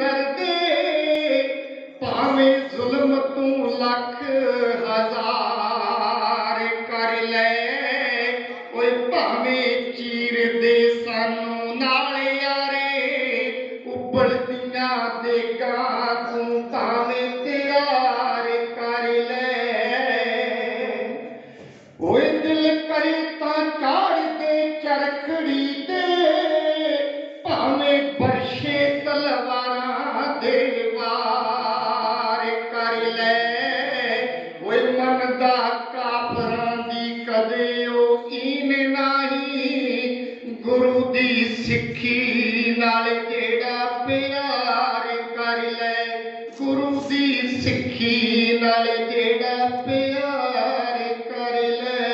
डरदे भावें जुल्म तू लख हजार कर ले ओए भावें चीर दे सानू नाल यारे उबलदियां देगां तू भावें तैयार कर ले ओए दिल करे तां चाड़ दे चरखड़ी दे भावें बरशे तलवारां दे वार कर ले ओए मनदा काफरां दी कदे ओ ईन नाही गुरु दी सिक्खी नाल जेड़ा प्यार कर ले गुरु दी सिक्खी नाल जेड़ा प्यार कर ले।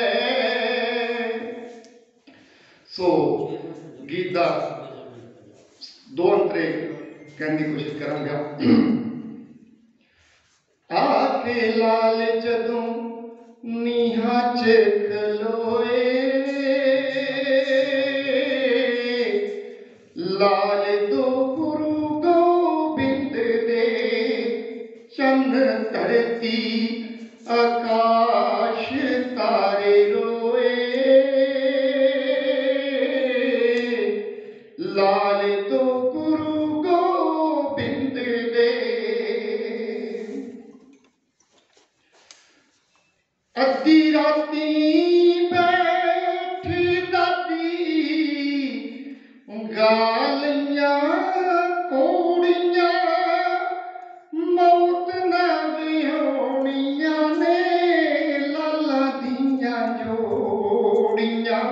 सो गीत दा दो अंतरे कहने की कोशिश करांगा। आके लाल जदों नीहा च खलोए लाल दो गुरु गोबिंद दे चंद धरती आकाश तारे रोए लाल दो गुरु गोबिंद दे अद्धी राती बैठ दादी गालियां कोड़ियां मौत ना विहोनियां ने लाला दियां जोड़ियां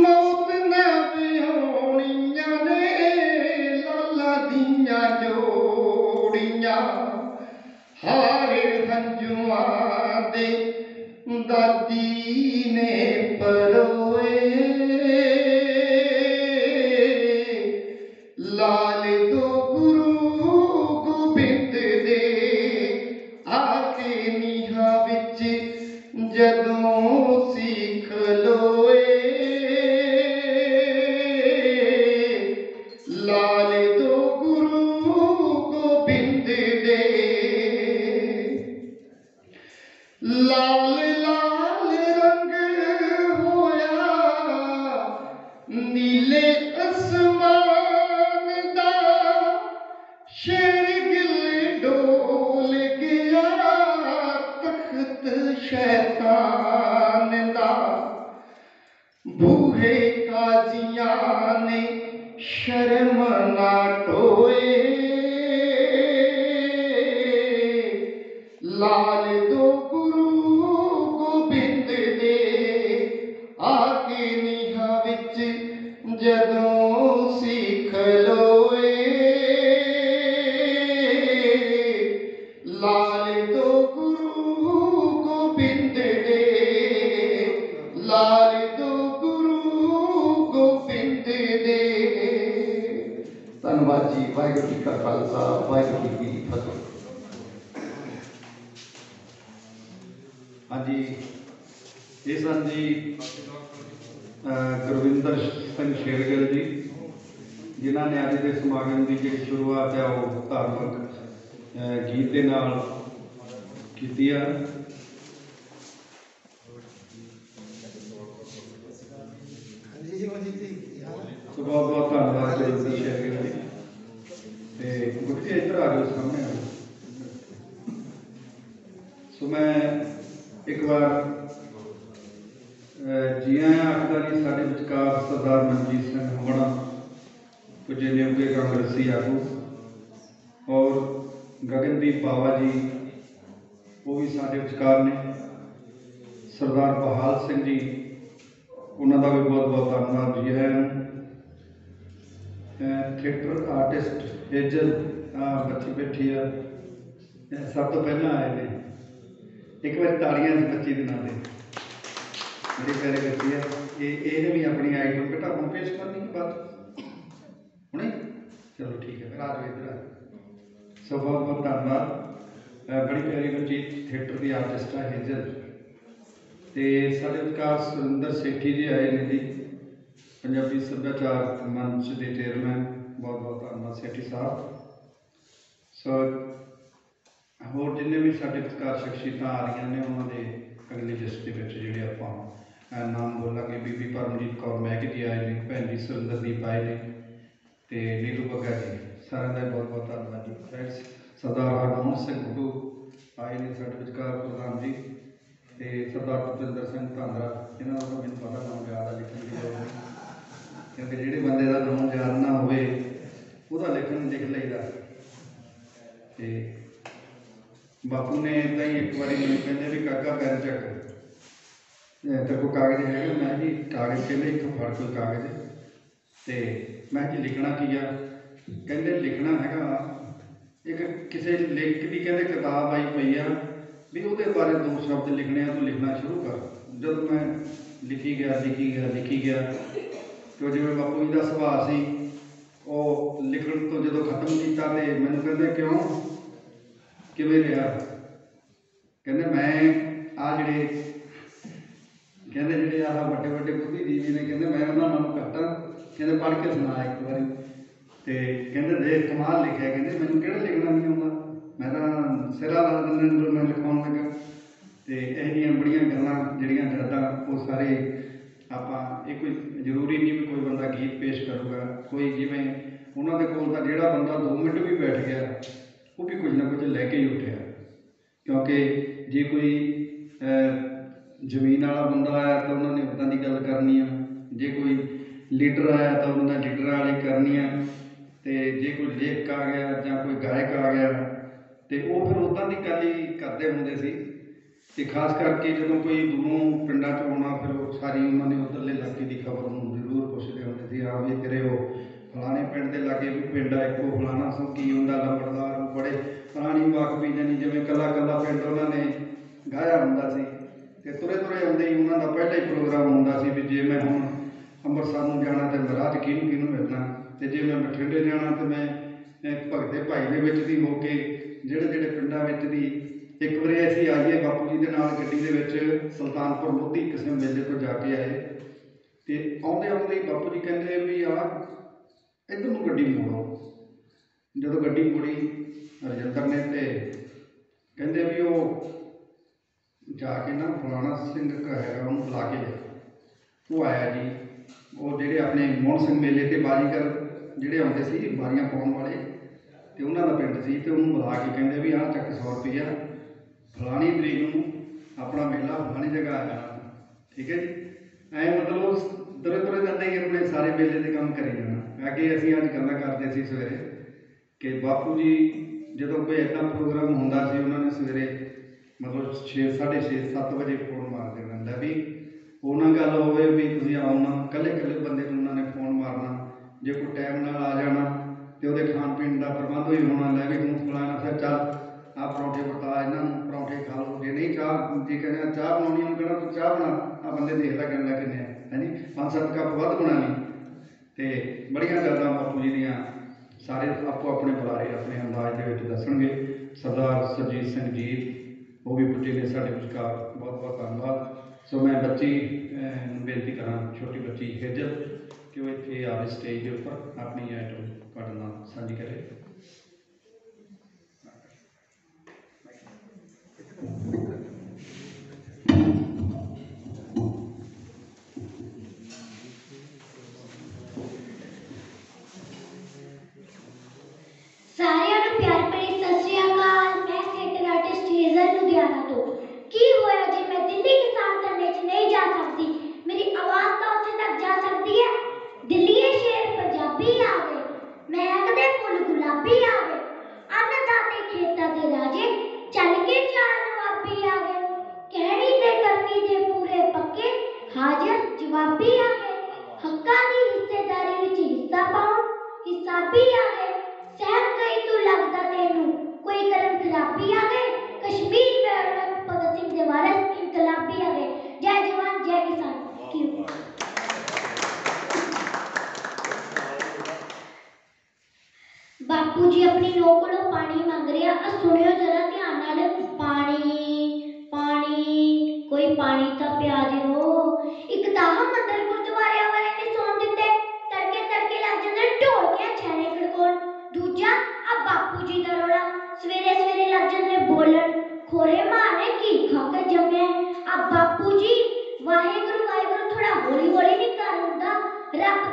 मौत ना विहोनियां ने लाला दियां जोड़ियां हार हंजुआं दे दादी ने परोए लाल दो गुरु गोबिंद दे आके नीहा विच जदों सीख लोए लाल दो गुरु गोबिंद दे लाल लाल रंग होया नीले आसमान दा शेर गिल डोल गया तख्त शैतान दा बूहे काजियां ने शर्म ना टोए लाल दो गुरु गोबिंद दे आके नीहा विच जदों सीख लोए लाल दो गुरु गोबिंद दे लाल दो गुरु गोबिंद दे। धन्यवाद जी। वाहिगुरू जी का खालसा वाहिगुरू जी की फतेह। हाँ जी ये सन जी गुरविंदर सिंह शेरगिल जी जिन्होंने अज के समागम की जी शुरुआत है वो धार्मिक गीत के नाल की है। तो बहुत बहुत धन्यवाद गुरविंदर शेरगिल जी। गुरु जी इधर आ जाओ सामने आ जाओ। सो मैं एक बार जी आया आखदा जी साडे विचकार सरदार मनजीत सिंह हुमड़ा पूजनीय कांग्रेसी आगू और गगनदीप बावा जी वो भी साडे विचकार ने सरदार बहाल सिंह जी उन्होंने भी बहुत बहुत धन्यवाद जी है। थिएटर आर्टिस्ट हेजल बच्ची बैठी है सब तो पहला आए थे एक बार तालियां बच्ची के नाम बड़ी प्यारी बच्ची है ये भी अपनी आइटम बेटा हम पेश करनी की बात हुणे चलो ठीक है फिर आ जाओ इधर। सो बहुत बहुत धन्यवाद। बड़ी प्यारी बच्ची थिएटर की आर्टिस्ट है हेजल तो साढ़े विकास सुरिंदर सेठी जी आए ने जी पंजाबी सभ्याचार मंच के चेयरमैन बहुत बहुत धन्यवाद सेठी साहब। ਸੋ ਹੋਰ ਜਿੰਨੇ ਵੀ ਸਾਡੇ ਵਿਚਕਾਰ ਸ਼ਖਸੀਅਤਾਂ ਆ ਰਹੀਆਂ ਨੇ ਉਹਨਾਂ ਦੇ ਅਗਲੀ ਲਿਸਟ ਦੇ ਵਿੱਚ ਜਿਹੜੇ ਆਪਾਂ ਨਾਮ ਬੋਲਾਂਗੇ। ਬੀਬੀ ਪਰਮਜੀਤ ਕੌਰ ਮਹਿਕ ਜੀ ਆਏ ਨੇ, ਭੈਣ ਜੀ ਸੁਰਿੰਦਰਦੀਪ ਆਏ ਨੇ ਤੇ ਨੀਲੂ ਬੱਗਾ ਜੀ, ਸਾਰਿਆਂ ਦਾ ਬਹੁਤ ਬਹੁਤ ਧੰਨਵਾਦ ਜੀ। ਫਰੈਂਡਸ, ਸਰਦਾਰ ਹਰਮੋਹਨ ਸਿੰਘ ਗੁੱਡੂ ਆਏ ਨੇ ਸਾਡੇ ਵਿਚਕਾਰ ਪ੍ਰਧਾਨ ਜੀ, ਤੇ ਸਰਦਾਰ ਭੁਪਿੰਦਰ ਸਿੰਘ ਧਾਂਦਰਾ, ਇਹਨਾਂ ਦਾ ਮੈਨੂੰ ਪਤਾ ਨਾਮ ਯਾਦ ਆ, ਲਿਖਣ ਦੀ ਲੋੜ ਨਹੀਂ, ਕਿਉਂਕਿ ਜਿਹੜੇ ਬੰਦੇ ਦਾ ਨਾਮ ਯਾਦ ਨਾ ਹੋਵੇ ਉਹਦਾ ਲਿਖ ਲਈਦਾ। ਤੇ ਬਾਪੂ ਨੇ ਇੱਦਾਂ ਹੀ ਇੱਕ ਵਾਰੀ ਮੈਨੂੰ ਕਹਿੰਦੇ ਵੀ ਕਾਕਾ ਪੈਨ ਚੱਕ, ਤੇਰੇ ਕੋਲ ਕਾਗਜ਼ ਹੈਗੇ? ਮੈਂ ਜੀ ਕਾਗਜ਼, ਕਹਿੰਦੇ ਇੱਕ ਫੜ ਕੋਈ ਕਾਗਜ਼, ਤੇ ਮੈਂ ਜੀ ਲਿਖਣਾ ਕੀ ਆ? ਕਹਿੰਦੇ ਲਿਖਣਾ ਹੈਗਾ ਇੱਕ ਕਿਸੇ ਲੇਖਕ ਦੀ ਕਹਿੰਦੇ ਕਿਤਾਬ ਆਈ ਪਈ ਆ ਵੀ ਉਹਦੇ ਬਾਰੇ 2 ਸ਼ਬਦ ਲਿਖਣੇ ਆ, ਤੂੰ ਲਿਖਣਾ ਸ਼ੁਰੂ ਕਰ। ਜਦੋਂ ਮੈਂ ਲਿਖੀ ਗਿਆ ਤੇ ਜਿਵੇਂ ਬਾਪੂ ਜੀ ਦਾ ਸੁਭਾਅ ਸੀ, ਉਹ ਲਿਖਣ ਤੋਂ ਜਦੋਂ ਖਤਮ ਕੀਤਾ ਤੇ ਮੈਨੂੰ ਕਹਿੰਦੇ ਕਿਉਂ, ਕਿਵੇਂ ਰਿਹਾ? ਕਹਿੰਦੇ ਮੈਂ ਆ ਜਿਹੜੇ ਆਹ ਵੱਡੇ ਵੱਡੇ ਬੁੱਧੀਜੀਵੀ ਨੇ, ਕਹਿੰਦੇ ਮੈਂ ਉਹਨਾਂ ਨਾਲੋਂ ਘੱਟ ਆ, ਕਹਿੰਦੇ ਪੜ੍ਹ ਕੇ ਸੁਣਾ ਇੱਕ ਵਾਰੀ। ਤੇ ਕਹਿੰਦੇ ਦੇਖ ਕਮਾਲ ਲਿਖਿਆ, ਕਹਿੰਦੇ ਮੈਨੂੰ ਕਿਹੜਾ ਲਿਖਣਾ ਨਹੀਂ ਆਉਂਦਾ, ਮੈਂ ਤਾਂ ਸਿਰਾ ਲਾ ਦਿੰਦਾ ਜਦੋਂ ਮੈਂ ਲਿਖਾਉਣ ਲੱਗਾ। ਤੇ ਇਹੋ ਜਿਹੀਆਂ ਬੜੀਆਂ ਗੱਲਾਂ ਜਿਹੜੀਆਂ ਯਾਦਾਂ ਉਹ ਸਾਰੇ ਆਪਾਂ, ਇਹ ਕੋਈ ਜ਼ਰੂਰੀ ਨਹੀਂ ਵੀ ਕੋਈ ਬੰਦਾ ਗੀਤ ਪੇਸ਼ ਕਰੂਗਾ, ਕੋਈ ਜਿਵੇਂ ਉਹਨਾਂ ਦੇ ਕੋਲ ਤਾਂ ਜਿਹੜਾ ਬੰਦਾ 2 ਮਿੰਟ ਵੀ ਬੈਠ ਗਿਆ ਉਹ ਵੀ ਕੁਝ ਨਾ ਕੁਝ ਲੈ ਕੇ ਹੀ ਉੱਠਿਆ, ਕਿਉਂਕਿ ਜੇ ਕੋਈ ਜ਼ਮੀਨ ਵਾਲਾ ਬੰਦਾ ਆਇਆ ਤਾਂ ਉਹਨਾਂ ਨੇ ਉੱਦਾਂ ਦੀ ਗੱਲ ਕਰਨੀ ਆ, ਜੇ ਕੋਈ ਲੀਡਰ ਆਇਆ ਤਾਂ ਉਹਨਾਂ ਨੇ ਲੀਡਰਾਂ ਵਾਲੀ ਕਰਨੀ ਆ, ਤੇ ਜੇ ਕੋਈ ਲੇਖਕ ਆ ਗਿਆ ਜਾਂ ਕੋਈ ਗਾਇਕ ਆ ਗਿਆ ਤੇ ਉਹ ਫਿਰ ਉੱਦਾਂ ਦੀ ਗੱਲ ਹੀ ਕਰਦੇ ਹੁੰਦੇ ਸੀ। ਤੇ ਖਾਸ ਕਰਕੇ ਜਦੋਂ ਕੋਈ ਦੂਰੋਂ ਪਿੰਡਾਂ 'ਚ ਆਉਣਾ, ਫਿਰ ਉਹ ਸਾਰੀ ਉਹਨਾਂ ਨੇ ਉੱਧਰਲੇ ਇਲਾਕੇ ਦੀ ਖਬਰ ਨੂੰ ਜ਼ਰੂਰ ਪੁੱਛਦੇ ਹੁੰਦੇ ਸੀ, ਹਾਂ ਵੀ ਤੇਰੇ ਉਹ ਫਲਾਣੇ ਪਿੰਡ ਦੇ ਲਾਗੇ ਵੀ ਪਿੰਡ ਆ ਇੱਕ, ਉਹ ਫਲਾਣਾ ਸੋ ਕੀ ਹੁੰਦਾ ਲੰਬੜਦਾਰ, ਉਹ ਬੜੇ ਪੁਰਾਣੀ ਵਾਕਫੀ ਜਾਨੀ ਜਿਵੇਂ ਕੱਲਾ ਪਿੰਡ ਉਹਨਾਂ ਨੇ ਗਾਇਆ ਹੁੰਦਾ ਸੀ। ਤੇ ਤੁਰੇ ਆਉਂਦੇ ਹੀ ਉਹਨਾਂ ਦਾ ਪਹਿਲਾ ਹੀ ਪ੍ਰੋਗਰਾਮ ਹੁੰਦਾ ਸੀ ਵੀ ਜੇ ਮੈਂ ਹੁਣ ਅੰਮ੍ਰਿਤਸਰ ਨੂੰ ਜਾਣਾ ਤੇ ਮਹਾਰਾਜ ਕਿਹਨੂੰ ਮਿਲਣਾ, ਤੇ ਜੇ ਮੈਂ ਬਠਿੰਡੇ ਜਾਣਾ ਤੇ ਮੈਂ ਭਗਤੇ ਭਾਈ ਦੇ ਵਿੱਚ ਦੀ ਹੋ ਕੇ ਜਿਹੜੇ ਪਿੰਡਾਂ ਵਿੱਚ ਦੀ। ਇੱਕ ਵਾਰੀ ਅਸੀਂ ਆਈਏ ਬਾਪੂ ਜੀ ਦੇ ਨਾਲ ਗੱਡੀ ਦੇ ਵਿੱਚ ਸੁਲਤਾਨਪੁਰ ਲੋਧੀ ਕਿਸੇ ਮੇਲੇ ਤੋਂ ਜਾ ਕੇ ਆਏ, ਤੇ ਆਉਂਦੇ ਹੀ ਬਾਪੂ ਜੀ ਕਹਿੰਦੇ ਵੀ ਆ ਇੱਧਰ ਨੂੰ ਗੱਡੀ ਮੋੜੋ। ਜਦੋਂ ਗੱਡੀ ਮੁੜੀ ਰਜਿੰਦਰ ਨੇ, ਤੇ ਕਹਿੰਦੇ ਵੀ ਉਹ ਜਾ ਕੇ ਨਾ ਫਲਾਣਾ ਸਿੰਘ ਹੈਗਾ ਉਹਨੂੰ ਬੁਲਾ ਕੇ ਲਿਆ। ਉਹ ਆਇਆ ਜੀ, ਉਹ ਜਿਹੜੇ ਆਪਣੇ ਮੋਹਨ ਸਿੰਘ ਮੇਲੇ ਤੇ ਬਾਜੀਗਰ ਜਿਹੜੇ ਆਉਂਦੇ ਸੀ ਬਾਰੀਆਂ ਪਾਉਣ ਵਾਲੇ, ਤੇ ਉਹਨਾਂ ਦਾ ਪਿੰਡ ਸੀ, ਤੇ ਉਹਨੂੰ ਬੁਲਾ ਕੇ ਕਹਿੰਦੇ ਵੀ ਆਹ ਚੱਕ 100 ਰੁਪਈਆ, ਫਲਾਣੀ ਤਰੀਕ ਨੂੰ ਆਪਣਾ ਮੇਲਾ ਫਲਾਣੀ ਜਗ੍ਹਾ ਆ ਜਾਣਾ, ਠੀਕ ਹੈ ਜੀ। ਐਂ ਮਤਲਬ ਤੁਰੇ ਜਾਂਦੇ ਹੀ ਆਪਣੇ ਸਾਰੇ ਮੇਲੇ ਦੇ ਕੰਮ ਕਰੀ ਜਾਣਾ। ਅੱਗੇ ਅਸੀਂ ਅੱਜ ਗੱਲਾਂ ਕਰਦੇ ਸੀ ਸਵੇਰੇ ਕਿ ਬਾਪੂ ਜੀ ਜਦੋਂ ਕੋਈ ਇੱਦਾਂ ਪ੍ਰੋਗਰਾਮ ਹੁੰਦਾ ਸੀ, ਉਹਨਾਂ ਨੇ ਸਵੇਰੇ ਮਤਲਬ 6, 6:30, 7 ਵਜੇ ਫੋਨ ਮਾਰ ਦੇਣਾ, ਲੈ ਵੀ ਉਹਨਾਂ ਗੱਲ ਹੋਵੇ ਵੀ ਤੁਸੀਂ ਆਉਣਾ, ਇਕੱਲੇ ਬੰਦੇ ਨੂੰ ਉਹਨਾਂ ਨੇ ਫੋਨ ਮਾਰਨਾ, ਜੇ ਕੋਈ ਟਾਈਮ ਨਾਲ ਆ ਜਾਣਾ ਤੇ ਉਹਦੇ ਖਾਣ ਪੀਣ ਦਾ ਪ੍ਰਬੰਧ ਵੀ ਹੋਣਾ, ਲੈ ਵੀ ਤੂੰ ਫਲਾਣਾ ਫਿਰ ਚੱਲ ਆਹ ਪਰੌਂਠੇ ਵਰਤਾ, ਇਹਨਾਂ ਨੂੰ ਪਰੌਂਠੇ ਖਾ ਲਓ, ਜੇ ਨਹੀਂ ਚਾਹ, ਜੇ ਕਹਿੰਦੇ ਚਾਹ ਬਣਾਉਣੀ ਉਹਨੂੰ ਕਹਿਣਾ ਤੂੰ ਚਾਹ ਬਣਾ, ਆਹ ਬੰਦੇ ਦੇਖ ਲੈ ਕਿੰਨੇ ਆ, ਹਾਂਜੀ 5-7 ਕੱਪ ਵੱਧ ਬਣਾ ਲਈ। ਤੇ ਬੜੀਆਂ ਗੱਲਾਂ ਬਾਪੂ ਜੀ ਦੀਆਂ ਸਾਰੇ ਆਪੋ ਆਪਣੇ ਬੁਲਾਰੇ ਆਪਣੇ ਅੰਦਾਜ਼ ਦੇ ਵਿੱਚ ਦੱਸਣਗੇ। ਸਰਦਾਰ ਸਰਜੀਤ ਸਿੰਘ ਜੀ ਉਹ ਵੀ ਪੁੱਜੇ ਨੇ ਸਾਡੇ ਵਿਚਕਾਰ, ਬਹੁਤ ਬਹੁਤ ਧੰਨਵਾਦ। ਸੋ ਮੈਂ ਬੱਚੀ ਨੂੰ ਬੇਨਤੀ ਕਰਾਂ, ਛੋਟੀ ਬੱਚੀ ਹੇਜਲ, ਕਿ ਉਹ ਇੱਥੇ ਆਵੇ ਸਟੇਜ ਦੇ ਉੱਪਰ ਆਪਣੀ ਆਈਟਮ ਤੁਹਾਡੇ ਨਾਲ ਸਾਂਝੀ ਕਰੇ। ਸਾਰਿਆਂ ਨੂੰ ਪਿਆਰ ਭਰੀ ਸਤਿ ਸ਼੍ਰੀ ਅਕਾਲ। ਮੈਂ ਥੀਏਟਰ ਆਰਟਿਸਟ ਹੇਜ਼ਲ ਲੁਧਿਆਣਾ ਤੋਂ। ਕੀ ਹੋਇਆ ਜੇ ਮੈਂ ਦਿੱਲੀ ਕਿਸਾਨ ਧਰਨੇ 'ਚ ਨਹੀਂ ਜਾ ਸਕਦੀ? ਮੇਰੀ ਆਵਾਜ਼ ਤਾਂ ਉੱਥੇ ਤੱਕ ਜਾ ਸਕਦੀ ਹੈ। ਦਿੱਲੀਏ ਸ਼ੇਰ ਪੰਜਾਬੀ ਆ ਗਏ, ਮਹਿਕਦੇ ਫੁੱਲ ਗੁਲਾਬੀ ਆ ਗਏ, ਅੰਨਦਾਤੇ ਖੇਤਾਂ ਦੇ ਰਾਜੇ, ਚੱਲ ਕੇ ਚਾਰ ਨਵਾਬੀ ਆ ਗਏ, ਕਹਿਣੀ ਤੇ ਕਰਨੀ ਦੇ ਪੂਰੇ ਪੱਕੇ, ਹਾਜ਼ਰ ਜਵਾਬੀ ਆ ਗਏ, ਹੱਕਾਂ ਦੀ ਹਿੱਸੇਦਾਰੀ ਵਿੱਚ ਹਿੱਸਾ ਪਾਉਣ ਹਿਸਾਬੀ ਆ ਗਏ, ਸਹਿਮ ਗਈ ਤੂੰ ਲੱਗਦਾ ਤੈਨੂੰ ਕੋਈ ਕਰਮ ਖਰਾਬੀ ਆ ਗਏ, कश्मीर में भगत सिंह के वारिस इनकलाबी आ गए। जय जवान जय किसान। बापू जी अपनी नौ को पानी मांग रहे हैं, सुनियो जरा ध्यान नाल। पानी पानी कोई पानी तो पिया दियो। एक ताह मंदिर गुरुद्वारे वाले ने सौन दिते, तड़के तड़के लग जांदे ढोलकियां छेने खड़को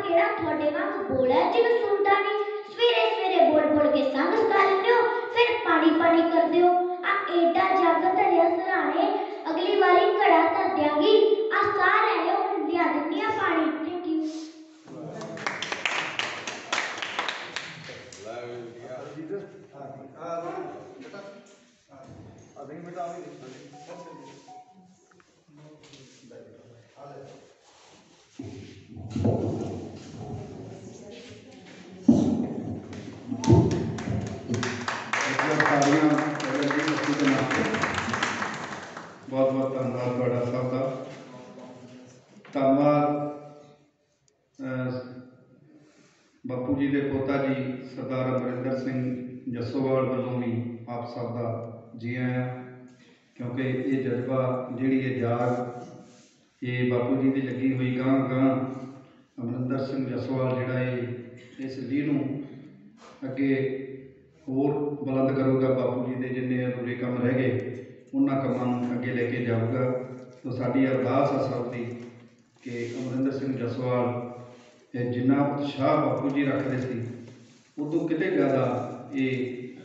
ਕਿਹੜਾ ਤੁਹਾਡੇ ਵਾਂਗ ਬੋਲਾ ਹੈ ਜਿਹਨੂੰ ਸੁਣਦਾ ਨਹੀਂ। ਸਵੇਰੇ ਸਵੇਰੇ ਬੋਲ ਬੋਲ ਕੇ ਸੰਗ ਸਕਾ ਲੈਂਦੇ ਹੋ, ਫਿਰ ਪਾਣੀ ਪਾਣੀ ਕਰਦੇ ਹੋ। ਆ ਏਡਾ ਜੱਗ ਧਰਿਆ ਸਰਾਣੇ, ਅਗਲੀ ਵਾਰੀ ਘੜਾ ਧਰ ਦਿਆਂਗੀ। ਆ ਸਾਹ ਲੈ ਲਿਓ, ਹੁਣ ਲਿਆ ਦਿੰਦੀ ਆ ਪਾਣੀ। Thank you. बहुत बहुत धन्यवाद ਤੁਹਾਡਾ ਸਭ ਦਾ। ਧੰਨਵਾਦ ਬਾਪੂ ਜੀ ਦੇ ਪੋਤਾ ਜੀ ਸਰਦਾਰ ਅਮਰਿੰਦਰ ਸਿੰਘ ਜੱਸੋਵਾਲ ਵੱਲੋਂ ਵੀ ਆਪ ਸਭ ਦਾ ਜੀ ਆਇਆਂ, ਕਿਉਂਕਿ ਇਹ ਜਜ਼ਬਾ ਜਿਹੜੀ ਇਹ ਜਾਗ ਇਹ ਬਾਪੂ ਜੀ ਦੀ ਲੱਗੀ ਹੋਈ ਗਾਂ ਅਮਰਿੰਦਰ ਸਿੰਘ ਜੱਸੋਵਾਲ ਜਿਹੜਾ ਇਹ ਇਸ ਲੀਹ ਨੂੰ ਅੱਗੇ ਹੋਰ ਬੁਲੰਦ ਕਰੂਗਾ। ਬਾਪੂ ਜੀ ਦੇ ਜਿੰਨੇ ਅਧੂਰੇ ਕੰਮ ਰਹਿ ਗਏ ਉਹਨਾਂ ਕੰਮਾਂ ਨੂੰ ਅੱਗੇ ਲੈ ਕੇ ਜਾਊਗਾ। ਸੋ ਸਾਡੀ ਅਰਦਾਸ ਆ ਸਭ ਦੀ ਕਿ ਅਮਰਿੰਦਰ ਸਿੰਘ ਜੱਸੋਵਾਲ ਜਿੰਨਾ ਉਤਸ਼ਾਹ ਬਾਪੂ ਜੀ ਰੱਖਦੇ ਸੀ ਉਦੋਂ ਕਿਤੇ ਜ਼ਿਆਦਾ ਇਹ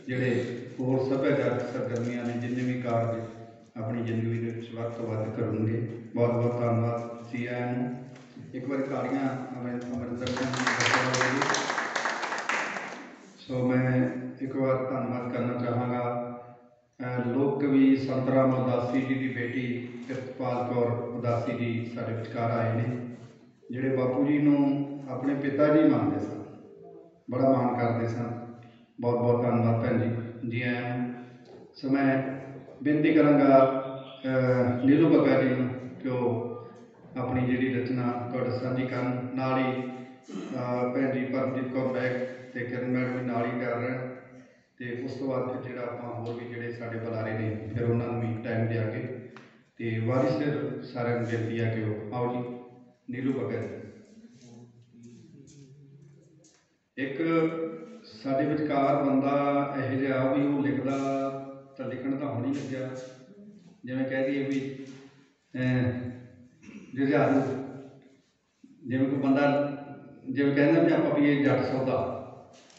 ਜਿਹੜੇ ਹੋਰ ਸੱਭਿਆਚਾਰਕ ਸਰਗਰਮੀਆਂ ਨੇ ਜਿੰਨੇ ਵੀ ਕਾਰਜ ਆਪਣੀ ਜ਼ਿੰਦਗੀ ਦੇ ਵਿੱਚ ਵੱਧ ਤੋਂ ਵੱਧ ਕਰਨਗੇ। ਬਹੁਤ ਬਹੁਤ ਧੰਨਵਾਦ ਜੀ ਆਇਆਂ ਨੂੰ। ਇੱਕ ਵਾਰੀ ਤਾੜੀਆਂ ਅਮਰਿੰਦਰ ਸਿੰਘ ਜੱਸੋਵਾਲ ਜੀ। ਸੋ ਮੈਂ ਇੱਕ ਵਾਰ ਧੰਨਵਾਦ ਕਰਨਾ ਚਾਹਾਂਗਾ ਲੋਕ ਕਵੀ ਸੰਤ ਰਾਮ ਉਦਾਸੀ ਜੀ ਦੀ ਬੇਟੀ ਕਿਰਤਪਾਲ ਕੌਰ ਉਦਾਸੀ ਜੀ ਸਾਡੇ ਵਿਚਕਾਰ ਆਏ ਨੇ, ਜਿਹੜੇ ਬਾਪੂ ਜੀ ਨੂੰ ਆਪਣੇ ਪਿਤਾ ਜੀ ਮੰਨਦੇ ਸਨ, ਬੜਾ ਮਾਣ ਕਰਦੇ ਸਨ। ਬਹੁਤ ਬਹੁਤ ਧੰਨਵਾਦ ਭੈਣ ਜੀ, ਜੀ ਆਇਆਂ ਨੂੰ। ਸੋ ਮੈਂ ਬੇਨਤੀ ਕਰਾਂਗਾ ਨੀਲੂ ਬੱਗਾ ਜੀ ਨੂੰ ਕਿ ਉਹ ਆਪਣੀ ਜਿਹੜੀ ਰਚਨਾ ਤੁਹਾਡੇ ਸਾਂਝੀ ਕਰਨ। ਨਾਲ ਹੀ ਭੈਣ ਜੀ ਪਰਮਜੀਤ ਕੌਰ ਬੈਗ ਅਤੇ ਕਿਰਨ ਮੈਡਮ ਵੀ ਨਾਲ ਹੀ ਕਰ ਰਹੇ, ਅਤੇ ਉਸ ਤੋਂ ਬਾਅਦ ਫਿਰ ਜਿਹੜਾ ਆਪਾਂ ਹੋਰ ਵੀ ਜਿਹੜੇ ਸਾਡੇ ਬੁਲਾਰੇ ਨੇ ਫਿਰ ਉਹਨਾਂ ਨੂੰ ਵੀ ਟਾਈਮ ਦਿਆਂਗੇ। ਅਤੇ ਵਾਰਿਸ ਸਾਰਿਆਂ ਨੂੰ ਬੇਨਤੀ ਆ ਕਿ ਉਹ ਆਓ ਜੀ। ਨੀਲੂ ਬੱਗਾ ਜੀ ਇੱਕ ਸਾਡੇ ਵਿਚਕਾਰ ਬੰਦਾ ਇਹੋ ਜਿਹਾ ਵੀ ਉਹ ਲਿਖਦਾ ਤਾਂ ਲਿਖਣ ਤਾਂ ਹੁਣ ਹੀ ਲੱਗਿਆ, ਜਿਵੇਂ ਕਹਿ ਦਈਏ ਵੀ ਜੁਝਾਰੂ, ਜਿਵੇਂ ਕੋਈ ਬੰਦਾ ਜਿਵੇਂ ਕਹਿੰਦਾ ਵੀ ਆਪਾਂ ਵੀ ਇਹ ਜੱਟ ਸੌਦਾ,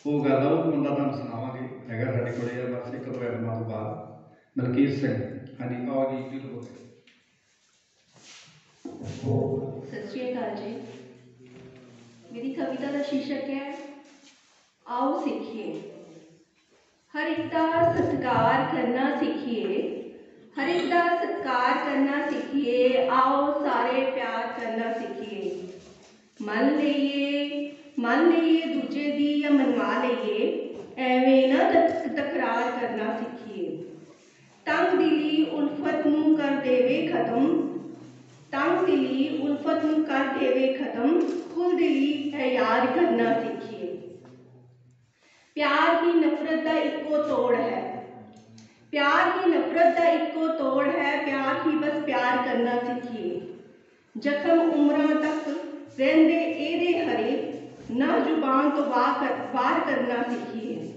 ਉਹ ਗੱਲ ਆ। ਉਹ ਬੰਦਾ ਤੁਹਾਨੂੰ ਸੁਣਾਵਾਂਗੇ, ਹੈਗਾ ਸਾਡੇ ਕੋਲੇ ਆ ਬਸ ਇੱਕ ਦੋ ਐਲਬਮਾਂ ਤੋਂ ਬਾਅਦ। ਮਲਕੀਤ ਸਿੰਘ, ਹਾਂਜੀ ਆਓ ਜੀ। ਬਿਲਕੁਲ। ਸਤਿ ਸ਼੍ਰੀ ਅਕਾਲ ਜੀ। ਮੇਰੀ ਕਵਿਤਾ ਦਾ ਸ਼ੀਰਸ਼ਕ ਹੈ ਆਓ ਸਿੱਖੀਏ। ਹਰ ਇੱਕ ਦਾ ਸਤਿਕਾਰ ਕਰਨਾ ਸਿੱਖੀਏ, ਹਰ ਇੱਕ ਦਾ ਸਤਿਕਾਰ ਕਰਨਾ ਸਿੱਖੀਏ। ਆਓ ਸਾਰੇ ਪਿਆਰ ਕਰਨਾ ਸਿੱਖੀਏ। ਮੰਨ ਲਈਏ ਦੂਜੇ ਦੀ ਜਾਂ ਮਨਵਾ ਲਈਏ, ਐਵੇਂ ਨਾ ਤਕਰਾਰ ਕਰਨਾ ਸਿੱਖੀਏ। ਤੰਗ ਦਿਲੀ ਉਲਫਤ ਨੂੰ ਕਰ ਦੇਵੇ ਖਤਮ, ਤੰਗ ਦਿਲੀ ਉਲਫਤ ਨੂੰ ਕਰ ਦੇਵੇ ਖਤਮ। ਖੁੱਲ੍ਹ ਦਿਲੀ ਹੈ ਯਾਰ ਕਰਨਾ ਸਿੱਖੀਏ। ਪਿਆਰ ਹੀ ਨਫ਼ਰਤ ਦਾ ਇੱਕੋ ਤੋੜ ਹੈ, ਪਿਆਰ ਹੀ ਨਫ਼ਰਤ ਦਾ ਇੱਕੋ ਤੋੜ ਹੈ। ਪਿਆਰ ਹੀ ਬਸ ਪਿਆਰ ਕਰਨਾ ਸਿੱਖੀਏ। ਜ਼ਖਮ ਉਮਰਾਂ ਤੱਕ ਰਹਿੰਦੇ ਇਹਦੇ ਹਰੇ, ਨਾ ਜ਼ੁਬਾਨ ਤੋਂ ਵਾਰ ਕਰਨਾ ਸਿੱਖੀਏ।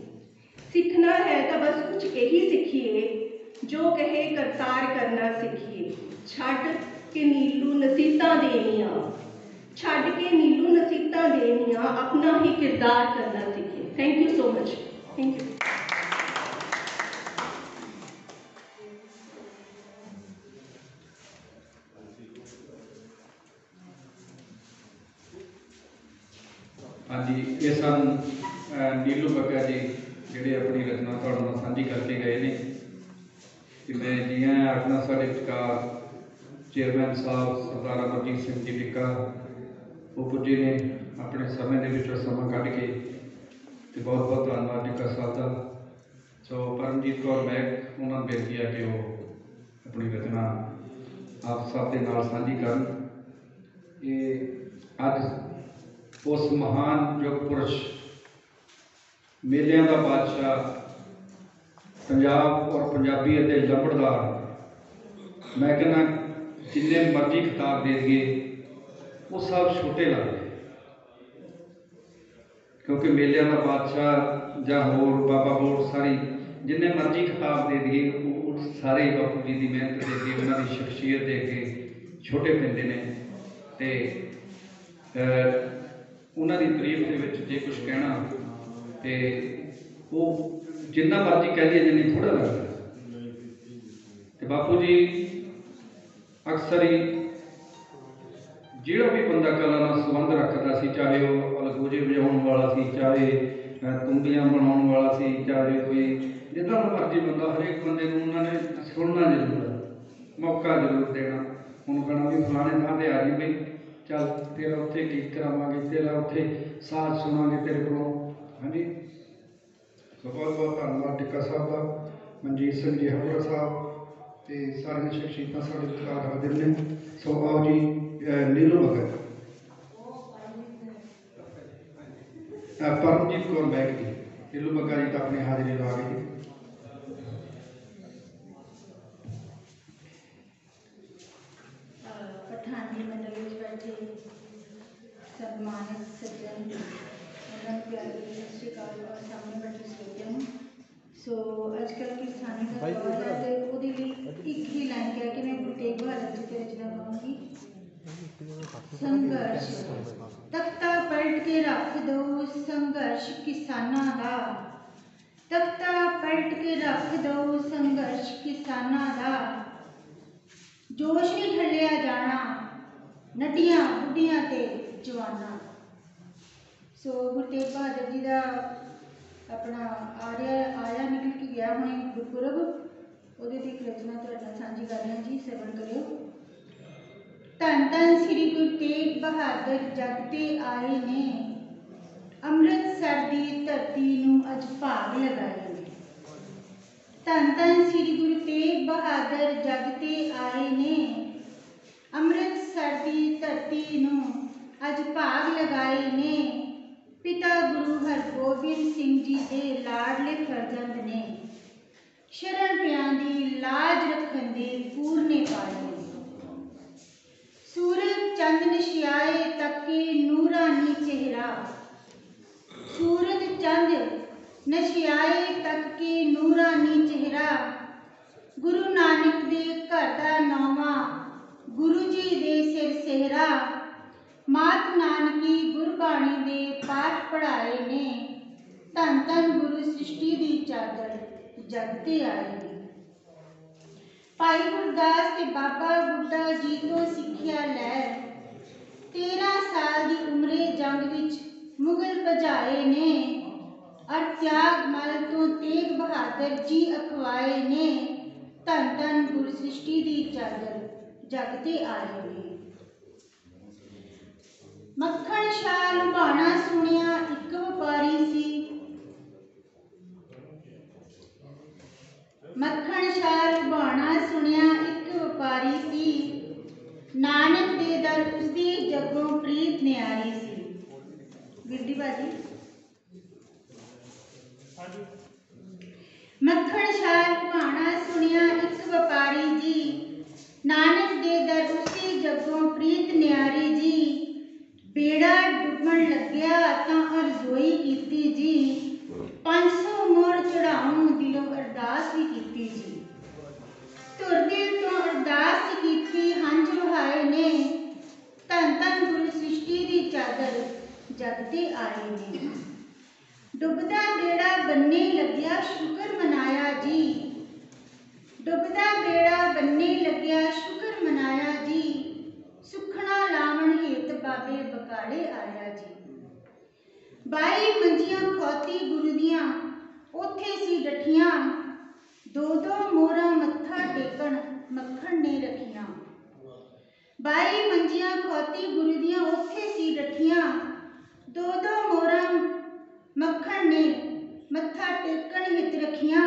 ਸਿੱਖਣਾ ਹੈ ਤਾਂ ਬਸ ਕੁਝ ਇਹੀ ਸਿੱਖੀਏ, ਜੋ ਕਹੇ ਕਰਤਾਰ ਕਰਨਾ ਸਿੱਖੀਏ। ਛੱਡ ਕੇ ਨੀਲੂ ਨਸੀਹਤਾਂ ਦੇਣੀਆਂ, ਛੱਡ ਕੇ ਨੀਲੂ ਨਸੀਹਤਾਂ ਦੇਣੀਆਂ, ਆਪਣਾ ਹੀ ਕਿਰਦਾਰ ਕਰਨਾ ਸਿੱਖੀਏ। Thank you so much. Thank you. ਹਾਂਜੀ, ਇਹ ਸਨ ਨੀਲੂ ਬੱਗਾ ਜੀ, ਜਿਹੜੇ ਆਪਣੀ ਰਚਨਾ ਤੁਹਾਡੇ ਨਾਲ ਸਾਂਝੀ ਕਰਕੇ ਗਏ ਨੇ। ਅਤੇ ਮੈਂ ਜੀ ਆਇਆਂ ਆਖਣਾ ਸਾਡੇ ਵਿਚਕਾਰ ਚੇਅਰਮੈਨ ਸਾਹਿਬ ਸਰਦਾਰ ਅਮਰਜੀਤ ਸਿੰਘ ਜੀ ਟਿੱਕਾ, ਉਹ ਪੁੱਜੇ ਨੇ ਆਪਣੇ ਸਮੇਂ ਦੇ ਵਿੱਚੋਂ ਸਮਾਂ ਕੱਢ ਕੇ, ਅਤੇ ਬਹੁਤ ਬਹੁਤ ਧੰਨਵਾਦ ਟਿੱਕਾ ਸਾਹਿਬ ਦਾ। ਸੋ ਪਰਮਜੀਤ ਕੌਰ ਬੈਗ, ਉਹਨਾਂ ਨੂੰ ਬੇਨਤੀ ਹੈ ਕਿ ਉਹ ਆਪਣੀ ਰਚਨਾ ਆਪ ਸਭ ਦੇ ਨਾਲ ਸਾਂਝੀ ਕਰਨ। ਇਹ ਅੱਜ ਉਸ ਮਹਾਨ ਯੁੱਗ ਪੁਰਸ਼, ਮੇਲਿਆਂ ਦਾ ਬਾਦਸ਼ਾਹ, ਪੰਜਾਬ ਔਰ ਪੰਜਾਬੀ ਅਤੇ ਲੰਬੜਦਾਰ, ਮੈਂ ਕਹਿੰਦਾ ਜਿੰਨੇ ਮਰਜ਼ੀ ਖਿਤਾਬ ਦੇ ਦਈਏ ਉਹ ਸਭ ਛੋਟੇ ਲੱਗਦੇ, ਕਿਉਂਕਿ ਮੇਲਿਆਂ ਦਾ ਬਾਦਸ਼ਾਹ ਜਾਂ ਹੋਰ ਬਾਬਾ ਬੋੜ ਸਾਰੀ ਜਿੰਨੇ ਮਰਜ਼ੀ ਖਿਤਾਬ ਦੇ ਦਈਏ ਉਹ ਸਾਰੇ ਬਾਪੂ ਜੀ ਦੀ ਮਿਹਨਤ ਦੇ ਅੱਗੇ, ਉਹਨਾਂ ਦੀ ਸ਼ਖਸੀਅਤ ਦੇ ਅੱਗੇ ਛੋਟੇ ਪੈਂਦੇ ਨੇ। ਅਤੇ ਉਹਨਾਂ ਦੀ ਤਾਰੀਫ ਦੇ ਵਿੱਚ ਜੇ ਕੁਝ ਕਹਿਣਾ ਤੇ ਉਹ ਜਿੰਨਾ ਮਰਜ਼ੀ ਕਹਿ ਲਈਏ ਜਿੰਨੀ ਥੋੜ੍ਹਾ ਲੱਗਦਾ। ਤੇ ਬਾਪੂ ਜੀ ਅਕਸਰ ਹੀ ਜਿਹੜਾ ਵੀ ਬੰਦਾ ਕਲਾ ਨਾਲ ਸੰਬੰਧ ਰੱਖਦਾ ਸੀ, ਚਾਹੇ ਉਹ ਅਲਗੋਜੇ ਵਜਾਉਣ ਵਾਲਾ ਸੀ, ਚਾਹੇ ਤੁੰਬੀਆਂ ਬਣਾਉਣ ਵਾਲਾ ਸੀ, ਚਾਹੇ ਕੋਈ ਜਿੱਦਾਂ ਮਰਜ਼ੀ ਬੰਦਾ, ਹਰੇਕ ਬੰਦੇ ਨੂੰ ਉਹਨਾਂ ਨੇ ਸੁਣਨਾ ਜ਼ਰੂਰ ਹੈ, ਮੌਕਾ ਜ਼ਰੂਰ ਦੇਣਾ। ਹੁਣ ਕਹਿਣਾ ਵੀ ਫਲਾਣੇ ਥਾਂ 'ਤੇ ਆ ਜੀ ਬਈ, ਚੱਲ ਤੇਰਾ ਉੱਥੇ ਗੀਤ ਕਰਾਵਾਂਗੇ, ਤੇਰਾ ਉੱਥੇ ਸਾਜ਼ ਸੁਣਾਂਗੇ ਤੇਰੇ ਕੋਲੋਂ। ਹਾਂਜੀ, ਸੋ ਬਹੁਤ ਬਹੁਤ ਧੰਨਵਾਦ ਟਿੱਕਾ ਸਾਹਿਬ ਦਾ, ਮਨਜੀਤ ਸਿੰਘ ਜੀ ਹਵਰਾ ਸਾਹਿਬ ਤੇ ਸਾਰੀਆਂ ਸ਼ਖਸੀਅਤਾਂ ਸਾਡੇ ਵਿਚਕਾਰ ਹਾਜ਼ਰ ਨੇ। ਸੋ ਆਓ ਜੀ ਨੀਲੂ ਭਗਤ, ਪਰਮਜੀਤ ਕੌਰ ਬੈਗ ਜੀ, ਨੀਲੂ ਭਗਤ ਜੀ ਤਾਂ ਆਪਣੀ ਹਾਜ਼ਰੀ ਲਾ ਗਏ ਜੀ। पठानी मंडल में बैठे सम्मानित सज्जन, उन्होंने प्यार की सत श्रीकाल और सामने बैठे श्रोतियों। सो अजकल की स्थानी का दौर है तो वो एक ही लाइन क्या कि मैं गुरु तेग बहादुर जी की रचना गाऊंगी। संघर्ष तख्ता पलट के रख दो संघर्ष किसाना दा, तख्ता पलट के रख दो संघर्ष किसाना दा। जोश नहीं ठलिया जाना नटियां बुढ़ियां ते जवाना। सो गुरु तेग बहादुर जी का अपना आया निकल के गया हुणे गुरपुरब, ਉਹਦੇ ਤੇ ਇੱਕ ਰਚਨਾ ਤੁਹਾਡੇ ਨਾਲ ਸਾਂਝੀ ਕਰ ਰਹੇ ਜੀ, ਸਰਵਣ ਕਰਿਓ। ਧੰਨ ਧੰਨ ਸ੍ਰੀ ਗੁਰੂ ਤੇਗ ਬਹਾਦਰ ਜਗ ਤੇ ਆਏ ਨੇ, ਅੰਮ੍ਰਿਤਸਰ ਦੀ ਧਰਤੀ ਨੂੰ ਅੱਜ ਭਾਗ ਲਗਾਏ ਨੇ। ਧੰਨ ਧੰਨ ਸ੍ਰੀ ਗੁਰੂ ਤੇਗ ਬਹਾਦਰ ਜਗ ਤੇ ਆਏ ਨੇ, ਅੰਮ੍ਰਿਤਸਰ ਦੀ ਧਰਤੀ ਨੂੰ ਅੱਜ ਭਾਗ ਲਗਾਏ ਨੇ। ਪਿਤਾ ਗੁਰੂ ਹਰਗੋਬਿੰਦ ਸਿੰਘ ਜੀ ਦੇ ਲਾਡਲੇ ਫਰਜ਼ੰਦ ਨੇ, ਸ਼ਰਨ ਪਿਆਂ ਦੀ ਲਾਜ ਰੱਖਣ ਦੇ ਪੂਰਨੇ ਪਾਏ ਨੇ। ਸੂਰਜ ਚੰਦ ਨਸ਼ਿਆਏ ਤੱਕੇ ਨੂਰਾਨੀ ਚਿਹਰਾ, ਸੂਰਜ ਚੰਦ ਨਸ਼ਿਆਏ ਤੱਕ ਕੇ ਨੂਰਾਨੀ ਚਿਹਰਾ। ਗੁਰੂ ਨਾਨਕ ਦੇ ਘਰ ਦਾ ਨੌਵਾਂ ਗੁਰੂ ਜੀ ਦੇ ਸਿਰ ਸਿਹਰਾ। ਮਾਤ ਨਾਨਕੀ ਗੁਰਬਾਣੀ ਦੇ ਪਾਠ ਪੜ੍ਹਾਏ ਨੇ, ਧੰਨ ਧੰਨ ਗੁਰੂ ਸ੍ਰਿਸ਼ਟੀ ਦੀ ਚਾਦਰ ਜਗ ਤੇ ਆਏ ਨੇ। ਭਾਈ ਗੁਰਦਾਸ ਤੇ ਬਾਬਾ ਬੁੱਢਾ ਜੀ ਤੋਂ ਸਿੱਖਿਆ ਲੈ, 13 ਸਾਲ ਦੀ ਉਮਰੇ ਜੰਗ ਵਿੱਚ ਮੁਗਲ ਭਜਾਏ ਨੇ। ਅਰ ਤਿਆਗ ਮਲ ਤੋਂ ਤੇਗ ਬਹਾਦਰ ਜੀ ਅਖਵਾਏ ਨੇ, ਧੰਨ ਧੰਨ ਗੁਰੂ ਸ੍ਰਿਸ਼ਟੀ ਦੀ ਚਾਦਰ ਜਗ ਤੇ ਆਏ ਨੇ। ਮੱਖਣ ਸ਼ਾਹ ਲੁਬਾਣਾ ਸੁਣਿਆ ਇੱਕ ਵਪਾਰੀ ਸੀ, ਮੱਖਣ ਸ਼ਾਹ ਲੁਬਾਣਾ ਸੁਣਿਆ ਇੱਕ ਵਪਾਰੀ ਸੀ। ਨਾਨਕ ਦੇ ਦਰ ਉਸਦੀ ਜੱਗੋਂ ਪ੍ਰੀਤ ਨਿਆਰੀ ਸੀ। ਗਿਰਦੀ ਬਾਜੀ ਮੱਖਣ ਸ਼ਾਹ ਲੁਬਾਣਾ ਸੁਣਿਆ ਇੱਕ ਵਪਾਰੀ ਜੀ, ਨਾਨਕ ਦੇ ਦਰ ਉਸਦੀ ਜੱਗੋਂ ਪ੍ਰੀਤ ਨਿਆਰੀ ਜੀ। ਬੇੜਾ ਡੁੱਬਣ ਲੱਗਿਆ ਤਾਂ ਅਰਜ਼ੋਈ ਕੀਤੀ ਜੀ, 500 ਮੋਹਰ ਚੜਾਉਣ ਦਿਲੋਂ ਅਰਦਾਸ ਵੀ ਕੀਤੀ ਜੀ। ਧੁਰ ਦਿਲ ਤੋਂ ਅਰਦਾਸ ਕੀਤੀ ਹੰਝ ਵਹਾਏ ਨੇ, ਧੰਨ ਧੰਨ ਗੁਰੂ ਸ੍ਰਿਸ਼ਟੀ ਦੀ ਚਾਦਰ ਜਗ ਤੇ ਆਏ ਨੇ। ਡੁੱਬਦਾ ਬੇੜਾ ਬੰਨੇ ਲੱਗਿਆ ਸ਼ੁਕਰ ਮਨਾਇਆ ਜੀ, ਡੁੱਬਦਾ ਬੇੜਾ ਬੰਨੇ ਲੱਗਿਆ ਸ਼ੁਕਰ ਮਨਾਇਆ ਜੀ। ਸੁਖਣਾ ਲਾਵਣ ਹੇਤ ਬਾਬੇ ਬਕਾਲੇ ਆਇਆ ਜੀ। 22 ਮੰਜੀਆਂ ਖੋਤੀ ਗੁਰੂ ਦੀਆਂ ਉੱਥੇ ਸੀ ਡਠੀਆਂ, 2-2 ਮੋਹਰਾਂ ਮੱਥਾ ਟੇਕਣ ਮੱਖਣ ਨੇ ਰੱਖੀਆਂ। 22 ਮੰਜੀਆਂ ਖੋਤੀ ਗੁਰੂ ਦੀਆਂ ਉੱਥੇ ਸੀ ਡਠੀਆਂ, 2-2 ਮੋਹਰਾਂ ਮੱਖਣ ਨੇ ਮੱਥਾ ਟੇਕਣ ਹਿਤ ਰੱਖੀਆਂ।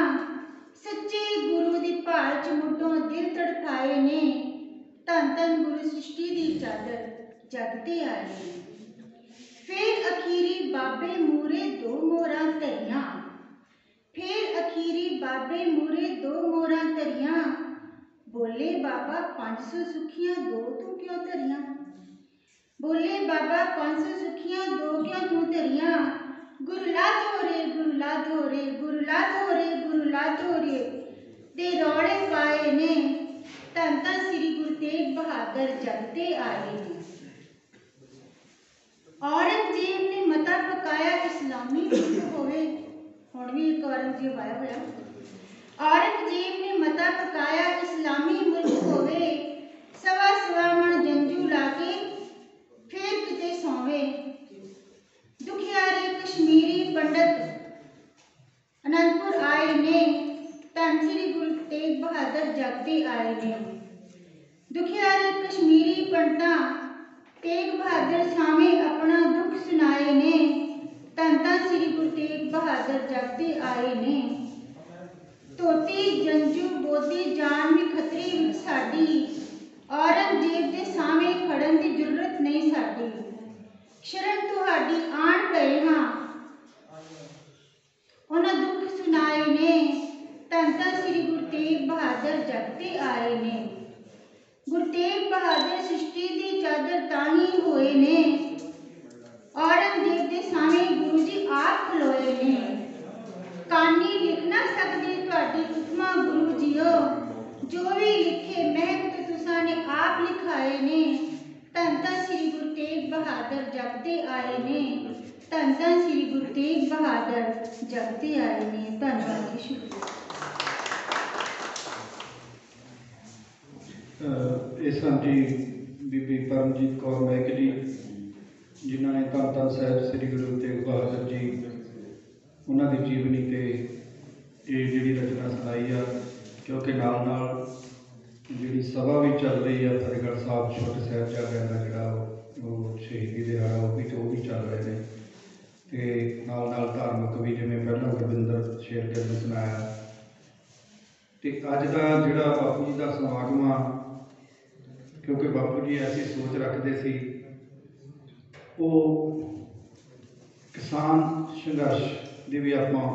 ਸੱਚੇ ਗੁਰੂ ਦੀ ਭਾਲ ਚ ਮੁੱਢੋਂ ਦਿਲ ਧੜਕਾਏ ਨੇ, ਧੰਨ ਧੰਨ ਗੁਰੂ ਸ੍ਰਿਸ਼ਟੀ ਦੀ ਚਾਦਰ ਜਗ ਤੇ ਆਏ ਨੇ। ਫੇਰ ਅਖੀਰੀ ਬਾਬੇ ਮੂਰੇ 2 ਮੋਹਰਾਂ ਧਰੀਆਂ, ਫੇਰ ਅਖੀਰੀ ਬਾਬੇ ਮੂਰੇ 2 ਮੋਹਰਾਂ ਧਰੀਆਂ। ਬੋਲੇ ਬਾਬਾ 500 ਸੁੱਖੀਆਂ 2 ਤੂੰ ਕਿਉਂ ਧਰੀਆਂ, ਬੋਲੇ ਬਾਬਾ 500 ਸੁੱਖੀਆਂ 2 ਕਿਉਂ ਤੂੰ ਧਰੀਆਂ। ਗੁਰੂ ਲਾਧੋ ਰੇ ਗੁਰੂ ਲਾਧੋ ਰੇ ਗੁਰੂ ਲਾਧੋ ਰੇ ਗੁਰੂ ਲਾਧੋ ਰੇ ਦੇ ਰੌਲੇ ਪਾਏ ਨੇ, ਧੰਨ ਧੰਨ ਸ੍ਰੀ ਗੁਰੂ ਤੇਗ ਬਹਾਦਰ ਜਗ ਤੇ ਆਏ ਨੇ। ਔਰਤ औरंगजेब ने मता पकाया इस्लामी मुल्क होवे, हुण भी एक औरंगजेब आया होया। औरंगजेब ने मता पकाया इस्लामी मुल्क होवे, सवा सवा मन जंजू लाके फिर किते सौवे। दुखियारे कश्मीरी पंडित अनंदपुर आए ने, धन श्री गुरु तेग बहादुर जगते आए ने। दुखियारे कश्मीरी पंडिता तेग बहादुर सामे अपना दुख सुनाए ने, धन धन श्री गुरु तेग बहादुर जगते आए ने। धोती जंजू बोधी जान भी खतरे विच साडी, औरंगजेब दे सामे खड़न दी जरूरत नहीं साडी। शरण तुहाडी आण गए हां, उन्हां दुख सुनाए ने, धन धन श्री गुरु तेग बहादुर जगते आए ने। गुरु तेग बहादुर सृष्टि दी चादर ताही होए ने, औरंगजेब दे सामे गुरु जी आप खलोए ने। कानी लिख ना सकदे तुहाडी उपमा गुरु जीओ, जो भी लिखे महक तो तुसां ने आप लिखाए ने। धन धन श्री गुरु तेग बहादुर जगते आए ने, धन धन श्री गुरु तेग बहादुर जगते आए ने। धन्यवाद जी, शुक्रिया। ਇਹ ਸਨ ਜੀ ਬੀਬੀ ਪਰਮਜੀਤ ਕੌਰ ਮਹਿਕ ਜੀ, ਜਿਨ੍ਹਾਂ ਨੇ ਧੰਨ ਧੰਨ ਸਾਹਿਬ ਸ੍ਰੀ ਗੁਰੂ ਤੇਗ ਬਹਾਦਰ ਜੀ ਉਹਨਾਂ ਦੀ ਜੀਵਨੀ 'ਤੇ ਇਹ ਜਿਹੜੀ ਰਚਨਾ ਸੁਣਾਈ ਆ। ਕਿਉਂਕਿ ਨਾਲ ਨਾਲ ਜਿਹੜੀ ਸਭਾ ਵੀ ਚੱਲ ਰਹੀ ਆ ਫਤਿਹਗੜ੍ਹ ਸਾਹਿਬ, ਛੋਟੇ ਸਾਹਿਬਜ਼ਾਦਿਆਂ ਦਾ ਜਿਹੜਾ ਉਹ ਸ਼ਹੀਦੀ ਦਿਹਾੜਾ ਉਹ ਵੀ ਚੱਲ ਰਹੇ ਨੇ, ਅਤੇ ਨਾਲ ਨਾਲ ਧਾਰਮਿਕ ਵੀ, ਜਿਵੇਂ ਪਹਿਲਾਂ ਗੁਰਵਿੰਦਰ ਸ਼ੇਰਗਿੱਲ ਨੇ ਸੁਣਾਇਆ। ਅਤੇ ਅੱਜ ਦਾ ਜਿਹੜਾ ਬਾਪੂ ਜੀ ਦਾ ਸਮਾਗਮ ਆ, ਕਿਉਂਕਿ ਬਾਪੂ ਜੀ ਐਸੀ ਸੋਚ ਰੱਖਦੇ ਸੀ, ਉਹ ਕਿਸਾਨ ਸੰਘਰਸ਼ ਦੀ ਵੀ ਆਪਾਂ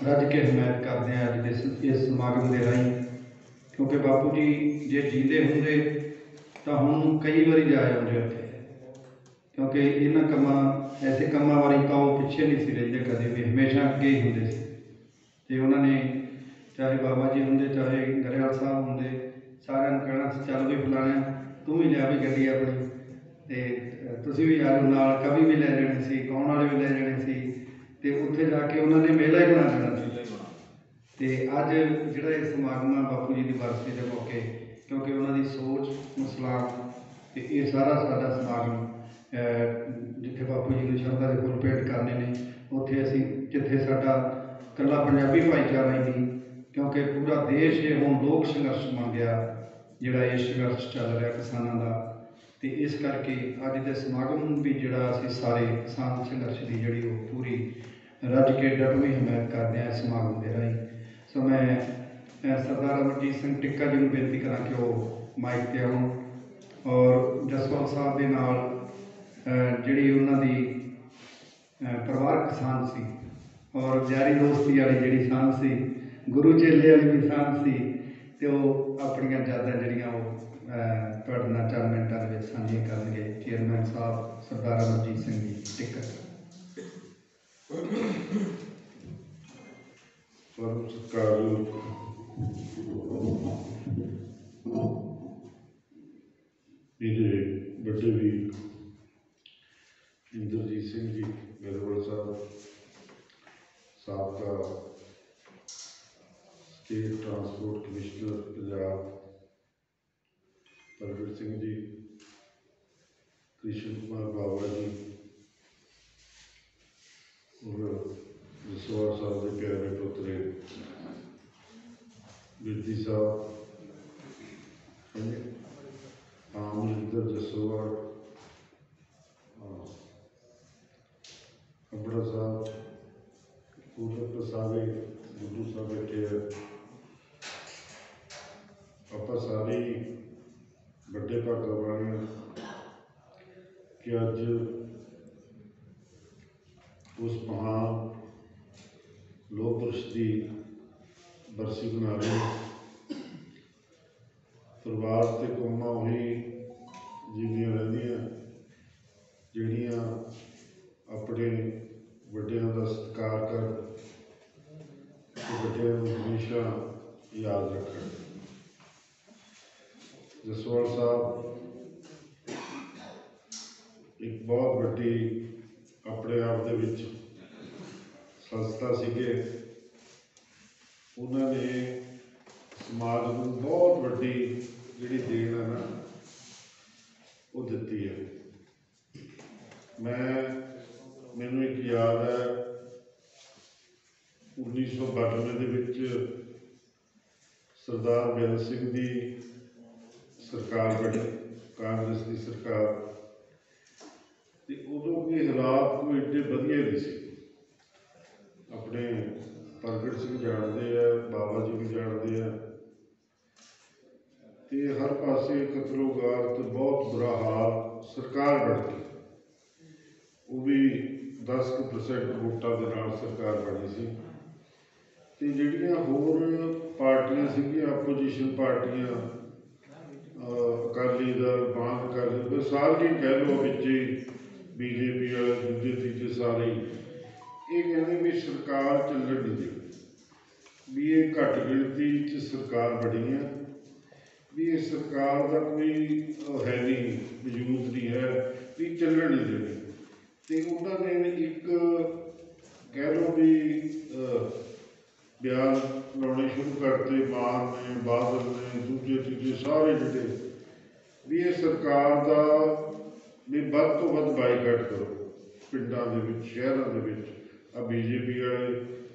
ਰੱਜ ਕੇ ਹਮਾਇਤ ਕਰਦੇ ਹਾਂ ਅੱਜ ਦੇ ਇਸ ਸਮਾਗਮ ਦੇ ਰਾਹੀਂ। ਕਿਉਂਕਿ ਬਾਪੂ ਜੀ ਜੇ ਜੀਂਦੇ ਹੁੰਦੇ ਤਾਂ ਹੁਣ ਕਈ ਵਾਰੀ ਜਾ ਆਉਂਦੇ ਉੱਥੇ, ਕਿਉਂਕਿ ਇਹਨਾਂ ਐਸੇ ਕੰਮਾਂ ਬਾਰੇ ਤਾਂ ਉਹ ਪਿੱਛੇ ਨਹੀਂ ਸੀ ਰਹਿੰਦੇ ਕਦੇ ਵੀ, ਹਮੇਸ਼ਾ ਅੱਗੇ ਹੀ ਹੁੰਦੇ ਸੀ। ਅਤੇ ਉਹਨਾਂ ਨੇ ਚਾਹੇ ਬਾਬਾ ਜੀ ਹੁੰਦੇ, ਚਾਹੇ ਗਰੇਵਾਲ ਸਾਹਿਬ ਹੁੰਦੇ, ਸਾਰਿਆਂ ਨੂੰ ਕਹਿਣਾ ਸੀ ਚੱਲ ਵੀ ਫਲਾਣਿਆ ਤੂੰ ਵੀ ਲਿਆ ਵੀ ਗੱਡੀ ਆਪਣੀ, ਅਤੇ ਤੁਸੀਂ ਵੀ ਆ ਜਾਓ ਨਾਲ, ਕਵੀ ਵੀ ਲੈ ਜਾਣੇ ਸੀ, ਗਾਉਣ ਵਾਲੇ ਵੀ ਲੈ ਜਾਣੇ ਸੀ, ਅਤੇ ਉੱਥੇ ਜਾ ਕੇ ਉਹਨਾਂ ਨੇ ਮੇਲਾ ਹੀ ਬਣਾ ਦੇਣਾ ਸੀ। ਅਤੇ ਅੱਜ ਜਿਹੜਾ ਇਹ ਸਮਾਗਮ ਆ ਬਾਪੂ ਜੀ ਦੀ ਬਰਸੀ ਦੇ ਮੌਕੇ, ਕਿਉਂਕਿ ਉਹਨਾਂ ਦੀ ਸੋਚ ਮੁਸਲਾਮ, ਅਤੇ ਇਹ ਸਾਰਾ ਸਾਡਾ ਸਮਾਗਮ ਜਿੱਥੇ ਬਾਪੂ ਜੀ ਨੂੰ ਸ਼ਰਧਾ ਦੇ ਫੁੱਲ ਭੇਟ ਕਰਨੇ ਨੇ, ਉੱਥੇ ਅਸੀਂ ਜਿੱਥੇ ਸਾਡਾ ਇਕੱਲਾ ਪੰਜਾਬੀ ਭਾਈਚਾਰਾ ਹੀ ਨਹੀਂ, ਕਿਉਂਕਿ ਪੂਰਾ ਦੇਸ਼ ਇਹ ਹੁਣ ਲੋਕ ਸੰਘਰਸ਼ ਬਣ ਗਿਆ, ਜਿਹੜਾ ਇਹ ਸੰਘਰਸ਼ ਚੱਲ ਰਿਹਾ ਕਿਸਾਨਾਂ ਦਾ। ਅਤੇ ਇਸ ਕਰਕੇ ਅੱਜ ਦੇ ਸਮਾਗਮ ਨੂੰ ਵੀ ਜਿਹੜਾ ਅਸੀਂ ਸਾਰੇ ਕਿਸਾਨ ਸੰਘਰਸ਼ ਦੀ ਜਿਹੜੀ ਉਹ ਪੂਰੀ ਰੱਜ ਕੇ ਡਟਵੀਂ ਹਮਾਇਤ ਕਰਦੇ ਹਾਂ ਇਸ ਸਮਾਗਮ ਦੇ ਰਾਹੀਂ। ਸੋ ਮੈਂ ਸਰਦਾਰ ਅਮਰਜੀਤ ਸਿੰਘ ਟਿੱਕਾ ਜੀ ਨੂੰ ਬੇਨਤੀ ਕਰਾਂ ਕਿ ਉਹ ਮਾਈਕ 'ਤੇ ਆਉਣ, ਔਰ ਜਸਵਾਲ ਸਾਹਿਬ ਦੇ ਨਾਲ ਜਿਹੜੀ ਉਹਨਾਂ ਦੀ ਪਰਿਵਾਰਕ ਸਾਂਝ ਸੀ, ਔਰ ਯਾਰੀ ਦੋਸਤੀ ਵਾਲੀ ਜਿਹੜੀ ਸਾਂਝ ਸੀ, ਗੁਰੂ ਚੇਲੇ ਵਾਲੀ ਵੀ ਸਾਂਝ ਸੀ, ਅਤੇ ਉਹ ਆਪਣੀਆਂ ਯਾਦਾਂ ਜਿਹੜੀਆਂ ਉਹ ਤੁਹਾਡੇ ਨਾਲ 4 ਮਿੰਟਾਂ ਦੇ ਵਿੱਚ ਸਾਂਝੀਆਂ ਕਰਨਗੇ। ਚੇਅਰਮੈਨ ਸਾਹਿਬ ਸਰਦਾਰ ਅਮਰਜੀਤ ਸਿੰਘ ਜੀ ਟਿੱਕਾ। ਪਰਮ ਸਤਿਕਾਰਯੋਗ ਮੇਰੇ ਵੱਡੇ ਵੀਰ ਇੰਦਰਜੀਤ ਸਿੰਘ ਜੀ ਗਰੇਵਾਲ ਸਾਹਿਬ, ਸਾਬਕਾ ਸਟੇਟ ਟਰਾਂਸਪੋਰਟ ਕਮਿਸ਼ਨਰ ਪੰਜਾਬ ਪ੍ਰਗਟ ਸਿੰਘ ਜੀ, ਕ੍ਰਿਸ਼ਨ ਕੁਮਾਰ ਬਾਵਾ ਜੀ, ਔਰ ਜਸਵਾਲ ਸਾਹਿਬ ਦੇ ਪਿਆਰੇ ਪੁੱਤਰੇ ਬਿਰਦੀ ਸਾਹਿਬ, ਆਮਰਿੰਦਰ ਜਸਵਾਲ, ਅਬੜਾ ਸਾਹਿਬ, ਪੂਰਬ ਸਾਰੇ ਗੁਰੂ ਸਾਹਿਬ ਬੈਠੇ ਆ। ਆਪਾਂ ਸਾਰੇ ਵੱਡੇ ਭਾਗਾਂ ਵਾਲੇ ਹਾਂ ਕਿ ਅੱਜ ਉਸ ਮਹਾਨ ਲੋਹ ਪੁਰਸ਼ ਦੀ ਬਰਸੀ ਮਨਾ ਰਹੇ ਹਾਂ। ਪਰਿਵਾਰ ਅਤੇ ਕੌਮਾਂ ਉਹੀ ਜਿਉਂਦੀਆਂ ਰਹਿੰਦੀਆਂ ਜਿਹੜੀਆਂ ਆਪਣੇ ਵੱਡਿਆਂ ਦਾ ਸਤਿਕਾਰ ਕਰਨ ਅਤੇ ਵੱਡਿਆਂ ਨੂੰ ਹਮੇਸ਼ਾ ਯਾਦ ਰੱਖਣ। ਜਸਵਾਲ ਸਾਹਿਬ ਇੱਕ ਬਹੁਤ ਵੱਡੀ ਆਪਣੇ ਆਪ ਦੇ ਵਿੱਚ ਸੰਸਥਾ ਸੀਗੇ, ਉਹਨਾਂ ਨੇ ਸਮਾਜ ਨੂੰ ਬਹੁਤ ਵੱਡੀ ਜਿਹੜੀ ਦੇਣ ਹੈ ਨਾ ਉਹ ਦਿੱਤੀ ਹੈ। ਮੈਨੂੰ ਇੱਕ ਯਾਦ ਹੈ 1992 ਦੇ ਵਿੱਚ ਸਰਦਾਰ ਬੇਅੰਤ ਸਿੰਘ ਦੀ ਸਰਕਾਰ ਬਣੀ, ਕਾਂਗਰਸ ਦੀ ਸਰਕਾਰ, ਤੇ ਉਦੋਂ ਕੋਈ ਹਾਲਾਤ ਕੋਈ ਏਡੇ ਵਧੀਆ ਨਹੀਂ ਸੀ। ਆਪਣੇ ਪ੍ਰਗਟ ਸਿੰਘ ਜਾਣਦੇ ਆ, ਬਾਬਾ ਜੀ ਵੀ ਜਾਣਦੇ ਆ, ਤੇ ਹਰ ਪਾਸੇ ਕਤਲੋਗਾਰ ਤੇ ਬਹੁਤ ਬੁਰਾ ਹਾਲ। ਸਰਕਾਰ ਬਣ ਗਈ, ਉਹ ਵੀ 10% ਵੋਟਾਂ ਦੇ ਨਾਲ ਸਰਕਾਰ ਬਣੀ ਸੀ। ਤੇ ਜਿਹੜੀਆਂ ਹੋਰ ਪਾਰਟੀਆਂ ਸੀਗੀਆਂ, ਆਪੋਜੀਸ਼ਨ ਪਾਰਟੀਆਂ, ਅਕਾਲੀ ਦਲ, ਬਾਂਦ ਅਕਾਲੀ, ਸਾਰੀਆਂ ਕਹਿ ਲਓ ਵਿੱਚ BJP ਵਾਲੇ ਦੂਜੇ ਤੀਜੇ ਸਾਰੇ ਇਹ ਕਹਿੰਦੇ ਵੀ ਸਰਕਾਰ ਚੱਲਣ ਨਹੀਂ ਦੇਣੀ, ਵੀ ਇਹ ਘੱਟ ਗਿਣਤੀ 'ਚ ਸਰਕਾਰ ਬਣੀ ਹੈ, ਵੀ ਇਹ ਸਰਕਾਰ ਦਾ ਕੋਈ ਹੈ ਨਹੀਂ, ਵਜੂਦ ਨਹੀਂ ਹੈ, ਵੀ ਚੱਲਣ ਨਹੀਂ ਦੇਣੀ। ਤੇ ਉਹਨਾਂ ਨੇ ਇੱਕ ਕਹਿ ਲਓ ਵੀ ਬਿਆਨ ਲਾਉਣੇ ਸ਼ੁਰੂ ਕਰਤੇ, ਮਾਨ ਨੇ, ਬਾਦਲ ਨੇ, ਦੂਜੇ ਤੀਜੇ ਸਾਰੇ ਜਿਹੜੇ ਵੀ ਇਹ ਸਰਕਾਰ ਦਾ ਵੀ ਵੱਧ ਤੋਂ ਵੱਧ ਬਾਈਕਾਟ ਕਰੋ ਪਿੰਡਾਂ ਦੇ ਵਿੱਚ, ਸ਼ਹਿਰਾਂ ਦੇ ਵਿੱਚ। ਆ BJP ਵਾਲੇ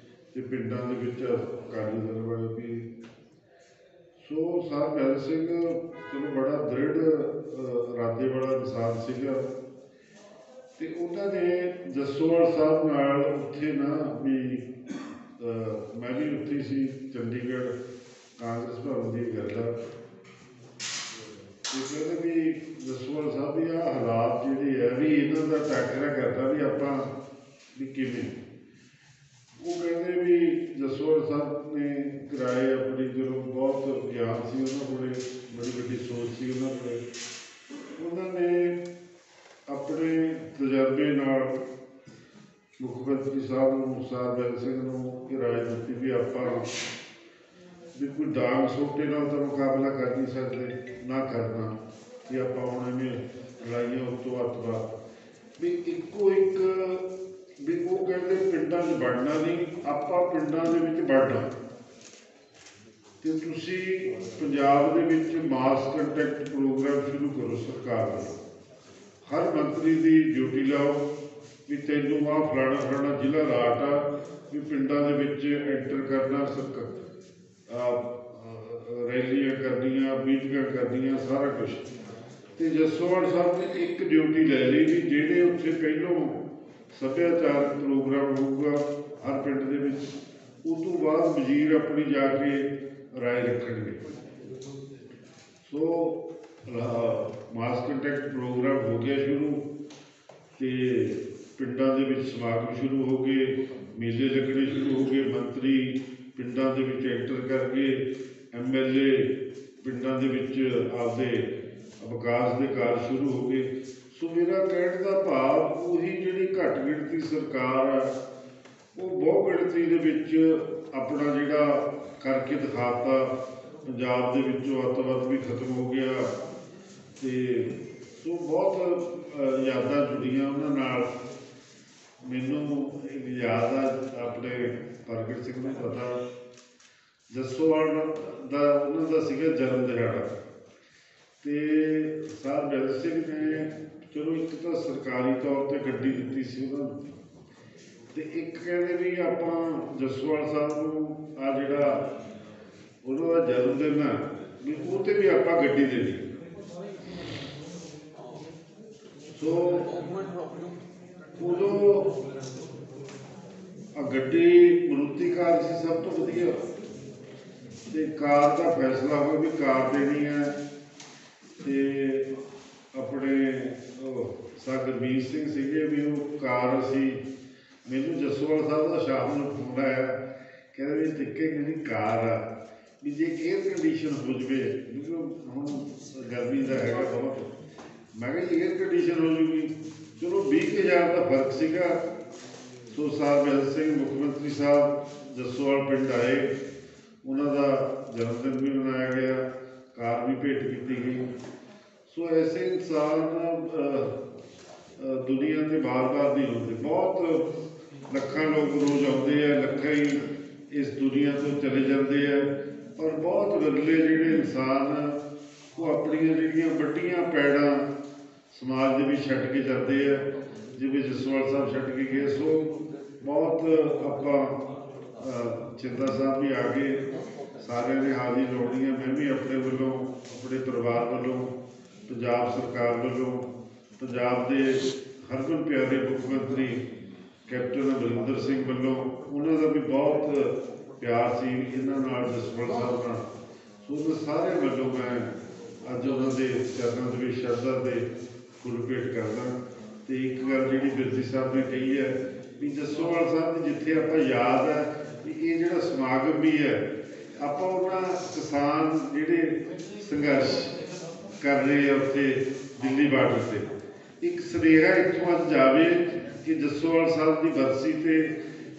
ਤੇ ਪਿੰਡਾਂ ਦੇ ਵਿੱਚ ਅਕਾਲੀ ਦਲ ਵਾਲੇ ਵੀ। ਸੋ ਸਰ ਬੇਅੰਤ ਸਿੰਘ ਚਲੋ ਬੜਾ ਦ੍ਰਿੜ ਇਰਾਦੇ ਵਾਲਾ ਇਨਸਾਨ ਸੀਗਾ, ਤੇ ਉਹਨਾਂ ਨੇ ਜੱਸੋਵਾਲ ਸਾਹਿਬ ਨਾਲ ਉੱਥੇ ਨਾ ਵੀ ਮੈਂ ਵੀ ਉੱਥੇ ਸੀ ਚੰਡੀਗੜ੍ਹ ਕਾਂਗਰਸ ਭਵਨ ਦੀ ਗੱਲ ਆ, ਤੇ ਕਹਿੰਦੇ ਵੀ ਜੱਸੋਵਾਲ ਸਾਹਿਬ ਵੀ ਆਹ ਹਾਲਾਤ ਜਿਹੜੇ ਹੈ ਵੀ ਇਹਨਾਂ ਦਾ ਟਾਕਰਾ ਕਰਦਾ ਵੀ ਆਪਾਂ ਵੀ ਕਿਵੇਂ। ਉਹ ਕਹਿੰਦੇ ਵੀ ਜੱਸੋਵਾਲ ਸਾਹਿਬ ਨੇ ਕਿਰਾਏ ਆਪਣੀ, ਜਦੋਂ ਬਹੁਤ ਗਿਆਨ ਸੀ ਉਹਨਾਂ ਕੋਲ, ਬੜੀ ਵੱਡੀ ਸੋਚ ਸੀ ਉਹਨਾਂ ਕੋਲ, ਉਹਨਾਂ ਨੇ ਆਪਣੇ ਤਜਰਬੇ ਨਾਲ ਮੁੱਖ ਮੰਤਰੀ ਸਾਹਿਬ ਨੂੰ, ਸਰ ਬੇਅੰਤ ਸਿੰਘ ਨੂੰ ਇਹ ਰਾਏ ਦਿੱਤੀ ਵੀ ਆਪਾਂ ਵੀ ਕੋਈ ਡਾਂਗ ਸੋਟੇ ਨਾਲ ਤਾਂ ਮੁਕਾਬਲਾ ਕਰ ਨਹੀਂ ਸਕਦੇ, ਨਾ ਕਰਨਾ ਕਿ ਆਪਾਂ ਹੁਣ ਐਵੇਂ ਲੜਾਈਆਂ ਉੱਤੋਂ ਅੱਤਵਾ ਵੀ ਇੱਕੋ ਇੱਕ ਵੀ ਉਹ ਕਹਿੰਦੇ ਪਿੰਡਾਂ 'ਚ ਵੜਨਾ ਨਹੀਂ, ਆਪਾਂ ਪਿੰਡਾਂ ਦੇ ਵਿੱਚ ਵੜਨਾ। ਤੇ ਤੁਸੀਂ ਪੰਜਾਬ ਦੇ ਵਿੱਚ ਮਾਸ ਕੰਟੈਕਟ ਪ੍ਰੋਗਰਾਮ ਸ਼ੁਰੂ ਕਰੋ ਸਰਕਾਰ ਵੱਲੋਂ, ਹਰ ਮੰਤਰੀ ਦੀ ਡਿਊਟੀ ਲਾਓ ਵੀ ਤੈਨੂੰ ਆਹ ਫਲਾਣਾ ਫਲਾਣਾ ਜ਼ਿਲ੍ਹਾ ਲਾਟ ਆ ਵੀ ਪਿੰਡਾਂ ਦੇ ਵਿੱਚ ਐਂਟਰ ਕਰਨਾ, ਰੈਲੀਆਂ ਕਰਨੀਆਂ, ਮੀਟਿੰਗਾਂ ਕਰਨੀਆਂ, ਸਾਰਾ ਕੁਛ। ਤੇ ਜੱਸੋਵਾਲ ਸਾਹਿਬ ਨੇ ਇੱਕ ਡਿਊਟੀ ਲੈ ਲਈ ਵੀ ਜਿਹੜੇ ਉੱਥੇ ਪਹਿਲੋਂ ਸੱਭਿਆਚਾਰਕ ਪ੍ਰੋਗਰਾਮ ਹੋਊਗਾ ਹਰ ਪਿੰਡ ਦੇ ਵਿੱਚ, ਉਸ ਤੋਂ ਬਾਅਦ ਵਜ਼ੀਰ ਆਪਣੀ ਜਾ ਕੇ ਰਾਏ ਰੱਖਣਗੇ। ਸੋ ਮਾਸ ਕੰਟੈਕਟ ਪ੍ਰੋਗਰਾਮ ਹੋ ਗਿਆ ਸ਼ੁਰੂ, ਤੇ ਪਿੰਡਾਂ ਦੇ ਵਿੱਚ ਸਮਾਗਮ ਸ਼ੁਰੂ ਹੋ ਗਏ, ਮੇਲੇ ਲੱਗਣੇ ਸ਼ੁਰੂ ਹੋ ਗਏ, ਮੰਤਰੀ ਪਿੰਡਾਂ ਦੇ ਵਿੱਚ ਐਂਟਰ ਕਰਕੇ, MLA ਪਿੰਡਾਂ ਦੇ ਵਿੱਚ ਆਪਦੇ ਵਿਕਾਸ ਦੇ ਕਾਰਜ ਸ਼ੁਰੂ ਹੋ ਗਏ। ਸੋ ਮੇਰਾ ਕਹਿਣ ਦਾ ਭਾਵ ਉਹੀ ਜਿਹੜੀ ਘੱਟ ਗਿਣਤੀ ਸਰਕਾਰ ਆ, ਉਹ ਬਹੁ ਗਿਣਤੀ ਦੇ ਵਿੱਚ ਆਪਣਾ ਜਿਹੜਾ ਕਰਕੇ ਦਿਖਾਤਾ। ਪੰਜਾਬ ਦੇ ਵਿੱਚੋਂ ਅੱਤਵਾਦ ਵੀ ਖਤਮ ਹੋ ਗਿਆ, ਤੇ ਸੋ ਬਹੁਤ ਯਾਦਾਂ ਜੁੜੀਆਂ ਉਹਨਾਂ ਨਾਲ। ਮੈਨੂੰ ਇੱਕ ਯਾਦ ਆ ਆਪਣੇ ਪ੍ਰਗਟ ਸਿੰਘ ਨੂੰ ਪਤਾ, ਜੱਸੋਵਾਲ ਦਾ ਉਹਨਾਂ ਦਾ ਸੀਗਾ ਜਨਮ ਦਿਹਾੜਾ, ਤੇ ਸਰ ਬੇਅੰਤ ਸਿੰਘ ਨੇ ਚਲੋ ਇੱਕ ਤਾਂ ਸਰਕਾਰੀ ਤੌਰ 'ਤੇ ਗੱਡੀ ਦਿੱਤੀ ਸੀ ਉਹਨਾਂ ਨੂੰ, ਤੇ ਇੱਕ ਕਹਿੰਦੇ ਵੀ ਆਪਾਂ ਜੱਸੋਵਾਲ ਸਾਹਿਬ ਨੂੰ ਆ ਜਿਹੜਾ ਉਹਨਾਂ ਦਾ ਜਨਮ ਦਿਨ ਆ ਵੀ ਉਹ 'ਤੇ ਵੀ ਆਪਾਂ ਗੱਡੀ ਦੇਣੀ। ਸੋ ਉਦੋਂ ਗੱਡੀ ਮਰੂਤੀ ਕਾਰ ਸੀ ਸਭ ਤੋਂ ਵਧੀਆ, ਤੇ ਕਾਰ ਦਾ ਫੈਸਲਾ ਹੋਇਆ ਵੀ ਕਾਰ ਦੇਣੀ ਹੈ। ਤੇ ਆਪਣੇ ਸਰ ਗੁਰਮੀਤ ਸਿੰਘ ਸੀਗੇ ਵੀ ਉਹ ਕਾਰ ਸੀ। ਮੈਨੂੰ ਜੱਸੋਵਾਲ ਸਾਹਿਬ ਦਾ ਸ਼ਾਮ ਨੂੰ ਫੋਨ ਆਇਆ, ਕਹਿੰਦੇ ਵੀ ਟਿੱਕੇ ਜਿਹੜੀ ਕਾਰ ਆ ਵੀ ਜੇ ਏਅਰ ਕੰਡੀਸ਼ਨ ਹੋ ਜਾਵੇ, ਕਿਉਂਕਿ ਹੁਣ ਗਰਮੀ ਦਾ ਹੈਗਾ ਬਹੁਤ, ਮੈਂ ਕਿਹਾ ਜੀ ਏਅਰ ਕੰਡੀਸ਼ਨ ਹੋ ਜੂਗੀ। ਚਲੋ 20,000 ਦਾ ਫਰਕ ਸੀਗਾ। ਸੋ ਸਰ ਬੇਅੰਤ ਸਿੰਘ ਮੁੱਖ ਮੰਤਰੀ ਸਾਹਿਬ ਜੱਸੋਵਾਲ ਪਿੰਡ ਆਏ, ਉਹਨਾਂ ਦਾ ਜਨਮ ਦਿਨ ਵੀ ਮਨਾਇਆ ਗਿਆ, ਕਾਰ ਵੀ ਭੇਟ ਕੀਤੀ ਗਈ। ਸੋ ਐਸੇ ਇਨਸਾਨ ਦੁਨੀਆ ਤੇ ਬਾਰ-ਬਾਰ ਨਹੀਂ ਹੁੰਦੇ। ਬਹੁਤ ਲੱਖਾਂ ਲੋਕ ਰੋਜ਼ ਆਉਂਦੇ ਆ, ਲੱਖਾਂ ਹੀ ਇਸ ਦੁਨੀਆ ਤੋਂ ਚਲੇ ਜਾਂਦੇ ਆ, ਪਰ ਬਹੁਤ ਵਿਰਲੇ ਜਿਹੜੇ ਇਨਸਾਨ ਆ ਉਹ ਆਪਣੀਆਂ ਜਿਹੜੀਆਂ ਵੱਡੀਆਂ ਪੈੜਾਂ ਸਮਾਜ ਦੇ ਵਿੱਚ ਛੱਡ ਕੇ ਜਾਂਦੇ ਆ, ਜਿਵੇਂ ਜਸਵਾਲ ਸਾਹਿਬ ਛੱਡ ਕੇ ਗਏ। ਸੋ ਬਹੁਤ ਆਪਾਂ ਚਿੰਤਾ ਸਾਹਿਬ ਵੀ ਆ ਗਏ, ਸਾਰਿਆਂ ਨੇ ਹਾਜ਼ਰੀ ਲਾਉਣੀ ਹੈ। ਮੈਂ ਵੀ ਆਪਣੇ ਵੱਲੋਂ, ਆਪਣੇ ਪਰਿਵਾਰ ਵੱਲੋਂ, ਪੰਜਾਬ ਸਰਕਾਰ ਵੱਲੋਂ, ਪੰਜਾਬ ਦੇ ਹਰਮਨ ਪਿਆਰੇ ਮੁੱਖ ਮੰਤਰੀ ਕੈਪਟਨ ਅਮਰਿੰਦਰ ਸਿੰਘ ਵੱਲੋਂ, ਉਹਨਾਂ ਦਾ ਵੀ ਬਹੁਤ ਪਿਆਰ ਸੀ ਇਹਨਾਂ ਨਾਲ, ਜਸਵਾਲ ਸਾਹਿਬ ਨਾਲ। ਸੋ ਉਹਨਾਂ ਸਾਰਿਆਂ ਵੱਲੋਂ ਮੈਂ ਅੱਜ ਉਹਨਾਂ ਦੇ ਚਰਨਾਂ ਦੇ ਵਿੱਚ ਸ਼ਰਧਾ ਦੇ ਫੁੱਲ ਭੇਟ ਕਰਦਾ। ਅਤੇ ਇੱਕ ਗੱਲ ਜਿਹੜੀ ਬਿਰਦੀ ਸਾਹਿਬ ਨੇ ਕਹੀ ਹੈ ਵੀ ਜਸਵਾਲ ਸਾਹਿਬ ਦੀ ਜਿੱਥੇ ਆਪਾਂ ਯਾਦ ਹੈ ਵੀ ਇਹ ਜਿਹੜਾ ਸਮਾਗਮ ਵੀ ਹੈ, ਆਪਾਂ ਉਹਨਾਂ ਕਿਸਾਨ ਜਿਹੜੇ ਸੰਘਰਸ਼ ਕਰ ਰਹੇ ਆ ਉੱਥੇ ਦਿੱਲੀ ਬਾਰਡਰ 'ਤੇ, ਇੱਕ ਸੁਨੇਹਾ ਇੱਥੋਂ ਅੱਜ ਜਾਵੇ ਕਿ ਜਸਵਾਲ ਸਾਹਿਬ ਦੀ ਬਰਸੀ 'ਤੇ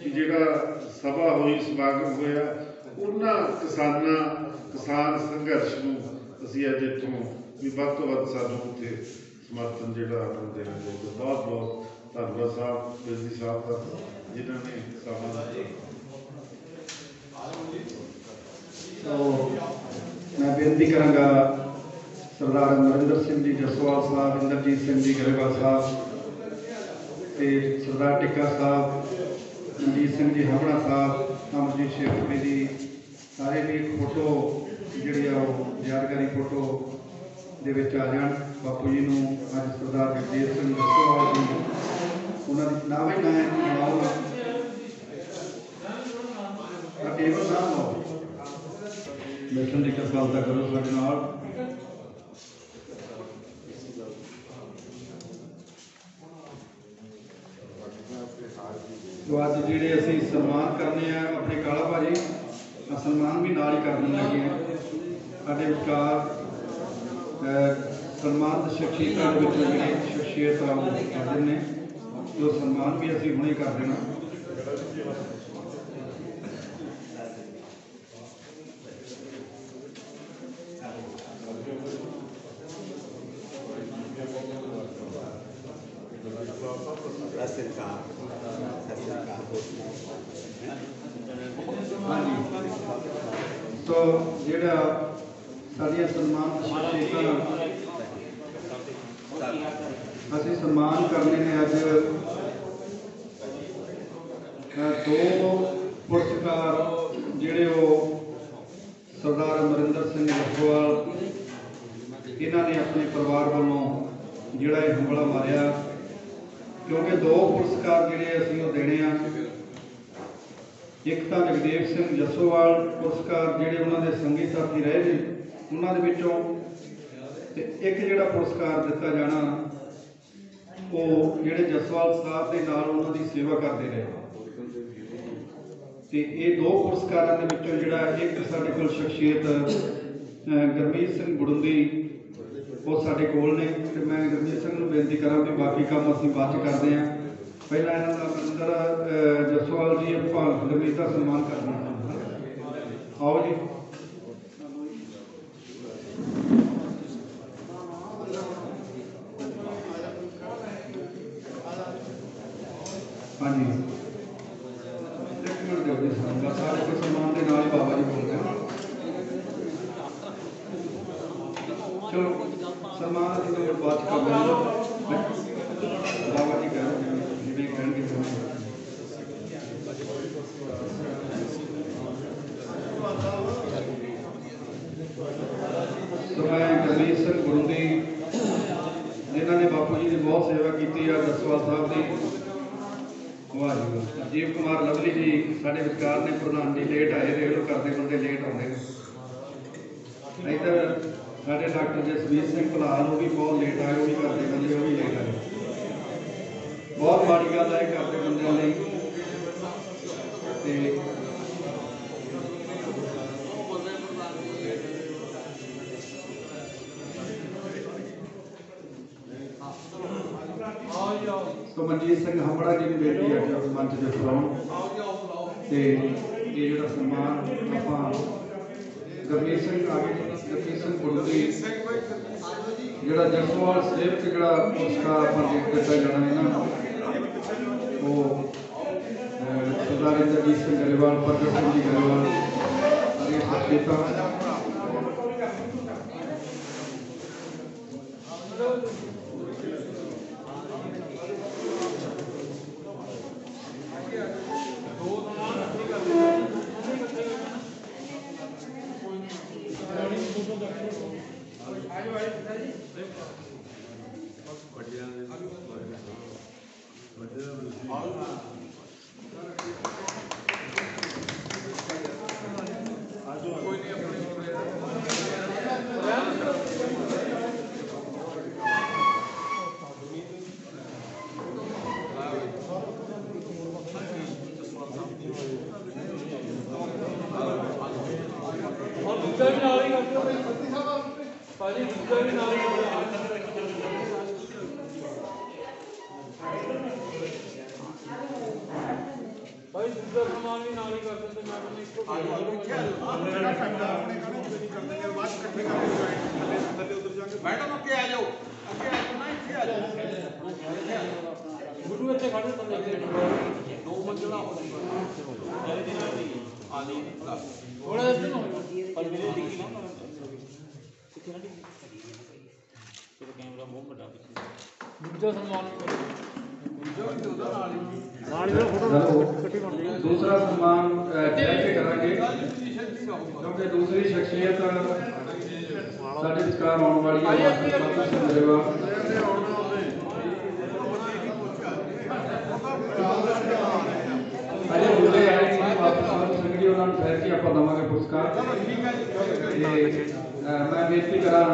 ਜਿਹੜਾ ਸਭਾ ਹੋਈ, ਸਮਾਗਮ ਹੋਇਆ, ਉਹਨਾਂ ਕਿਸਾਨ ਸੰਘਰਸ਼ ਨੂੰ ਅਸੀਂ ਅੱਜ ਇੱਥੋਂ ਵੀ ਵੱਧ ਤੋਂ ਵੱਧ ਸਾਨੂੰ ਉੱਥੇ ਸਮਰਥਨ ਜਿਹੜਾ ਆਪਣਾ ਦੇਣਾ ਚਾਹੀਦਾ। ਬਹੁਤ ਬਹੁਤ ਧੰਨਵਾਦ ਸਾਹਿਬ, ਬਿਰਦੀ ਸਾਹਿਬ ਦਾ, ਜਿਨ੍ਹਾਂ ਨੇ ਸਮਾਂ ਮੈਂ ਬੇਨਤੀ ਕਰਾਂਗਾ ਸਰਦਾਰ ਅਮਰਿੰਦਰ ਸਿੰਘ ਜੀ ਜਸਵਾਲ ਸਾਹਿਬ, ਇੰਦਰਜੀਤ ਸਿੰਘ ਜੀ ਗਰੇਵਾਲ ਸਾਹਿਬ ਤੇ ਸਰਦਾਰ ਟਿੱਕਾ ਸਾਹਿਬ, ਮਨਜੀਤ ਸਿੰਘ ਜੀ ਹਮੜਾ ਸਾਹਿਬ, ਅਮਰਜੀਤ ਸ਼ੇਖਪੁਰੀ ਜੀ, ਸਾਰੇ ਵੀ ਇੱਕ ਫੋਟੋ ਜਿਹੜੀ ਆ ਉਹ ਯਾਦਗਾਰੀ ਫੋਟੋ ਦੇ ਵਿੱਚ ਆ ਜਾਣ। ਬਾਪੂ ਜੀ ਨੂੰ ਅੱਜ ਸਰਦਾਰ ਜਗਦੇਵ ਸਿੰਘ ਜਸਵਾਲ ਜੀ ਉਹਨਾਂ ਦੀ ਨਾਮ ਹੀ ਨਾ ਟੇਬਲ ਨਾ ਲਓ, ਮਿਸ਼ਨ ਦੀ ਕਿਰਪਾਲਤਾ ਕਰੋ ਸਾਡੇ ਨਾਲ। तो ਅੱਜ ਜਿਹੜੇ ਅਸੀਂ ਸਨਮਾਨ ਕਰਨੇ ਆ ਆਪਣੇ ਕਾਲਾ ਭਾਜੀ, ਸਨਮਾਨ ਵੀ ਨਾਲ ਹੀ ਕਰਨ ਲੱਗੇ ਆ। ਸਾਡੇ ਵਿਚਕਾਰ ਸਨਮਾਨਿਤ ਸ਼ਖਸੀਅਤਾਂ ਦੇ ਵਿੱਚੋਂ ਜਿਹੜੀ ਸ਼ਖਸੀਅਤ ਆ ਉਹ ਕਰਦੇ ਨੇ, ਜੋ ਸਨਮਾਨ ਵੀ ਅਸੀਂ ਹੁਣੇ ਕਰ ਦੇਣਾ। तो ਜਿਹੜਾ ਸਾਡੀਆਂ ਸਨਮਾਨਿਤ ਸ਼ਖਸੀਅਤਾਂ ਅਸੀਂ ਸਨਮਾਨ ਕਰਨੇ ਨੇ ਅੱਜ, ਦੋ ਪੁਰਸਕਾਰ ਜਿਹੜੇ ਉਹ ਸਰਦਾਰ ਅਮਰਿੰਦਰ ਸਿੰਘ ਜਸਵਾਲ ਇਹਨਾਂ ਨੇ ਆਪਣੇ ਪਰਿਵਾਰ ਵੱਲੋਂ ਜਿਹੜਾ ਇਹ ਹੰਬਲਾ ਮਾਰਿਆ, ਕਿਉਂਕਿ ਦੋ ਪੁਰਸਕਾਰ ਜਿਹੜੇ ਅਸੀਂ ਉਹ ਦੇਣੇ ਆ। ਇੱਕ ਤਾਂ ਜਗਦੇਵ ਸਿੰਘ ਜਸੋਵਾਲ ਪੁਰਸਕਾਰ ਜਿਹੜੇ ਉਹਨਾਂ ਦੇ ਸੰਗੀ ਸਾਥੀ ਰਹੇ ਨੇ ਉਹਨਾਂ ਦੇ ਵਿੱਚੋਂ, ਤੇ ਇੱਕ ਜਿਹੜਾ ਪੁਰਸਕਾਰ ਦਿੱਤਾ ਜਾਣਾ ਉਹ ਜਿਹੜੇ ਜਸਵਾਲ ਸਾਹਿਬ ਦੇ ਨਾਲ ਉਹਨਾਂ ਦੀ ਸੇਵਾ ਕਰਦੇ ਰਹੇ। ਤੇ ਇਹ ਦੋ ਪੁਰਸਕਾਰਾਂ ਦੇ ਵਿੱਚੋਂ ਜਿਹੜਾ ਇੱਕ ਸਾਡੇ ਕੋਲ ਸ਼ਖਸੀਅਤ ਗੁਰਮੀਤ ਸਿੰਘ ਗੁੜੰਦੀ ਉਹ ਸਾਡੇ ਕੋਲ ਨੇ, ਤੇ ਮੈਂ ਗੁਰਮੀਤ ਸਿੰਘ ਨੂੰ ਬੇਨਤੀ ਕਰਾਂ ਕਿ ਬਾਕੀ ਕੰਮ ਅਸੀਂ ਬਾਅਦ 'ਚ ਕਰਦੇ ਹਾਂ। ਪਹਿਲਾਂ ਇਹਨਾਂ ਦਾ ਅਮਰਿੰਦਰ ਜਸਵਾਲ ਜੀ ਆਪਾਂ ਗੁਰਮੀਤ ਦਾ ਸਨਮਾਨ ਕਰਨਾ। ਆਓ ਜੀ। ਹਾਂਜੀ, ਇੱਕ ਮਿੰਟ ਦਿਓ ਸਾਨੂੰ, ਸਾਰੇ ਕੋਈ ਸਨਮਾਨ ਦੇ ਨਾਲ ਹੀ ਬਾਬਾ ਜੀ ਬੋਲਦੇ ਆ। ਚਲੋ ਸਨਮਾਨ ਅਸੀਂ ਤਾਂ ਬਾਅਦ 'ਚ ਕਰ ਲੈਂਦੇ, ਬਾਬਾ ਜੀ ਕਹਿ ਜਿਵੇਂ ਕਹਿਣਗੇ। तो मैं गुरमीत सिंह गुरुंदी जिन्होंने बापू जी की बहुत सेवा की है, जसवाल साहब की, वाह जी वाह। राजीव कुमार लवली जी साढ़े विचकार ने, प्रधान जी लेट आए, देख लो करते बंदे लेट आते हैं। इधर साढ़े डॉक्टर जसवीर सिंह भलाल वो भी बहुत लेट आए, वो भी करते बंदे वो भी लेट आए। बहुत माड़ी गल है करते बंदे लिए। तो मनजीत सिंह हंबड़ा जी की बेटी है कि मंच से बुलाओ, तो ये जो सम्मान आप ਗੁਰਮੀਤ ਸਿੰਘ ਗੁਰਦੀ ਜਿਹੜਾ ਜਸਵਾਲ ਸੇਵਕ ਜਿਹੜਾ ਪੁਰਸਕਾਰ ਆਪਾਂ ਦਿੱਤਾ ਜਾਣਾ ਇਹਨਾਂ ਨੂੰ ਉਹ ਸਰਦਾਰ ਇੰਦਰਜੀਤ ਸਿੰਘ ਗਰੇਵਾਲ, ਪ੍ਰਗਟ ਸਿੰਘ ਜੀ ਗਰੇਵਾਲ ਸਾਰੀਆਂ ਸ਼ਖਸੀਅਤਾਂ मैडम अगे आ जाओ, अगे आ जाओ ना, इत्थे आ जाओ, गुरु इत्थे खड़े बंदे दो मंजिला हो जाएगा आ नहीं थोड़ा इधर हो पर मेरे डिग्गी ना किथे ना डिग्गी तेरा कैमरा बहुत बड़ा पीछे दूसरा सम्मान दूसरा सम्मान जैसे करांगे क्योंकि दूसरी शख्सियत साढ़े विचकार आने वाली है अजे बुले आए संगड़ी उन्होंने ठहर के आप देवे पुरस्कार मैं बेनती करा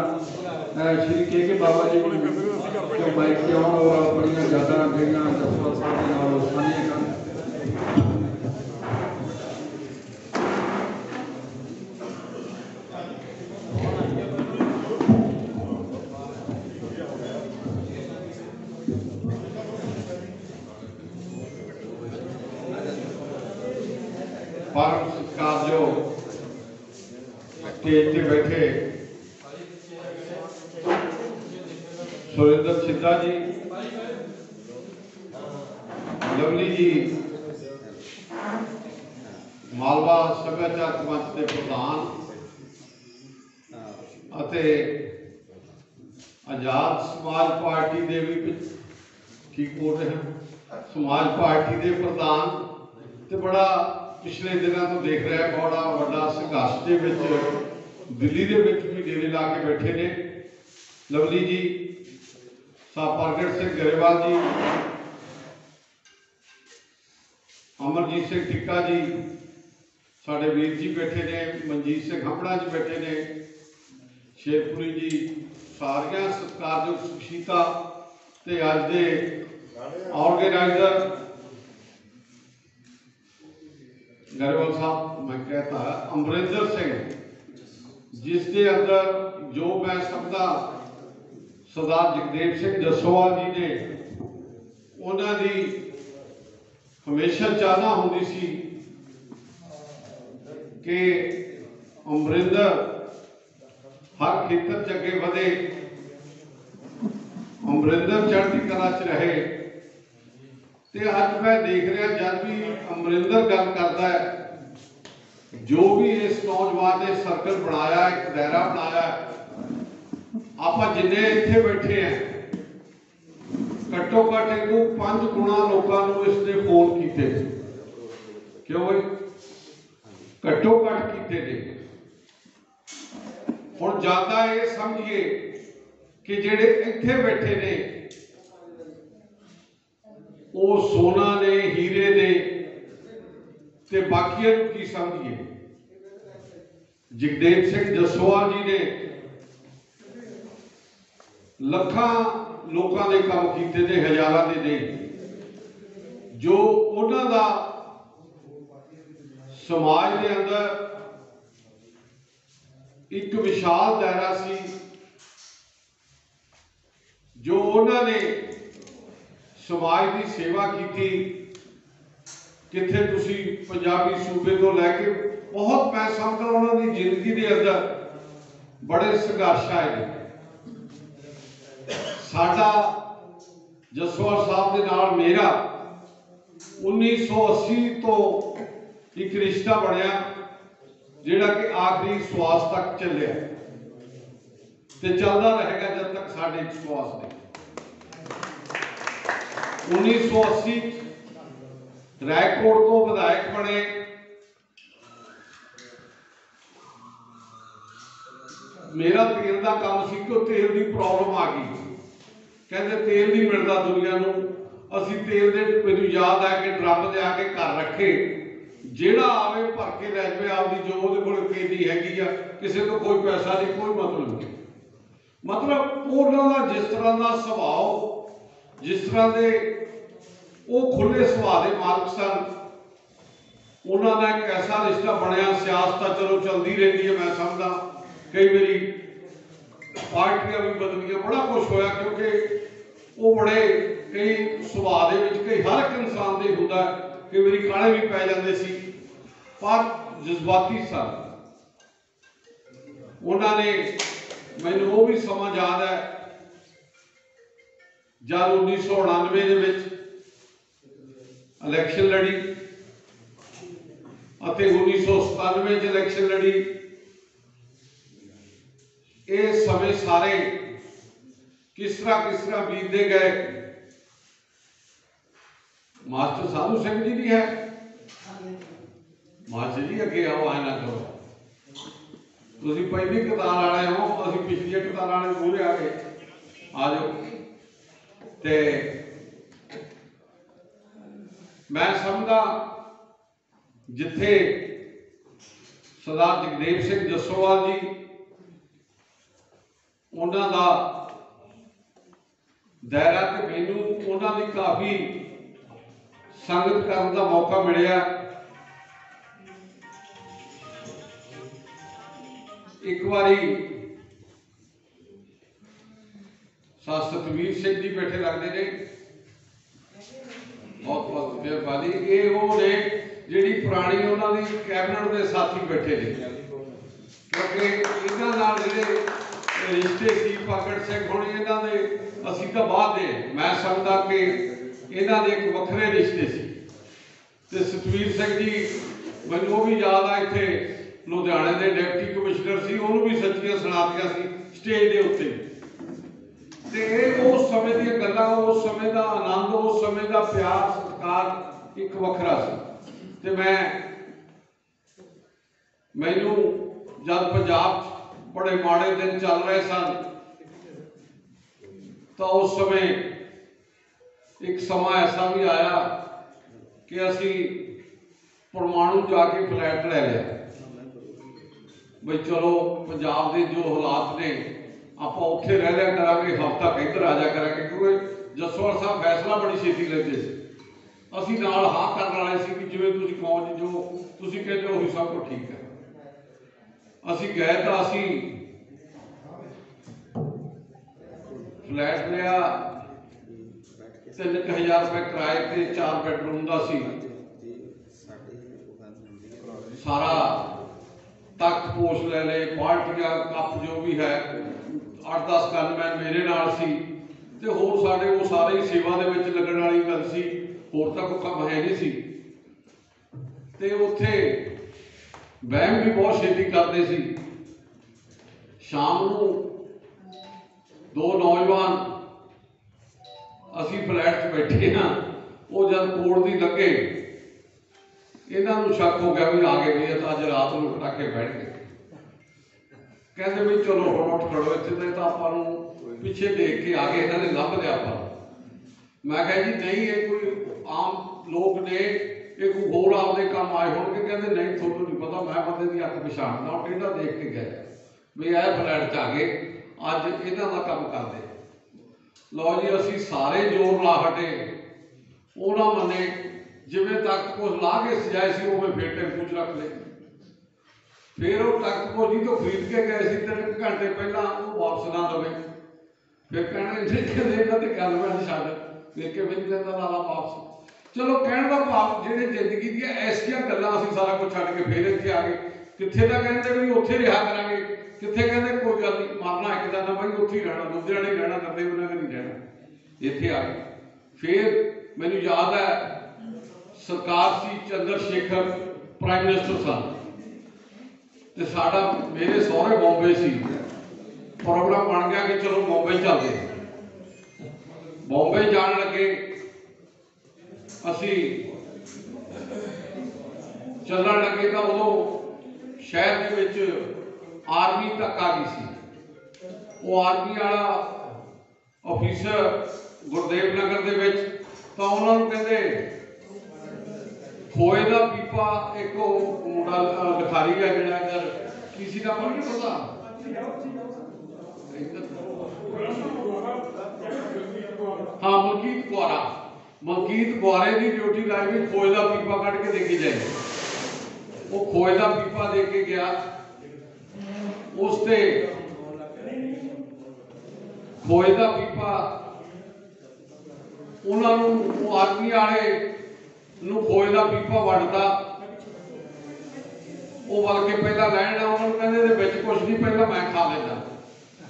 श्री के बाबा जी जो माइक से आने और बड़िया ज़्यादा जड़िया जसपाल साहब के नाल साझियां कर परम सत्कारयोग स्टेज पे बैठे सुरेंद्र सिद्धा जी, लवली जी, मालवा सभ्याचारक मंच के प्रधान अते आजाद समाज पार्टी के भी ठीक बोल रहे हैं समाज पार्टी के प्रधान ते बड़ा पिछले दिनों तो देख रहा है बड़ा बड़ा संघर्ष के दिल्ली के भी डेरे ला के बैठे ने लवली जी, साहब प्रगट सिंह गरेवाल जी, अमरजीत सिंह टिक्का जी, साढ़े वीर जी बैठे ने, मनजीत सिंह हंबड़ा जी बैठे ने, शेरपुरी जी, सारिया सत्कारयोग शख्सियतां ते अज दे ऑर्गेनाइजर गरेवाल साहब मैं कहता है अमरिंदर सिंह, जिसके अंदर जो मैं समझदा सरदार जगदेव सिंह जसोवाल जी ने उन्होंने हमेशा चाहना होंगी सी कि अमरिंदर हर खेतर च अगे बढ़े, अमरिंदर चढ़ती कला च रहे। ते अज मैं देख रहा जब भी अमरिंदर गल करता है, जो भी इस नौजवान ने सर्कल बनाया, एक दायरा बनाया, आप जिन्ने इत्थे बैठे हैं घट्टो घट इनू 5 गुणा लोगों को इसने फोन किए, क्यों भाई घट्टो घट किए ने। हुण ज्यादा ये समझिए कि जेड़े इत्थे बैठे ने वो सोना ने, हीरे ने, ते बाकियां नूं की समझिए। जगदेव सिंह जसोवाल जी ने लखां लोगों के काम किए ने, हज़ारां दे नहीं, जो उन्हां दा समाज के अंदर एक विशाल दायरा सी, जो उन्होंने समाज की सेवा की किथे तुसी पंजाबी सूबे तो लैके बहुत मैं समझदा उन्होंने जिंदगी के अंदर बड़े संघर्ष आए ने। साडा जसवाल साहब के नाल मेरा 1980 तो एक रिश्ता बनया जिहड़ा कि आखिरी श्वास तक चलिया ते चलता रहेगा जब तक साडे एक श्वास ने। 1980 रायकोट तो विधायक बने, मेरा तेल का काम सी कि तेल की प्रॉब्लम आ गई, कहते तेल नहीं मिलता दुनिया को। असी तेल दे मैनूं याद है कि ड्रम दे आके घर रखे, जेड़ा आवे भर के लै जाए आपकी जो उहदे कोल केनी हैगी आ, किसी तो कोई पैसा नहीं, कोई मतलब नहीं। मतलब उन्हां दा जिस तरह का सुभाव, जिस तरह के वो खुले सुभाव के मालक सन, उन्होंने एक ऐसा रिश्ता बनया। सियासत चलो चलती रहती है, मैं समझदा कई बारी पार्टियां भी बदलियां, बड़ा कुछ होया क्योंकि वो बड़े कई सुभाव के कई हर एक इंसान के होंदा, कई बारी काले भी पै जाते सी, पर जज्बाती सन। उन्होंने मैनूं वो भी समा याद है जब 1999 इलैक्शन लड़ी ਅਤੇ 1997 ਚ इलैक्शन लड़ी। ये समय सारे किस तरह बीतते गए। मास्टर साधु सिंह जी भी है, मास्टर जी अगे आओ, आए ना करो, तुम पहली कतार वाले हो, अभी पिछली कतार वाले पूरे आ गए, आ जाओ। ते मैं समझदा जिथे सरदार जगदेव सिंह जसोवाल जी उन्हों का दायरा ते मैनू उन्होंने काफ़ी संगत करने का मौका मिलिया। एक बारी सतवीर सिंह जी बैठे लगते ने, बहुत बहुत मेहरबानी। ये वो ने जिहड़ी पुरानी उन्होंने कैबिनेट के साथी बैठे ने, क्योंकि इन्हां नाल जिहड़े रिश्ते सी भगत सिंह होनी इन्हां दे असीं तां बाद दे, मैं समझदा कि इन्हां दे एक वखरे रिश्ते सी। ते सतवीर सिंह जी मैनूं वो भी याद आ, इत्थे लुधियाने के डिप्टी कमिश्नर सी, उन्होंने भी सच्चियां सुणातियां सी स्टेज के उत्ते। ते उस समय दी गल्लां, उस समय का आनंद, उस समय का प्यार सत्कार एक वखरा सी। ते मैनूं जब पंजाब बड़े माड़े दिन चल रहे सन, तो उस समय एक समा ऐसा भी आया कि असी परमाणु जाके फ्लैट ले लिया, बई चलो पंजाब के जो हालात ने आप उत्थे रह लिया करांगे, हफ्ता इधर आ जा करांगे, क्योंकि जसवाल साहब फैसला बड़ी छेती लेते सी। असी नाल हाँ करन वाले सी कि जिवें तुसीं कहो जी, जो तुसीं कहते हो उही सब कुछ ठीक है। असी गए तो असी फ्लैट लिया, 3000 रुपये किराए ते 4 बैडरूम का सी। सारा तख्त पोष ले ले, पार्टियां कप जो भी है, 8-10 गनमैन मेरे नाल सी, ते होर साडे वो सारे ही सेवा दे विच लगण वाली गल सी, होर तां कोई काम है नहीं सी। ते उत्थे वहम भी बहुत छेती करते सी। शाम नूं 2 नौजवान असी फ्लैट च बैठे हाँ, वो जब कोड़ दी लगे, इन्हां नूं शक हो गया भी आ गए भी तो अज रात नूं उठा के बैठ गए। कहते भी चलो हुण उठ खड़ो, इत्थे तो आपां नूं पिछे देख के आ गए, इन्हां ने लभ लिया आपां। मैं कहा जी नहीं, ये कोई आम लोग ने, ये कोई होर आपदे काम आए होणगे। कहते नहीं, थोनूं नहीं पता, मैं बंदे दी अख पछाणदा, टेढ़ा देख के गया भी यह फ्लैट च आ गए, अज इन्हां दा काम करदे। लो जी, असी सारे जोर ला हटे, वो ना मने, जिवें तख्त पोष ला के सजाए सी उवें फिर टेम्पू च रख ले। फिर वो तख्त पोष जी तो खरीद के गए सी 3 घंटे पहला, वो वापस ना दवे। फिर कहना इन्हें कहते इन्हां ते गल मैं छड्ड, फिर के भी देंदा लाला वापस। चलो कहने का भाव ਜਿਹੜੇ ਜ਼ਿੰਦਗੀ ਦੀਆਂ ਐਸੀਆਂ ਗੱਲਾਂ ਅਸੀਂ ਸਾਰਾ ਕੁਝ ਛੱਡ ਕੇ ਫੇਰ ਇੱਥੇ ਆ ਗਏ। ਕਿੱਥੇ ਤਾਂ ਕਹਿੰਦੇ ਵੀ ਉੱਥੇ ਰਿਹਾ ਕਰਾਂਗੇ, ਕਿੱਥੇ ਕਹਿੰਦੇ ਕੋਈ ਗੱਲ ਨਹੀਂ ਮਰਨਾ ਇੱਕ ਦਿਨ ਨਾ ਬਈ ਉੱਥੇ ਹੀ ਰਹਿਣਾ, ਲੁਧਿਆਣੇ ਹੀ ਰਹਿਣਾ, ਕਰਦੇ ਉਹਨਾਂ ਨੇ ਨਹੀਂ ਰਹਿਣਾ। ਇੱਥੇ ਆ ਗਏ। ਫਿਰ ਮੈਨੂੰ ਯਾਦ ਹੈ ਸਰਕਾਰ ਸੀ ਚੰਦਰ ਸ਼ੇਖਰ ਪ੍ਰਾਈਮ ਮਿਨਿਸਟਰ ਸਨ ਤੇ ਸਾਡਾ ਮੇਰੇ ਸਹੁਰੇ ਬੰਬੇ ਸੀ। ਪ੍ਰੋਗਰਾਮ ਬਣ ਗਿਆ ਕਿ ਚਲੋ ਬੰਬੇ ਚੱਲਦੇ। ਬੰਬੇ ਜਾਣ ਲੱਗੇ ਅਸੀਂ ਚੱਲਣ ਲੱਗੇ ਤਾਂ ਉਦੋਂ ਸ਼ਹਿਰ ਦੇ ਵਿੱਚ ਆਰਮੀ ਤੱਕ ਆ ਗਈ ਸੀ। ਉਹ ਆਰਮੀ ਵਾਲਾ ਅਫੀਸਰ ਗੁਰਦੇਵ ਨਗਰ ਦੇ ਵਿੱਚ ਤਾਂ ਉਹਨਾਂ ਨੂੰ ਕਹਿੰਦੇ ਖੋਏ ਦਾ ਪੀਪਾ ਇੱਕ ਉਹ ਮੁੰਡਾ ਲਿਖਾਰੀ ਹੈ ਜਿਹੜਾ ਇੱਧਰ ਕਿਸੇ ਦਾ ਪਰ ਨਹੀਂ ਪਤਾ ਹਾਂ ਮਲਕੀਤ ਕੁਆਰੇ ਦੀ ਡਿਊਟੀ ਲਾਈ ਵੀ ਖੋਏ ਦਾ ਪੀਪਾ ਕੱਢ ਕੇ ਦੇ ਕੇ ਜਾਏ। ਉਹ ਖੋਏ ਦਾ ਪੀਪਾ ਦੇ ਕੇ ਗਿਆ। ਉਸ ਤੇ ਖੋਏ ਦਾ ਪੀਪਾ ਉਹਨਾਂ ਨੂੰ ਉਹ ਆਰਮੀ ਵਾਲੇ ਨੂੰ ਖੋਏ ਦਾ ਪੀਪਾ ਵੰਡਦਾ। ਉਹ ਵੱਲ ਕੇ ਪਹਿਲਾਂ ਲੈਣਾ ਉਹਨਾਂ ਨੂੰ ਕਹਿੰਦੇ ਇਹਦੇ ਵਿੱਚ ਕੁਝ ਨਹੀਂ, ਪਹਿਲਾਂ ਮੈਂ ਖਾ ਲੈਂਦਾ,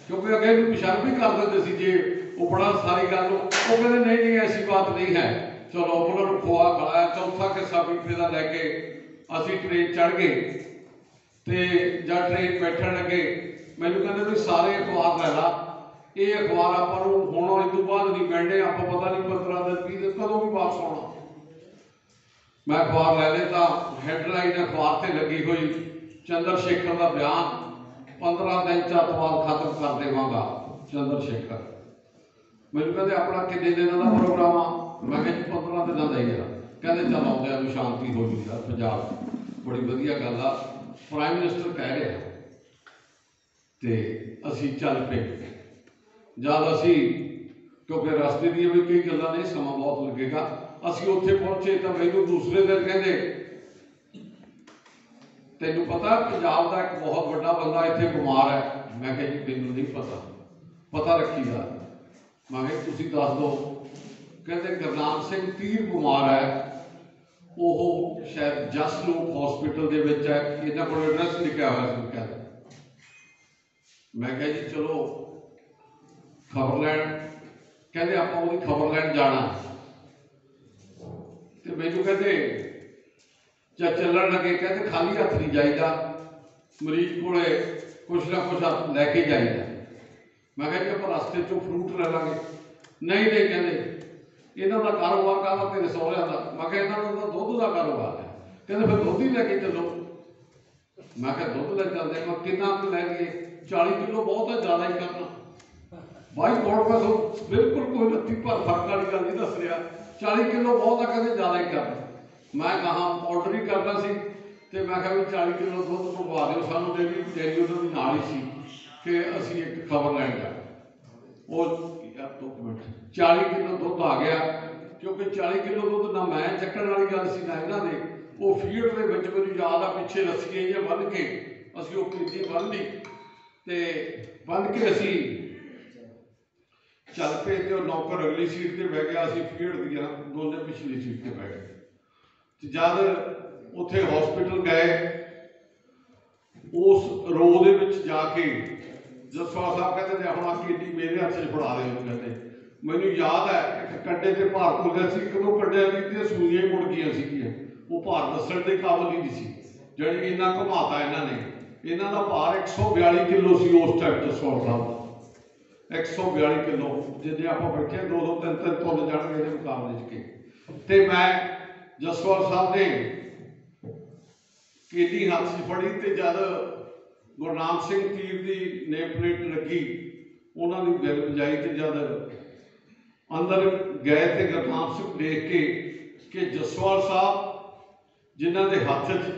ਕਿਉਂਕਿ ਅੱਗੇ ਨੂੰ ਪਿਸ਼ਾਬ ਵੀ ਕਰ ਦਿੰਦੇ ਸੀ ਜੇ ਉਹ ਬੜਾ ਸਾਰੀ ਗੱਲ ਉਹ ਕਹਿੰਦੇ ਨਹੀਂ ਨਹੀਂ ਐਸੀ ਬਾਤ ਨਹੀਂ ਹੈ। ਚਲੋ ਉਹਨਾਂ ਨੂੰ ਖੋਆ ਖਲਾਇਆ। ਚੌਥਾ ਕਿੱਸਾ ਪੀਪੇ ਦਾ ਲੈ ਕੇ ਅਸੀਂ ਟ੍ਰੇਨ ਚੜ੍ਹ ਗਏ ਤੇ ਜਦ ਟ੍ਰੇਨ ਬੈਠਣ ਲੱਗੇ ਮੈਨੂੰ ਕਹਿੰਦੇ ਵੀ ਸਾਰੇ ਅਖਬਾਰ ਲੈ ਲਾ, ਇਹ ਅਖਬਾਰ ਆਪਾਂ ਨੂੰ ਹੁਣ ਇਸ ਤੋਂ ਬਾਅਦ ਨਹੀਂ ਮਿਲਣੇ, ਆਪਾਂ ਪਤਾ ਨਹੀਂ 15 ਦਿਨ 20 ਦਿਨ ਕਦੋਂ ਵੀ ਵਾਪਸ ਆਉਣਾ। ਮੈਂ ਅਖਬਾਰ ਲੈ ਲਏ ਤਾਂ ਹੈਡਲਾਈਨ ਅਖਬਾਰ ਤੇ ਲੱਗੀ ਹੋਈ ਚੰਦਰ ਸ਼ੇਖਰ ਦਾ ਬਿਆਨ 15 ਦਿਨ ਚ ਅਖਬਾਰ ਖਤਮ ਕਰ ਦੇਵਾਂਗਾ ਚੰਦਰ ਸ਼ੇਖਰ। ਮੈਨੂੰ ਕਹਿੰਦੇ ਆਪਣਾ ਕਿੰਨੇ ਦਿਨਾਂ ਦਾ ਪ੍ਰੋਗਰਾਮ ਆ? ਮੈਂ ਕਿਹਾ ਜੀ 15 ਦਿਨਾਂ ਦਾ ਹੀ ਆ। ਕਹਿੰਦੇ ਚੱਲ ਆਉਂਦਿਆਂ ਨੂੰ ਸ਼ਾਂਤੀ ਹੋ ਜੂਗੀ ਯਾਰ ਪੰਜਾਬ, ਬੜੀ ਵਧੀਆ ਗੱਲ ਆ, ਪ੍ਰਾਈਮ ਮਿਨਿਸਟਰ ਕਹਿ ਰਿਹਾ। ਤੇ ਅਸੀਂ ਚੱਲ ਪਏ। ਜਦ ਅਸੀਂ ਕਿਉਂਕਿ ਰਸਤੇ ਦੀਆਂ ਵੀ ਕਈ ਗੱਲਾਂ ਨੇ, ਸਮਾਂ ਬਹੁਤ ਲੱਗੇਗਾ। ਅਸੀਂ ਉੱਥੇ ਪਹੁੰਚੇ ਤਾਂ ਮੈਨੂੰ ਦੂਸਰੇ ਦਿਨ ਕਹਿੰਦੇ ਤੈਨੂੰ ਪਤਾ ਪੰਜਾਬ ਦਾ ਇੱਕ ਬਹੁਤ ਵੱਡਾ ਬੰਦਾ ਇੱਥੇ ਬਿਮਾਰ ਹੈ। ਮੈਂ ਕਿਹਾ ਜੀ ਮੈਨੂੰ ਨਹੀਂ ਪਤਾ, ਪਤਾ ਰੱਖੀਦਾ। ਮੈਂ ਕਿਹਾ ਤੁਸੀਂ ਦੱਸ ਦਿਓ। ਕਹਿੰਦੇ ਗੁਰਨਾਮ ਸਿੰਘ ਤੀਰ ਬਿਮਾਰ ਹੈ, ਉਹ ਸ਼ਾਇਦ ਜਸ ਲੋਕ ਹਸਪੀਟਲ ਦੇ ਵਿੱਚ ਹੈ, ਇਹਨਾਂ ਕੋਲ ਐਡਰੈਸ ਲਿਖਿਆ ਹੋਇਆ ਸੀ। ਕਹਿੰਦੇ ਮੈਂ ਕਿਹਾ ਜੀ ਚਲੋ ਖਬਰ ਲੈਣ। ਕਹਿੰਦੇ ਆਪਾਂ ਉਹਦੀ ਖਬਰ ਲੈਣ ਜਾਣਾ। ਤੇ ਮੈਨੂੰ ਕਹਿੰਦੇ ਚੱਲਣ ਲੱਗੇ, ਕਹਿੰਦੇ ਖਾਲੀ ਹੱਥ ਨਹੀਂ ਜਾਈਦਾ, ਮਰੀਜ਼ ਕੋਲੇ ਕੁਛ ਨਾ ਕੁਛ ਲੈ ਕੇ ਜਾਈਦਾ। ਮੈਂ ਕਿਹਾ ਜੀ ਆਪਾਂ ਰਸਤੇ ਚੋਂ ਫਰੂਟ ਲੈ ਲਾਂਗੇ। ਨਹੀਂ ਨਹੀਂ ਕਹਿੰਦੇ ਇਹਨਾਂ ਦਾ ਕਾਰੋਬਾਰ ਕਾਹਦਾ? ਤੇਰੇ ਸਹੁਰਿਆਂ ਦਾ। ਮੈਂ ਕਿਹਾ ਇਹਨਾਂ ਦਾ ਦੁੱਧ ਦਾ ਕਾਰੋਬਾਰ ਹੈ। ਕਹਿੰਦੇ ਫਿਰ ਦੁੱਧ ਹੀ ਲੈ ਕੇ ਚੱਲੋ। ਮੈਂ ਕਿਹਾ ਦੁੱਧ ਲੈ ਚੱਲਦੇ। ਮੈਂ ਕਿੰਨਾ ਕੁ ਲੈ ਲਈਏ? 40 ਕਿਲੋ ਬਹੁਤ ਹੈ, ਜ਼ਿਆਦਾ ਹੀ ਕਰਨਾ। ਬਾਈ ਕੋਲ ਮੈਂ ਬਿਲਕੁਲ ਕੋਈ ਰੱਤੀ ਪਰ ਫਰਕ ਵਾਲੀ ਗੱਲ ਨਹੀਂ ਦੱਸ ਰਿਹਾ। 40 ਕਿਲੋ ਬਹੁਤ ਆ, ਕਹਿੰਦੇ ਜ਼ਿਆਦਾ ਹੀ ਕਰਨਾ। ਮੈਂ ਕਹਾ ਆਰਡਰ ਹੀ ਕਰਨਾ ਸੀ ਤੇ ਮੈਂ ਕਿਹਾ ਵੀ 40 ਕਿਲੋ ਦੁੱਧ ਮੰਗਵਾ ਦਿਓ ਸਾਨੂੰ। ਡੇਰੀ ਉਹਨਾਂ ਦੀ ਨਾਲ ਹੀ ਸੀ ਕਿ ਅਸੀਂ ਇੱਕ ਖਬਰ ਲੈਣ ਜਾਣਾ। ਉਹ 40 ਕਿਲੋ ਦੁੱਧ ਆ ਗਿਆ। ਕਿਉਂਕਿ 40 ਕਿਲੋ ਦੁੱਧ ਨਾ ਮੈਂ ਚੱਕਣ ਵਾਲੀ ਗੱਲ ਸੀ ਨਾ ਇਹਨਾਂ ਦੇ। ਉਹ ਫੀਡ ਦੇ ਵਿੱਚ ਮੈਨੂੰ ਯਾਦ ਆ ਪਿੱਛੇ ਰੱਸੀਆਂ ਜਿਹੀਆਂ ਬੰਨ੍ਹ ਕੇ ਅਸੀਂ ਉਹ ਕਿੱਡੀ ਬੰਨ੍ਹ ਲਈ ਤੇ ਬੰਨ੍ਹ ਕੇ ਅਸੀਂ ਚੱਲ ਪਏ। ਤੇ ਉਹ ਨੌਕਰ ਅਗਲੀ ਸੀਟ ਤੇ ਬਹਿ ਗਿਆ, ਅਸੀਂ ਫੀਡ ਦੀਆਂ ਦੋਨੇ ਪਿਛਲੀ ਸੀਟ ਤੇ ਬਹਿ ਗਏ। ਤੇ ਜਦ ਉੱਥੇ ਹਸਪੀਟਲ ਗਏ, ਉਸ ਰੋ ਦੇ ਵਿੱਚ ਜਾ ਕੇ ਜਸਵਾਲ ਸਾਹਿਬ ਕਹਿੰਦੇ ਨੇ ਹੁਣ ਆ ਕਿੱਡੀ ਮੇਰੇ ਹੱਥ 'ਚ ਫੜਾ ਦੇ। ਕਹਿੰਦੇ ਮੈਨੂੰ ਯਾਦ ਹੈ ਇੱਕ ਕੰਡੇ ਤੇ ਭਾਰ ਖੋਲਿਆ ਸੀ, ਇੱਕ ਦੋ ਕੰਡਿਆਂ ਦੀ ਸੂਈਆਂ ਹੀ ਮੁੜ ਗਈਆਂ ਸੀਗੀਆਂ। ਉਹ ਭਾਰ ਦੱਸਣ ਦੇ ਕਾਬਲ ਹੀ ਨਹੀਂ ਸੀ, ਜਿਹੜੀ ਇੰਨਾ ਘੁਮਾਤਾ ਇਹਨਾਂ ਨੇ। ਇਹਨਾਂ ਦਾ ਭਾਰ 142 ਕਿਲੋ ਸੀ ਉਸ ਟਾਈਮ ਜਸਵਾਲ ਸਾਹਿਬ ਦਾ। 142 ਕਿਲੋ, ਜਿੰਨੇ ਆਪਾਂ ਬੈਠੇ 2-2 3-3 ਤੁੱਲ ਜਾਣਗੇ ਇਹਦੇ ਮੁਕਾਬਲੇ 'ਚ ਕੇ। ਤੇ ਮੈਂ ਜਸਵਾਲ ਸਾਹਿਬ ਨੇ ਕੇਲੀ ਹੱਥ 'ਚ ਫੜੀ ਤੇ ਜਦ ਗੁਰਨਾਮ ਸਿੰਘ ਤੀਰ ਦੀ ਨੇਮ ਪਲੇਟ ਲੱਗੀ, ਉਹਨਾਂ ਦੀ ਬੈਲ ਵਜਾਈ ਤੇ ਜਦ ਅੰਦਰ ਗਏ ਤੇ ਗੁਰਨਾਮ ਸਿੰਘ ਦੇਖ ਕੇ ਕਿ ਜਸਵਾਲ ਸਾਹਿਬ ਜਿਨ੍ਹਾਂ ਦੇ ਹੱਥ 'ਚ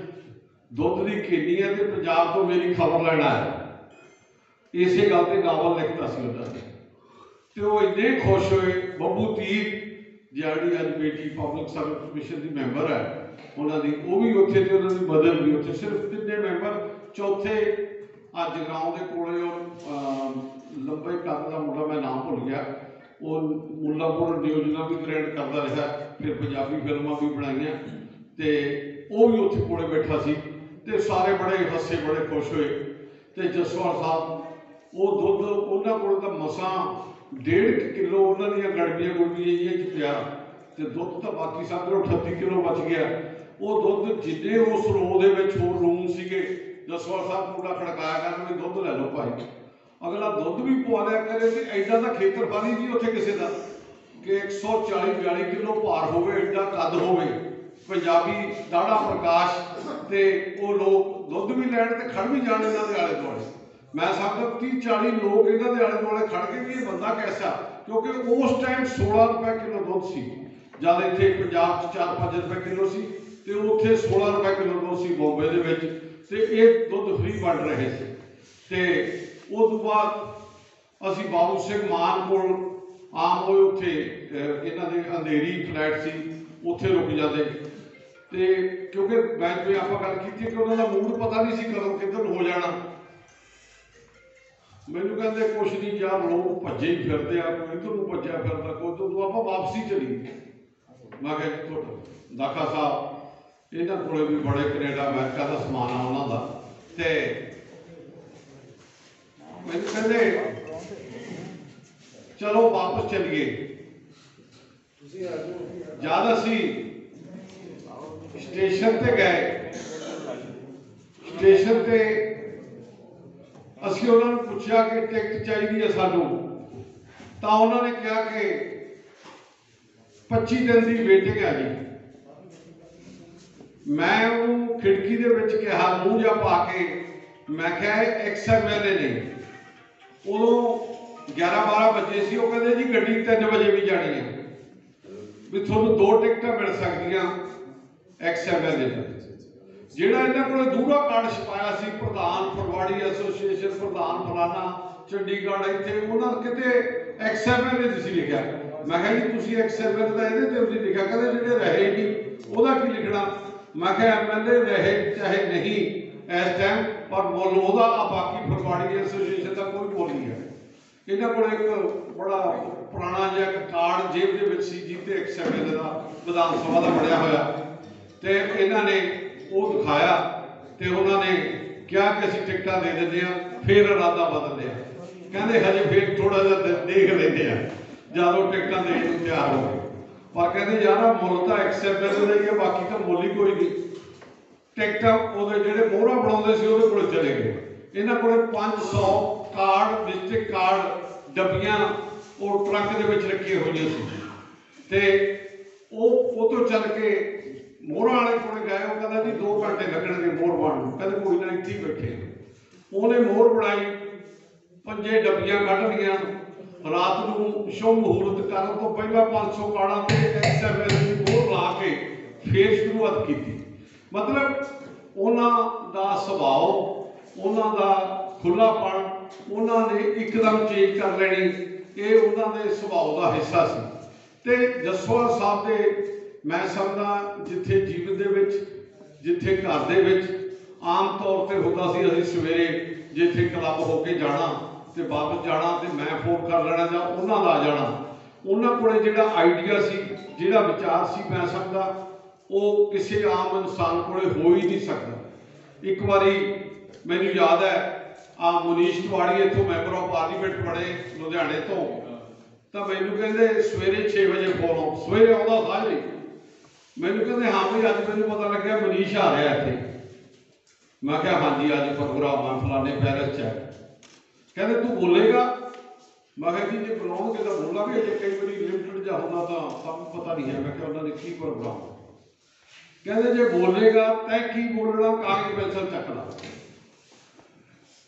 ਦੁੱਧ ਦੀ ਕੇਲੀ ਹੈ ਤੇ ਪੰਜਾਬ ਤੋਂ ਮੇਰੀ ਖਬਰ ਲੈਣਾ ਹੈ, ਇਸੇ ਗੱਲ ਤੇ ਨਾਵਲ ਲਿਖਤਾ ਸੀ ਉਹਨਾਂ ਨੇ। ਤੇ ਉਹ ਇੰਨੇ ਖੁਸ਼ ਹੋਏ। ਬੱਬੂ ਤੀਰ ਜਿਹੜੀ ਅੱਜ ਬੇਟੀ ਪਬਲਿਕ ਸਰਵਿਸ ਕਮਿਸ਼ਨ ਦੀ ਮੈਂਬਰ ਹੈ ਉਹਨਾਂ ਦੀ, ਉਹ ਵੀ ਉੱਥੇ ਤੇ ਉਹਨਾਂ ਦੀ ਮਦਰ ਵੀ ਉੱਥੇ। ਸਿਰਫ ਤਿੰਨੇ ਮੈਂਬਰ। ਚੌਥੇ ਅੱਜ ਗਰਾਊਂਡ ਦੇ ਕੋਲੇ ਉਹ ਲੰਬੇ ਕੱਦ ਦਾ ਮੁੰਡਾ, ਮੈਂ ਨਾਮ ਭੁੱਲ ਗਿਆ, वो मुल्लापुर नियोजना भी ग्रैंड करता रहा, फिर पंजाबी फिल्मां भी बनाइया, तो वो भी उत्थे कोले बैठा सी, ते सारे बड़े हसे बड़े खुश हुए। तो जसवाल साहब वो दुध उन्होंने कोल तां मसां 1.5 किलो उन्होंने गड़बियां गुड़बियां पिया, तो दुध तो बाकी समझो 38 किलो बच गया। वो दुध जिन्ने उस रो दे विच होर रूम सीगे, जसवाल साहब पूरा खड़काया करन भी दुध लै लो भाई, अगला दुध भी पवा लिया करे। तो एडा का खेतरफल ही नहीं उत्थे किसी का कि 140-42 किलो भार होवे, एडा कद होवे, पंजाबी दाड़ा प्रकाश, ते वो लोग दुध भी लैण ते खड़ भी जाण इन्हां दे आले दुआले। मैं समझदा 30-40 लोग इन्हां दे आले दुआले खड़ के भी ये बंदा कैसा, क्योंकि उस टाइम 16 रुपए किलो दुध सी, जद इत्थे पंजाब 4-5 रुपए किलो सी, ते उत्थे 16 रुपए किलो दुध सी बॉम्बे दे विच, ते ये दुध फ्री बन रहे थे। तो उस बाद असी बाबू सिंह मान कोल आम होए, उत्थे इन्हां दे अंधेरी फ्लैट सी, उत्थे रुक जाते। तो क्योंकि बैंक में आप गल की कि उन्होंने मूड पता नहीं सी कदों किधर हो जाना, मैनू कहते कुछ नहीं यार लोग भज्जे ही फिरते आ, कोई इधर को भज्या फिरता, कोई तो आप वापसी चली गए। मैं कहा जी थोड़ा दाखा साहब इन्होंने को भी बड़े कनेडा अमेरिका का समान आ उन्होंने, तो मैनू कहते चलो वापस चलिए। जद असी स्टेशन ते गए, स्टेशन ते असी उन्होंने पूछा कि टिकट चाहिए है सानू, तो उन्होंने कहा कि 25 दिन की वेटिंग है जी। मैं उन्होंने खिड़की दे विच कहा मूँह जा पा के, मैं क्या XMLA ने उदों 11-12 बजे सी, वो कहते जी गड्डी 3 बजे भी जानी है, भी थोनू 2 टिकटां मिल सकदियां XMLA दा। ਜਿਹੜਾ ਇਹਨਾਂ ਕੋਲ ਦੂਰਾ ਕਾਰਡ ਛਪਾਇਆ ਸੀ, ਪ੍ਰਧਾਨ ਫਰਵਾੜੀ ਐਸੋਸੀਏਸ਼ਨ, ਪ੍ਰਧਾਨ ਫਲਾਣਾ ਚੰਡੀਗੜ੍ਹ, ਇੱਥੇ ਉਹਨਾਂ ਕਿਤੇ XMLA ਨਹੀਂ ਸੀ ਲਿਖਿਆ। ਮੈਂ ਕਿਹਾ ਜੀ ਤੁਸੀਂ XMLA ਦਾ ਇਹਦੇ ਤੇ ਵੀ ਲਿਖਿਆ, ਕਹਿੰਦੇ ਜਿਹੜੇ ਰਹੇ ਨਹੀਂ ਉਹਦਾ ਕੀ ਲਿਖਣਾ। ਮੈਂ ਕਿਹਾ MLA ਰਹੇ ਚਾਹੇ ਨਹੀਂ ਇਸ ਟਾਈਮ, ਪਰ ਮੁੱਲ ਉਹਦਾ ਆ, ਬਾਕੀ ਫਰਵਾੜੀ ਐਸੋਸੀਏਸ਼ਨ ਦਾ ਕੋਈ ਮੁੱਲ ਨਹੀਂ ਹੈ। ਇਹਨਾਂ ਕੋਲ ਇੱਕ ਬੜਾ ਪੁਰਾਣਾ ਜਿਹਾ ਕਾਰਡ ਜੇਬ ਦੇ ਵਿੱਚ ਸੀ, ਜਿਹਤੇ XMLA ਦਾ ਵਿਧਾਨ ਸਭਾ ਦਾ ਬਣਿਆ ਹੋਇਆ, ਤੇ ਇਹਨਾਂ ਨੇ ਉਹ ਦਿਖਾਇਆ, ਤੇ ਉਹਨਾਂ ਨੇ ਕਿਹਾ ਕਿ ਅਸੀਂ ਟਿਕਟਾਂ ਦੇ ਦਿੰਦੇ ਹਾਂ। ਫਿਰ ਇਰਾਦਾ ਬਦਲ ਲਿਆ, ਕਹਿੰਦੇ ਹਜੇ ਫਿਰ ਥੋੜਾ ਜਿਹਾ ਦੇਖ ਲੈਂਦੇ ਆ, ਜਦੋਂ ਟਿਕਟਾਂ ਦੇਣ ਨੂੰ ਤਿਆਰ ਹੋ ਗਏ। ਪਰ ਕਹਿੰਦੇ ਯਾਰ ਮੁੱਲ ਤਾਂ XMLA ਦਾ ਹੀ ਹੈ, ਬਾਕੀ ਤਾਂ ਮੁੱਲ ਹੀ ਕੋਈ ਨਹੀਂ। ਟਿਕਟਾਂ ਉਹਦੇ ਜਿਹੜੇ ਮੋਹਰਾ ਬਣਾਉਂਦੇ ਸੀ ਉਹਦੇ ਕੋਲ ਚਲੇ ਗਏ। ਇਹਨਾਂ ਕੋਲ 500 ਕਾਰਡ, ਡਿਸਟ੍ਰਿਕਟ ਕਾਰਡ ਡੱਬੀਆਂ ਉਹ ਟਰੱਕ ਦੇ ਵਿੱਚ ਰੱਖੀਆਂ ਹੋਈਆਂ ਸੀ, ਤੇ ਉਹ ਤੋਂ ਚੱਲ ਕੇ ਮੋਹਰਾਂ ਵਾਲੇ ਕੋਲ गए। वो कहता जी 2 घंटे लगणगे मोहर बन नूं, कहते कोई ना इत्थे ही बैठे। उन्हें मोहर बनाई, 5 डब्बियां कढ़ लियां, रात नूं शुभ मुहूर्त करन तो पहला 500 कार्डां ते XMLA दी मोहर ला के फिर शुरुआत की। मतलब उन्हां दा सुभाव, उन्हां दा खुलापन, उन्होंने एकदम चेंज कर लेनी, ये उन्होंने सुभाव का हिस्सा सी। ते जसवाल साहब के मैं समझदा जिथे जीवन दे विच, जिथे घर दे विच आम तौर पर होता सी, असीं सवेरे जिथे क्लब होके जाना ते वापस जाना, ते मैं फोन कर लेना जां उन्हां दा आ जाना। उन्हां कोले जिहड़ा आइडिया सी, जिहड़ा विचार सी, मैं समझदा वो किसी आम इंसान कोले हो ही नहीं सकता। एक बारी मैनूं याद है मुनीश तिवाड़ी इत्थों मैंबर ऑफ पार्लीमेंट बने लुधियाने तो मैनूं कहंदे सवेरे 6 बजे फोन आओ, सवेरे आउंदा सारे ही मैनूं कहंदे हाँ भाई अज मैनूं पता लग्या मनीष आ रहा इत्थे। मैं कहा हाँ जी अज प्रोग्राम है फलाने पैरिस है। कहंदे तू बोलेगा? मैं कहा जी जे बुलाउणगे तां बोलांगे, जे कई बारी लिमिटेड जा हुंदा तां सानूं पता नहीं है। मैं कहा उन्हां दे की प्रोग्राम? कहंदे जे बोलेगा तैं की बोलना, कागज पेंसिल चक ला।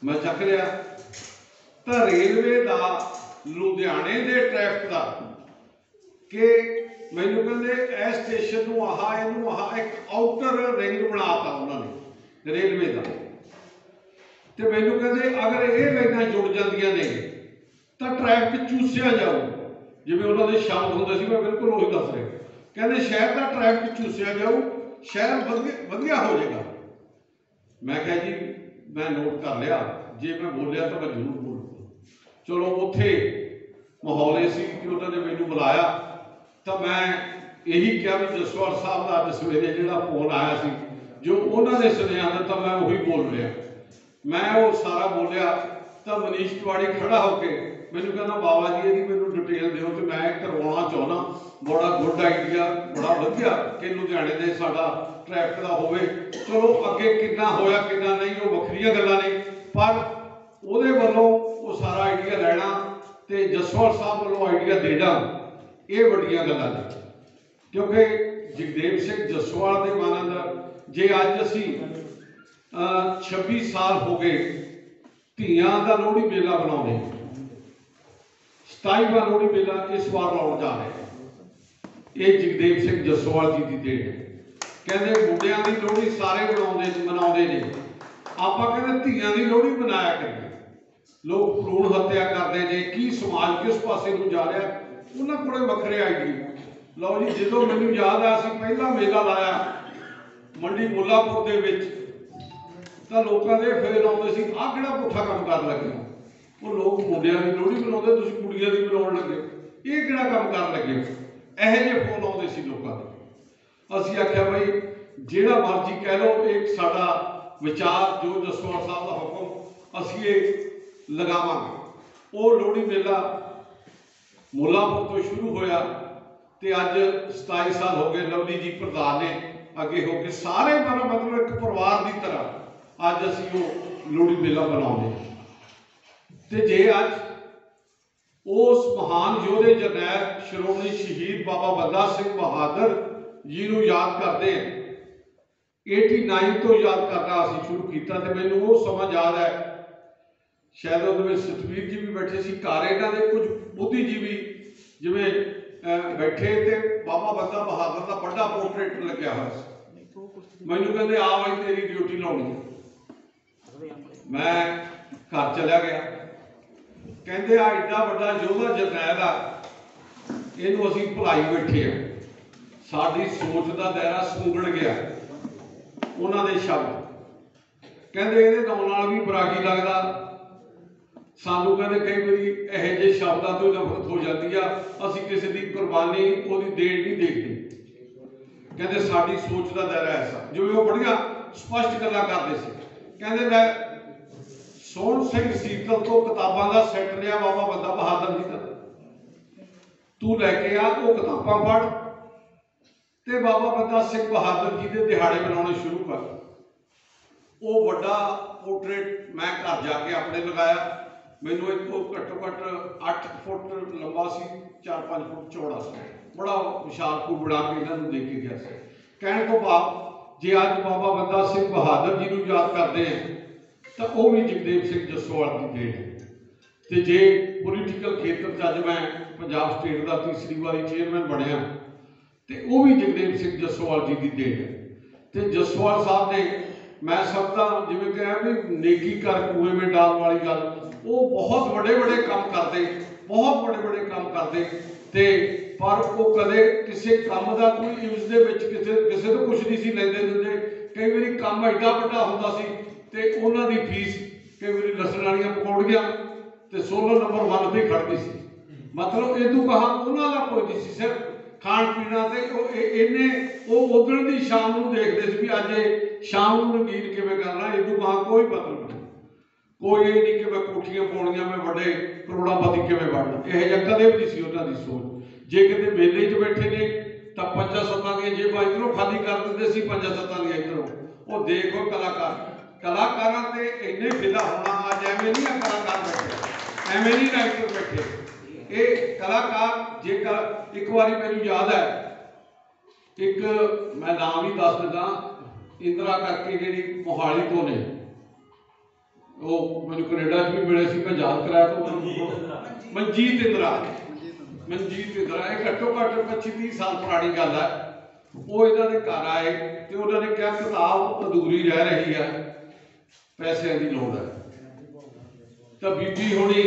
मैं चक लिया तो रेलवे का लुधियाने के ट्रैफिक का कि मैनू कहते इस स्टेशन को एक आउटर रिंग बनाता उन्होंने रेलवे का, तो मैनू कहते अगर ये लाइना जुड़ जांदियां ने तो ट्रैफिक चूसिया जाऊ, जिवें उन्होंने शब्द होंगे सी, मैं बिल्कुल वही दस रहा। कहते शहर का ट्रैफिक चूसिया जाऊ, शहर वधिया हो जाएगा। मैं कहा जी मैं नोट कर लिया, जे मैं बोलिया तो मैं जरूर बोलूँगा। चलो उत्थे माहौल ये सी कि उन्होंने मैनू बुलाया तो मैं यही कहा भी जसवाल साहब का अज सवेरे जो फोन आया सी जो उन्होंने सुनिया दिता मैं वही बोल रहा। मैं वो सारा बोलिया तो मनीष तिवाड़ी खड़ा होके मैनू कहना बाबा जी यदि मैनू डिटेल दो तो मैं करवाना चाहना, बड़ा गुड आइडिया, बड़ा वधिया कि लुधियाने दे साडा ट्रैफिक का होवे। चलो अगे कितना होया कितना नहीं वो वखरिया गल्लां ने, पर ਉਹਦੇ ਵੱਲੋਂ ਉਹ ਸਾਰਾ ਆਈਡੀਆ ਲੈਣਾ ਤੇ ਜਸਵਾਲ ਸਾਹਿਬ ਵੱਲੋਂ ਆਈਡੀਆ ਦੇਣਾ ਇਹ ਵੱਡੀਆਂ ਗੱਲਾਂ ਨੇ। ਕਿਉਂਕਿ ਜਗਦੇਵ ਸਿੰਘ ਜਸਵਾਲ ਦੇ ਮਨ ਅੰਦਰ ਜੇ ਅੱਜ ਅਸੀਂ 26 ਸਾਲ ਹੋ ਗਏ ਧੀਆਂ ਦਾ ਲੋਹੜੀ ਮੇਲਾ ਬਣਾਉਂਦੇ, 27ਵਾਂ ਲੋਹੜੀ ਮੇਲਾ ਇਸ ਵਾਰ ਲਾਉਣ ਜਾ ਰਹੇ, ਇਹ ਜਗਦੇਵ ਸਿੰਘ ਜਸਵਾਲ ਜੀ ਦੀ ਦੇਣ ਹੈ। ਕਹਿੰਦੇ ਮੁੰਡਿਆਂ ਦੀ ਲੋਹੜੀ ਸਾਰੇ ਮਨਾਉਂਦੇ ਨੇ, ਆਪਾਂ ਕਹਿੰਦੇ ਧੀਆਂ ਦੀ ਲੋਹੜੀ ਮਨਾਇਆ ਕਰੀਏ। लोग भ्रूण हत्या करते हैं कि समाज किस पासे नूं जा रहा, उन्होंने कोले वखरे आइडिया। लो जी जो मैनू याद है असीं पहला मेला लाया मंडी मुल्लापुर दे विच तां लोकां दे फेर आउंदे सी आह किहड़ा पुट्ठा काम कर लगे हो, वो लोग मुंडियां दी लोहड़ी मनाउंदे तुसीं कुड़ियां दी मनाउण लगे, ये किहड़ा काम कर लगे हो, इहो जिहे फोन आउंदे सी लोकां दे। असीं आख्या भाई जिहड़ा मर्जी कह लो एक साडा विचार जो जसवाल साहब दा हुक्म असीं ये लगावांगे। वो लोहड़ी मेला मुल्लापुर तो शुरू होया ते अज 27 साल हो गए। लवली जी प्रधान ने अगे हो के सारे मतलब एक परिवार की तरह अज असीं वो लोहड़ी मेला मनाउंदे ते जे अज उस महान योधे जरनैल श्रोमणी शहीद बाबा बंदा सिंह बहादुर जी नूं याद करते हैं। 89 तो याद करना असीं शुरू किया ते मैनूं वो समा याद है, शायद उहदे विच सतवीर जी भी बैठे सी, घर इन्हां दे कुछ बुद्धिजीवी जिवें बैठे ते बाबा बंदा बहादुर का बड़ा पोर्ट्रेट लग्या हुआ सी। मैनूं कहंदे आ भाई तेरी ड्यूटी लाउणी है। मैं घर चलिया गया, कहंदे आ एडा वड्डा योधा जरनैल आ, इहनूं असीं भुलाई बैठे आ, साडी सोच का दायरा सूंघण गया। उन्हां दे शब्द कहंदे इहदे नाम नाल भी बरागी लगदा, सानू कहते कई बार यह जे शब्दों तो नफरत हो जाती है, असीं किसी की कुर्बानी उहदी देण नहीं देखते। कहते साडी सोच का दायरा ऐसा, जिवें वो बड़िया स्पष्ट गल्लां करदे सी। कहते मैं सोहण सिंह सीतल तो किताबां का सैट लिया बाबा बंदा बहादुर जी का, तू लैके आ वो किताबां पढ़ ते बाबा बंदा सिंह बहादुर जी के दिहाड़े मनाने शुरू कर। वो बड़ा पोर्ट्रेट मैं घर जाके अपने लगाया। मैनू एक घट्टो घट्ट 8 फुट लंबा सी, 4-5 फुट चौड़ा सी, बड़ा विशाल को बना के इन्होंने दे के गया से। कहने को भाव जे अज बाबा बंदा सिंह बहादुर जी को याद करते हैं तो वह भी जगदेव सिंह जसवाल की देन है। तो जे पोलीटिकल खेत्र अज मैं पंजाब स्टेट का तीसरी बारी चेयरमैन बनया तो वह भी जगदेव सिंह जसवाल जी की देन है। तो जसवाल साहब ने मैं सबका जिवें कहा भी नेकी कर कुएं में डाल वाली गल, वो बहुत बड़े बड़े काम करते, बहुत बड़े बड़े काम करते ते पर वो कदे किसी काम का कोई उसदे विच किसी तो कुछ नहीं सी लैंदे दिंदे। कई बारी काम एडा वड्डा हुंदा सी ते उन्हां दी फीस कई बारी लसण वालियां पकौड़ियां ते 16 नंबर 1 ते खड़दी सी, मतलब इदू कहा उन्हां दा कोई नहीं सी, सिर्फ खाण पीना ते इन्ने वो उधर दी शाम नूं देखदे सी भी अज शाम नूं रंगीन किवें करना, इदू कहा कोई मतलब नहीं। कोई ये नहीं कि मैं कोठियां पाउणियां मैं बड़े करोड़ापति किवें बनना, यह जिहा कदे भी नहीं सी उन्हां दी सोच। जे किते मेले 'च बैठे ने तां 5-7 दी जेबां इधरों खाली कर दिंदे सी, 5-7 दी इधरों। वो देखो कलाकारां ते इन्ने फिदा होना, अज एवें नहीं कलाकार बैठे, एवें नहीं राइटर बैठे, ये कलाकार जेकर एक बारी मैनूं याद है, एक मैं नाम ही दस दिंदा, इंदिरा करके जिहड़ी मोहाली तो ने, वो मैंने कनेडा भी मिले सी, मैं याद कराया तो मनजीत इंदिरा, एक घट्टो घट्ट 25-30 साल पुरानी गल है। वो इन्हों के घर आए तो उन्होंने कहा किताब अधूरी रह रही है, पैसे की लोड़ है। तो बीबी होनी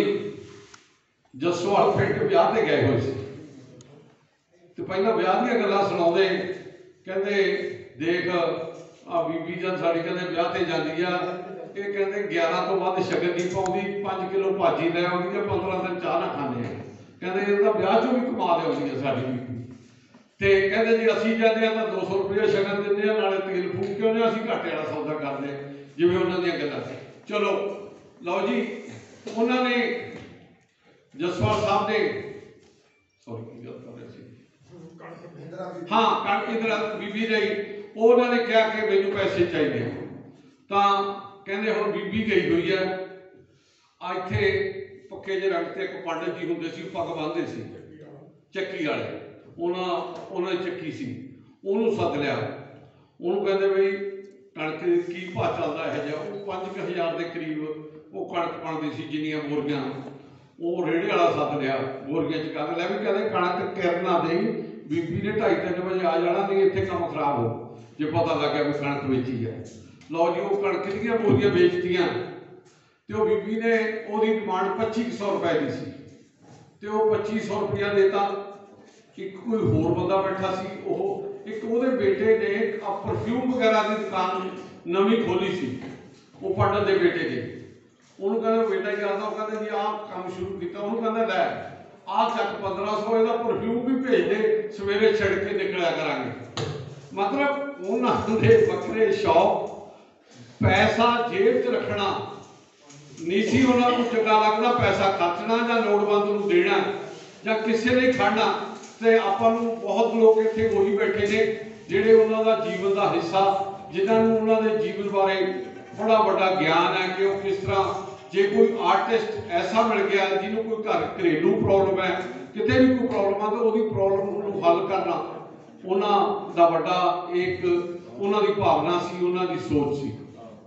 जसवाल पिंड ब्याह ते गए हुए सी, तो पहला ब्याह दी गल्लां सुणाउंदे, कहंदे देख आ बीबी जद साडी कहंदे ब्याह ते जांदी आ, ये कहते 11 तो बाद शगन नहीं पाँगी, 5 किलो भाजी लै आउंदी, 15 दिन चाह ना खाने। ਕਹਿੰਦੇ ਇਹਦਾ ਵਿਆਹ 'ਚੋਂ ਵੀ ਕਮਾ ਲਿਆਉਂਦੀ ਹੈ ਸਾਡੀ ਬੀਬੀ। ਤੇ ਕਹਿੰਦੇ ਜੀ ਅਸੀਂ ਜਾਂਦੇ ਹਾਂ ਤਾਂ 200 ਰੁਪਏ ਸ਼ਗਨ ਦਿੰਦੇ ਆ, ਨਾਲੇ ਤੇਲ ਫੂਕ ਕੇ ਉਹਨੇ ਅਸੀਂ ਘਾਟੇ ਵਾਲਾ ਸੌਦਾ ਕਰਦੇ ਹਾਂ, ਜਿਵੇਂ ਉਹਨਾਂ ਦੀਆਂ ਗੱਲਾਂ ਸੀ। ਚਲੋ ਲਓ ਜੀ, ਉਹਨਾਂ ਨੇ ਜਸਵਾਲ ਸਾਹਿਬ ਨੇ ਸੌਰੀ ਕੀ ਗੱਲ ਕਰ ਰਹੇ ਸੀ, ਹਾਂ ਕਣਕ ਇੰਦਰਾ ਬੀਬੀ ਲਈ ਉਹਨਾਂ ਨੇ ਕਿਹਾ ਕਿ ਮੈਨੂੰ ਪੈਸੇ ਚਾਹੀਦੇ, ਤਾਂ ਕਹਿੰਦੇ ਹੁਣ ਬੀਬੀ ਗਈ ਹੋਈ ਹੈ ਆ ਇੱਥੇ ਪੱਕੇ ਜਿਹੇ ਰੰਗ ਤੇ ਇੱਕ ਪੰਡਤ ਜੀ ਹੁੰਦੇ ਸੀ, ਪੱਗ ਬੰਨ੍ਹਦੇ ਸੀ ਚੱਕੀ ਵਾਲੇ, ਉਹਨਾਂ ਦੀ ਚੱਕੀ ਸੀ, ਉਹਨੂੰ ਸੱਦ ਲਿਆ। ਉਹਨੂੰ ਕਹਿੰਦੇ ਬਈ ਕਣਕ ਕੀ ਭਾਅ ਚੱਲਦਾ ਇਹੋ ਜਿਹਾ, ਉਹ 5000 ਦੇ ਕਰੀਬ ਉਹ ਕਣਕ ਬਣਦੀ ਸੀ ਜਿੰਨੀਆਂ ਬੋਰੀਆਂ, ਉਹ ਰੇੜੇ ਵਾਲਾ ਸੱਦ ਲਿਆ, ਬੋਰੀਆਂ 'ਚ ਕੱਢ ਲਿਆ ਵੀ ਕਹਿੰਦੇ ਕਣਕ ਕਿਰਨਾ ਦੇ ਬੀਬੀ ਨੇ 2:30-3 ਵਜੇ ਆ ਜਾਣਾ, ਨਹੀਂ ਇੱਥੇ ਕੰਮ ਖਰਾਬ ਹੋ ਜੇ ਪਤਾ ਲੱਗਿਆ ਵੀ ਕਣਕ ਵੇਚੀ ਹੈ। ਲਓ ਜੀ, ਉਹ ਕਣਕ ਦੀਆਂ ਬੋਰੀਆਂ ਵੇਚਤੀਆਂ ਤੇ ਉਹ ਬੀਬੀ ਨੇ ਉਹਦੀ ਡਿਮਾਂਡ 2500 ਰੁਪਏ ਦੀ ਸੀ ਤੇ ਉਹ 2500 ਰੁਪਇਆ ਦੇਤਾ। ਇੱਕ ਕੋਈ ਹੋਰ ਬੰਦਾ ਬੈਠਾ ਸੀ, ਉਹ ਇੱਕ ਉਹਦੇ ਬੇਟੇ ਨੇ ਪਰਫਿਊਮ ਵਗੈਰਾ ਦੀ ਦੁਕਾਨ ਨਵੀਂ ਖੋਲੀ ਸੀ, ਉਹ ਪੰਡਤ ਦੇ ਬੇਟੇ ਨੇ। ਉਹਨੂੰ ਕਹਿੰਦਾ ਬੇਟਾ ਕੀ ਕਰਦਾ, ਉਹ ਕਹਿੰਦਾ ਜੀ ਆਹ ਕੰਮ ਸ਼ੁਰੂ ਕੀਤਾ। ਉਹਨੂੰ ਕਹਿੰਦਾ ਲੈ ਆਹ ਚੱਕ 1500, ਇਹਦਾ ਪਰਫਿਊਮ ਵੀ ਭੇਜ ਦੇ, ਸਵੇਰੇ ਛਿੜ ਕੇ ਨਿਕਲਿਆ ਕਰਾਂਗੇ। ਮਤਲਬ ਉਹਨਾਂ ਦੇ ਵੱਖਰੇ ਸ਼ੌਕ, ਪੈਸਾ ਜੇਬ 'ਚ ਰੱਖਣਾ ਨਹੀਂ ਸੀ ਉਹਨਾਂ ਨੂੰ ਚੰਗਾ ਲੱਗਦਾ, ਪੈਸਾ ਖਰਚਣਾ ਜਾਂ ਲੋੜਵੰਦ ਨੂੰ ਦੇਣਾ ਜਾਂ ਕਿਸੇ ਲਈ ਖੜਨਾ। ਤੇ ਆਪਾਂ ਨੂੰ ਬਹੁਤ ਲੋਕ ਇੱਥੇ ਉਹੀ ਬੈਠੇ ਨੇ ਜਿਹੜੇ ਉਹਨਾਂ ਦਾ ਜੀਵਨ ਦਾ ਹਿੱਸਾ, ਜਿਨ੍ਹਾਂ ਨੂੰ ਉਹਨਾਂ ਦੇ ਜੀਵਨ ਬਾਰੇ ਬੜਾ ਵੱਡਾ ਗਿਆਨ ਹੈ ਕਿ ਉਹ ਕਿਸ ਤਰ੍ਹਾਂ, ਜੇ ਕੋਈ ਆਰਟਿਸਟ ਐਸਾ ਮਿਲ ਗਿਆ ਜਿਹਨੂੰ ਕੋਈ ਘਰੇਲੂ ਪ੍ਰੋਬਲਮ ਹੈ, ਕਿਤੇ ਵੀ ਕੋਈ ਪ੍ਰੋਬਲਮ ਆ, ਤਾਂ ਉਹਦੀ ਪ੍ਰੋਬਲਮ ਨੂੰ ਹੱਲ ਕਰਨਾ ਉਹਨਾਂ ਦਾ ਵੱਡਾ ਇੱਕ ਉਹਨਾਂ ਦੀ ਭਾਵਨਾ ਸੀ, ਉਹਨਾਂ ਦੀ ਸੋਚ ਸੀ।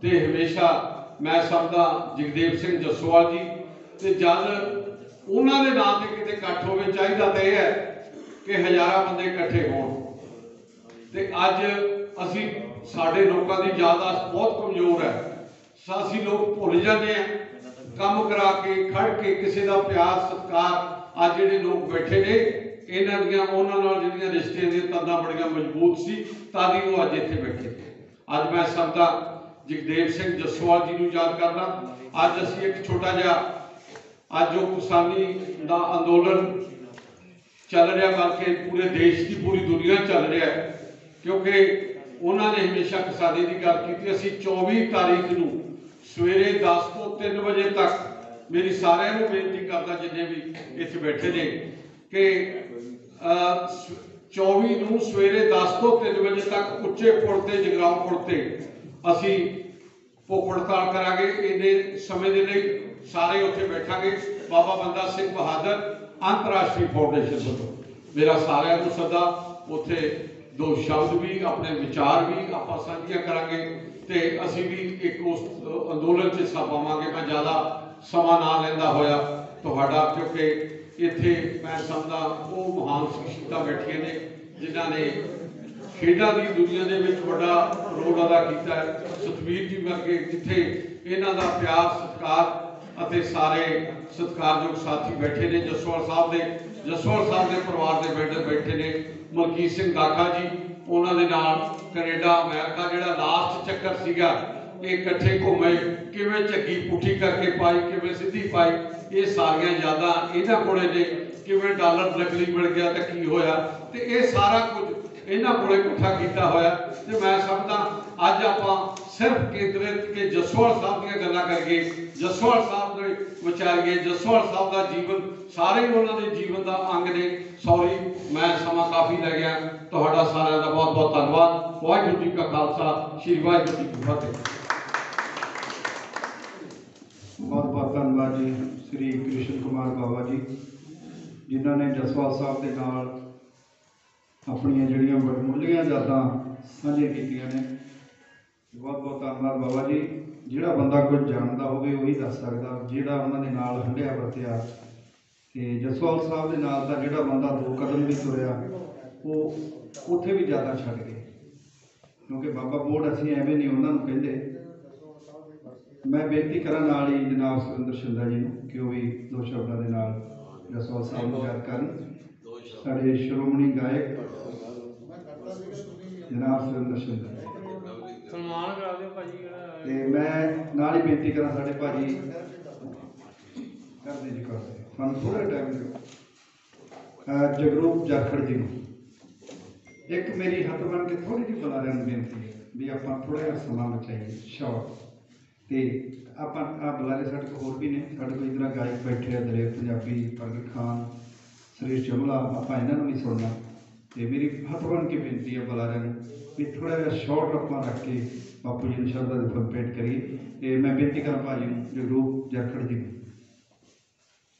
ਤੇ ਹਮੇਸ਼ਾ ਮੈਂ ਸਮਝਦਾ ਜਗਦੇਵ ਸਿੰਘ ਜੱਸੋਵਾਲ ਜੀ, ਤੇ ਜਦ ਉਹਨਾਂ ਦੇ ਨਾਂ ਤੇ ਕਿਤੇ ਇਕੱਠ ਹੋਵੇ, ਚਾਹੀਦਾ ਤਾਂ ਇਹ ਹੈ ਕਿ ਹਜ਼ਾਰਾਂ ਬੰਦੇ ਇਕੱਠੇ ਹੋਣ। ਤੇ ਅੱਜ ਅਸੀਂ, ਸਾਡੇ ਲੋਕਾਂ ਦੀ ਯਾਦਾਸ਼ਤ ਬਹੁਤ ਕਮਜ਼ੋਰ ਹੈ, ਅਸੀਂ ਲੋਕ ਭੁੱਲ ਜਾਂਦੇ ਹਾਂ ਕੰਮ ਕਰਾ ਕੇ, ਖੜ ਕੇ ਕਿਸੇ ਦਾ ਪਿਆਰ ਸਤਿਕਾਰ। ਅੱਜ ਜਿਹੜੇ ਲੋਕ ਬੈਠੇ ਨੇ, ਇਹਨਾਂ ਦੀਆਂ ਉਹਨਾਂ ਨਾਲ ਜਿਹੜੀਆਂ ਰਿਸ਼ਤਿਆਂ ਦੀਆਂ ਤੰਦਾਂ ਬੜੀਆਂ ਮਜ਼ਬੂਤ ਸੀ, ਤਾਂ ਦੀ ਉਹ ਅੱਜ ਇੱਥੇ ਬੈਠੇ। ਅੱਜ ਮੈਂ ਸਮਝਦਾ ਜਗਦੇਵ ਸਿੰਘ ਜੱਸੋਵਾਲ ਜੀ ਨੂੰ ਯਾਦ ਕਰਦਾ। ਅੱਜ ਅਸੀਂ ਇੱਕ ਛੋਟਾ ਜਿਹਾ, ਅੱਜ ਜੋ ਕਿਸਾਨੀ ਦਾ ਅੰਦੋਲਨ ਚੱਲ ਰਿਹਾ, ਬਲਕਿ ਪੂਰੇ ਦੇਸ਼ ਦੀ, ਪੂਰੀ ਦੁਨੀਆ ਚੱਲ ਰਿਹਾ, ਕਿਉਂਕਿ ਉਹਨਾਂ ਨੇ ਹਮੇਸ਼ਾ ਕਿਸਾਨੀ ਦੀ ਗੱਲ ਕੀਤੀ। ਅਸੀਂ 24 ਤਾਰੀਖ ਨੂੰ ਸਵੇਰੇ 10 ਤੋਂ 3 ਵਜੇ ਤੱਕ, ਮੇਰੀ ਸਾਰਿਆਂ ਨੂੰ ਬੇਨਤੀ ਕਰਦਾ ਜਿੰਨੇ ਵੀ ਇੱਥੇ ਬੈਠੇ ਨੇ, ਕਿ 24 ਨੂੰ ਸਵੇਰੇ 10 ਤੋਂ 3 ਵਜੇ ਤੱਕ ਉੱਚੇ ਪੁਲ ਤੇ, ਜਗਰਾਉਂ ਪੁਲ ਤੇ ਅਸੀਂ ਭੁੱਖ ਹੜਤਾਲ ਕਰਾਂਗੇ। ਇਹਦੇ ਸਮੇਂ ਦੇ ਲਈ ਸਾਰੇ ਉੱਥੇ ਬੈਠਾਂਗੇ। ਬਾਬਾ ਬੰਦਾ ਸਿੰਘ ਬਹਾਦਰ ਅੰਤਰਰਾਸ਼ਟਰੀ ਫਾਊਂਡੇਸ਼ਨ ਵੱਲੋਂ ਮੇਰਾ ਸਾਰਿਆਂ ਨੂੰ ਸੱਦਾ। ਉੱਥੇ 2 ਸ਼ਬਦ ਵੀ, ਆਪਣੇ ਵਿਚਾਰ ਵੀ ਆਪਾਂ ਸਾਂਝੀਆਂ ਕਰਾਂਗੇ ਤੇ ਅਸੀਂ ਵੀ ਇੱਕ ਉਸ ਅੰਦੋਲਨ 'ਚ ਹਿੱਸਾ ਪਾਵਾਂਗੇ। ਮੈਂ ਜ਼ਿਆਦਾ ਸਮਾਂ ਨਾ ਲੈਂਦਾ ਹੋਇਆ ਤੁਹਾਡਾ, ਕਿਉਂਕਿ ਇੱਥੇ ਮੈਂ ਸਮਝਦਾ ਉਹ ਮਹਾਨ ਸ਼ਖਸੀਅਤਾਂ ਬੈਠੀਆਂ ਨੇ ਜਿਨ੍ਹਾਂ ਨੇ ਖੇਡਾਂ ਦੀ ਦੁਨੀਆ ਦੇ ਵਿੱਚ ਵੱਡਾ ਰੋਲ ਅਦਾ ਕੀਤਾ ਹੈ। ਸਤਵੀਰ ਜੀ ਵਰਗੇ, ਜਿੱਥੇ ਇਹਨਾਂ ਦਾ ਪਿਆਰ, ਸਤਿਕਾਰ ਅਤੇ ਸਾਰੇ ਸਤਿਕਾਰਯੋਗ ਸਾਥੀ ਬੈਠੇ ਨੇ। ਜੱਸੋਵਾਲ ਸਾਹਿਬ ਦੇ ਪਰਿਵਾਰ ਦੇ ਬੈਠੇ ਨੇ। ਮਲਕੀਤ ਸਿੰਘ ਦਾਖਾ ਜੀ, ਉਹਨਾਂ ਦੇ ਨਾਲ ਕੈਨੇਡਾ, ਅਮਰੀਕਾ ਜਿਹੜਾ ਲਾਸਟ ਚੱਕਰ ਸੀਗਾ, ਇਹ ਇਕੱਠੇ ਘੁੰਮੇ, ਕਿਵੇਂ ਝੱਗੀ ਪੁੱਠੀ ਕਰਕੇ ਪਾਈ, ਕਿਵੇਂ ਸਿੱਧੀ ਪਾਈ, ਇਹ ਸਾਰੀਆਂ ਯਾਦਾਂ ਇਹਨਾਂ ਕੋਲੇ ਨੇ। ਕਿਵੇਂ ਡਾਲਰ ਨਕਲੀ ਮਿਲ ਗਿਆ ਤਾਂ ਕੀ ਹੋਇਆ, ਤੇ ਇਹ ਸਾਰਾ ਕੁਝ ਇਹਨਾਂ ਕੋਲੇ ਇਕੱਠਾ ਕੀਤਾ ਹੋਇਆ। ਤੇ ਮੈਂ ਸਮਝਦਾ ਅੱਜ ਆਪਾਂ ਸਿਰਫ ਕੇਂਦਰਿਤ ਕਿ ਜੱਸੋਵਾਲ ਸਾਹਿਬ ਦੀਆਂ ਗੱਲਾਂ ਕਰੀਏ, ਜੱਸੋਵਾਲ ਸਾਹਿਬ ਦੇ ਵਿਚਾਰੀਏ। ਜੱਸੋਵਾਲ ਸਾਹਿਬ ਦਾ ਜੀਵਨ ਸਾਰੇ ਉਹਨਾਂ ਦੇ ਜੀਵਨ ਦਾ ਅੰਗ ਨੇ। ਸੌਰੀ, ਮੈਂ ਸਮਾਂ ਕਾਫੀ ਲੈ ਗਿਆ। ਤੁਹਾਡਾ ਸਾਰਿਆਂ ਦਾ ਬਹੁਤ ਬਹੁਤ ਧੰਨਵਾਦ। ਵਾਹਿਗੁਰੂ ਜੀ ਕਾ ਖਾਲਸਾ, ਸ਼੍ਰੀ ਵਾਹਿਗੁਰੂ ਜੀ ਕੀ ਫਤਿਹ। ਬਹੁਤ ਬਹੁਤ ਧੰਨਵਾਦ ਜੀ ਸ੍ਰੀ ਕ੍ਰਿਸ਼ਨ ਕੁਮਾਰ ਬਾਵਾ ਜੀ, ਜਿਨ੍ਹਾਂ ਨੇ ਜੱਸੋਵਾਲ ਸਾਹਿਬ ਦੇ ਨਾਲ ਆਪਣੀਆਂ ਜਿਹੜੀਆਂ ਵਡਮੁੱਲੀਆਂ ਯਾਦਾਂ ਸਾਂਝੀਆਂ ਕੀਤੀਆਂ ਨੇ। ਬਹੁਤ ਬਹੁਤ ਧੰਨਵਾਦ ਬਾਬਾ ਜੀ। ਜਿਹੜਾ ਬੰਦਾ ਕੁਝ ਜਾਣਦਾ ਹੋਵੇ ਉਹੀ ਦੱਸ ਸਕਦਾ, ਜਿਹੜਾ ਉਹਨਾਂ ਦੇ ਨਾਲ ਹੰਢਿਆ ਵਰਤਿਆ। ਤੇ ਜੱਸੋਵਾਲ ਸਾਹਿਬ ਦੇ ਨਾਲ ਤਾਂ ਜਿਹੜਾ ਬੰਦਾ 2 ਕਦਮ ਵੀ ਤੁਰਿਆ, ਉਹ ਉੱਥੇ ਵੀ ਜ਼ਿਆਦਾ ਛੱਡ ਗਏ, ਕਿਉਂਕਿ ਬਾਬਾ ਬੋੜ ਅਸੀਂ ਐਵੇਂ ਨਹੀਂ ਉਹਨਾਂ ਨੂੰ ਕਹਿੰਦੇ। ਮੈਂ ਬੇਨਤੀ ਕਰਾਂ ਨਾਲ ਹੀ ਜਨਾਬ ਸੁਰਿੰਦਰ ਸ਼ਿੰਦਾ ਜੀ ਨੂੰ ਕਿ ਉਹ ਵੀ 2 ਸ਼ਬਦਾਂ ਦੇ ਨਾਲ ਜੱਸੋਵਾਲ ਸਾਹਿਬ ਨੂੰ ਯਾਦ ਕਰਨ। ਸਾਡੇ ਸ਼੍ਰੋਮਣੀ ਗਾਇਕ ਜਨਾਬ ਸੁਰਿੰਦਰ ਸ਼ਿੰਦਾ ਸਨਮਾਨ ਕਰਾ ਦਿਓ ਭਾਜੀ। ਤੇ ਮੈਂ ਨਾਲ ਹੀ ਬੇਨਤੀ ਕਰਾਂ ਸਾਡੇ ਭਾਜੀ ਕਰਦੇ ਜੀ, ਕਰਦੇ ਸਾਨੂੰ ਥੋੜਾ ਟਾਈਮ ਦਿਓ। ਜਗਰੂਪ ਜਾਖੜ ਜੀ ਨੂੰ ਇੱਕ ਮੇਰੀ ਹੱਥ ਬਣ ਕੇ ਥੋੜੀ ਜਿਹੀ ਬੁਲਾਰਿਆਂ ਨੂੰ ਬੇਨਤੀ ਹੈ ਵੀ ਆਪਾਂ ਥੋੜਾ ਜਿਹਾ ਸਮਾਂ ਬਚਾਈਏ ਸ਼ੌਕ ਤੇ ਆਪਾਂ ਬੁਲਾਰੇ ਸਾਡੇ ਕੋਲ ਹੋਰ ਵੀ ਨੇ, ਸਾਡੇ ਕੋਲ ਇਧਰ ਗਾਇਕ ਬੈਠੇ ਆ ਦਲੇਰ ਪੰਜਾਬੀ, ਪ੍ਰਗਟ ਖਾਨ, ਸੁਰੇਸ਼ ਜਮਲਾ, ਆਪਾਂ ਇਹਨਾਂ ਨੂੰ ਵੀ ਸੁਣਨਾ ਤੇ ਮੇਰੀ ਹੱਥ ਬਣ ਕੇ ਬੇਨਤੀ ਹੈ ਬੁਲਾਰਿਆਂ ਨੂੰ ਵੀ ਥੋੜਾ ਜਿਹਾ ਸ਼ੌਕ ਆਪਾਂ ਰੱਖ ਕੇ ਬਾਪੂ ਜੀ ਨੂੰ ਸ਼ਰਧਾ ਦੇ ਫੁੱਲ ਭੇਟ ਕਰੀਏ। ਤੇ ਮੈਂ ਬੇਨਤੀ ਕਰਾਂ ਭਾਜੀ ਨੂੰ ਜਗਰੂਪ ਜਾਖੜ ਜੀ ਨੂੰ,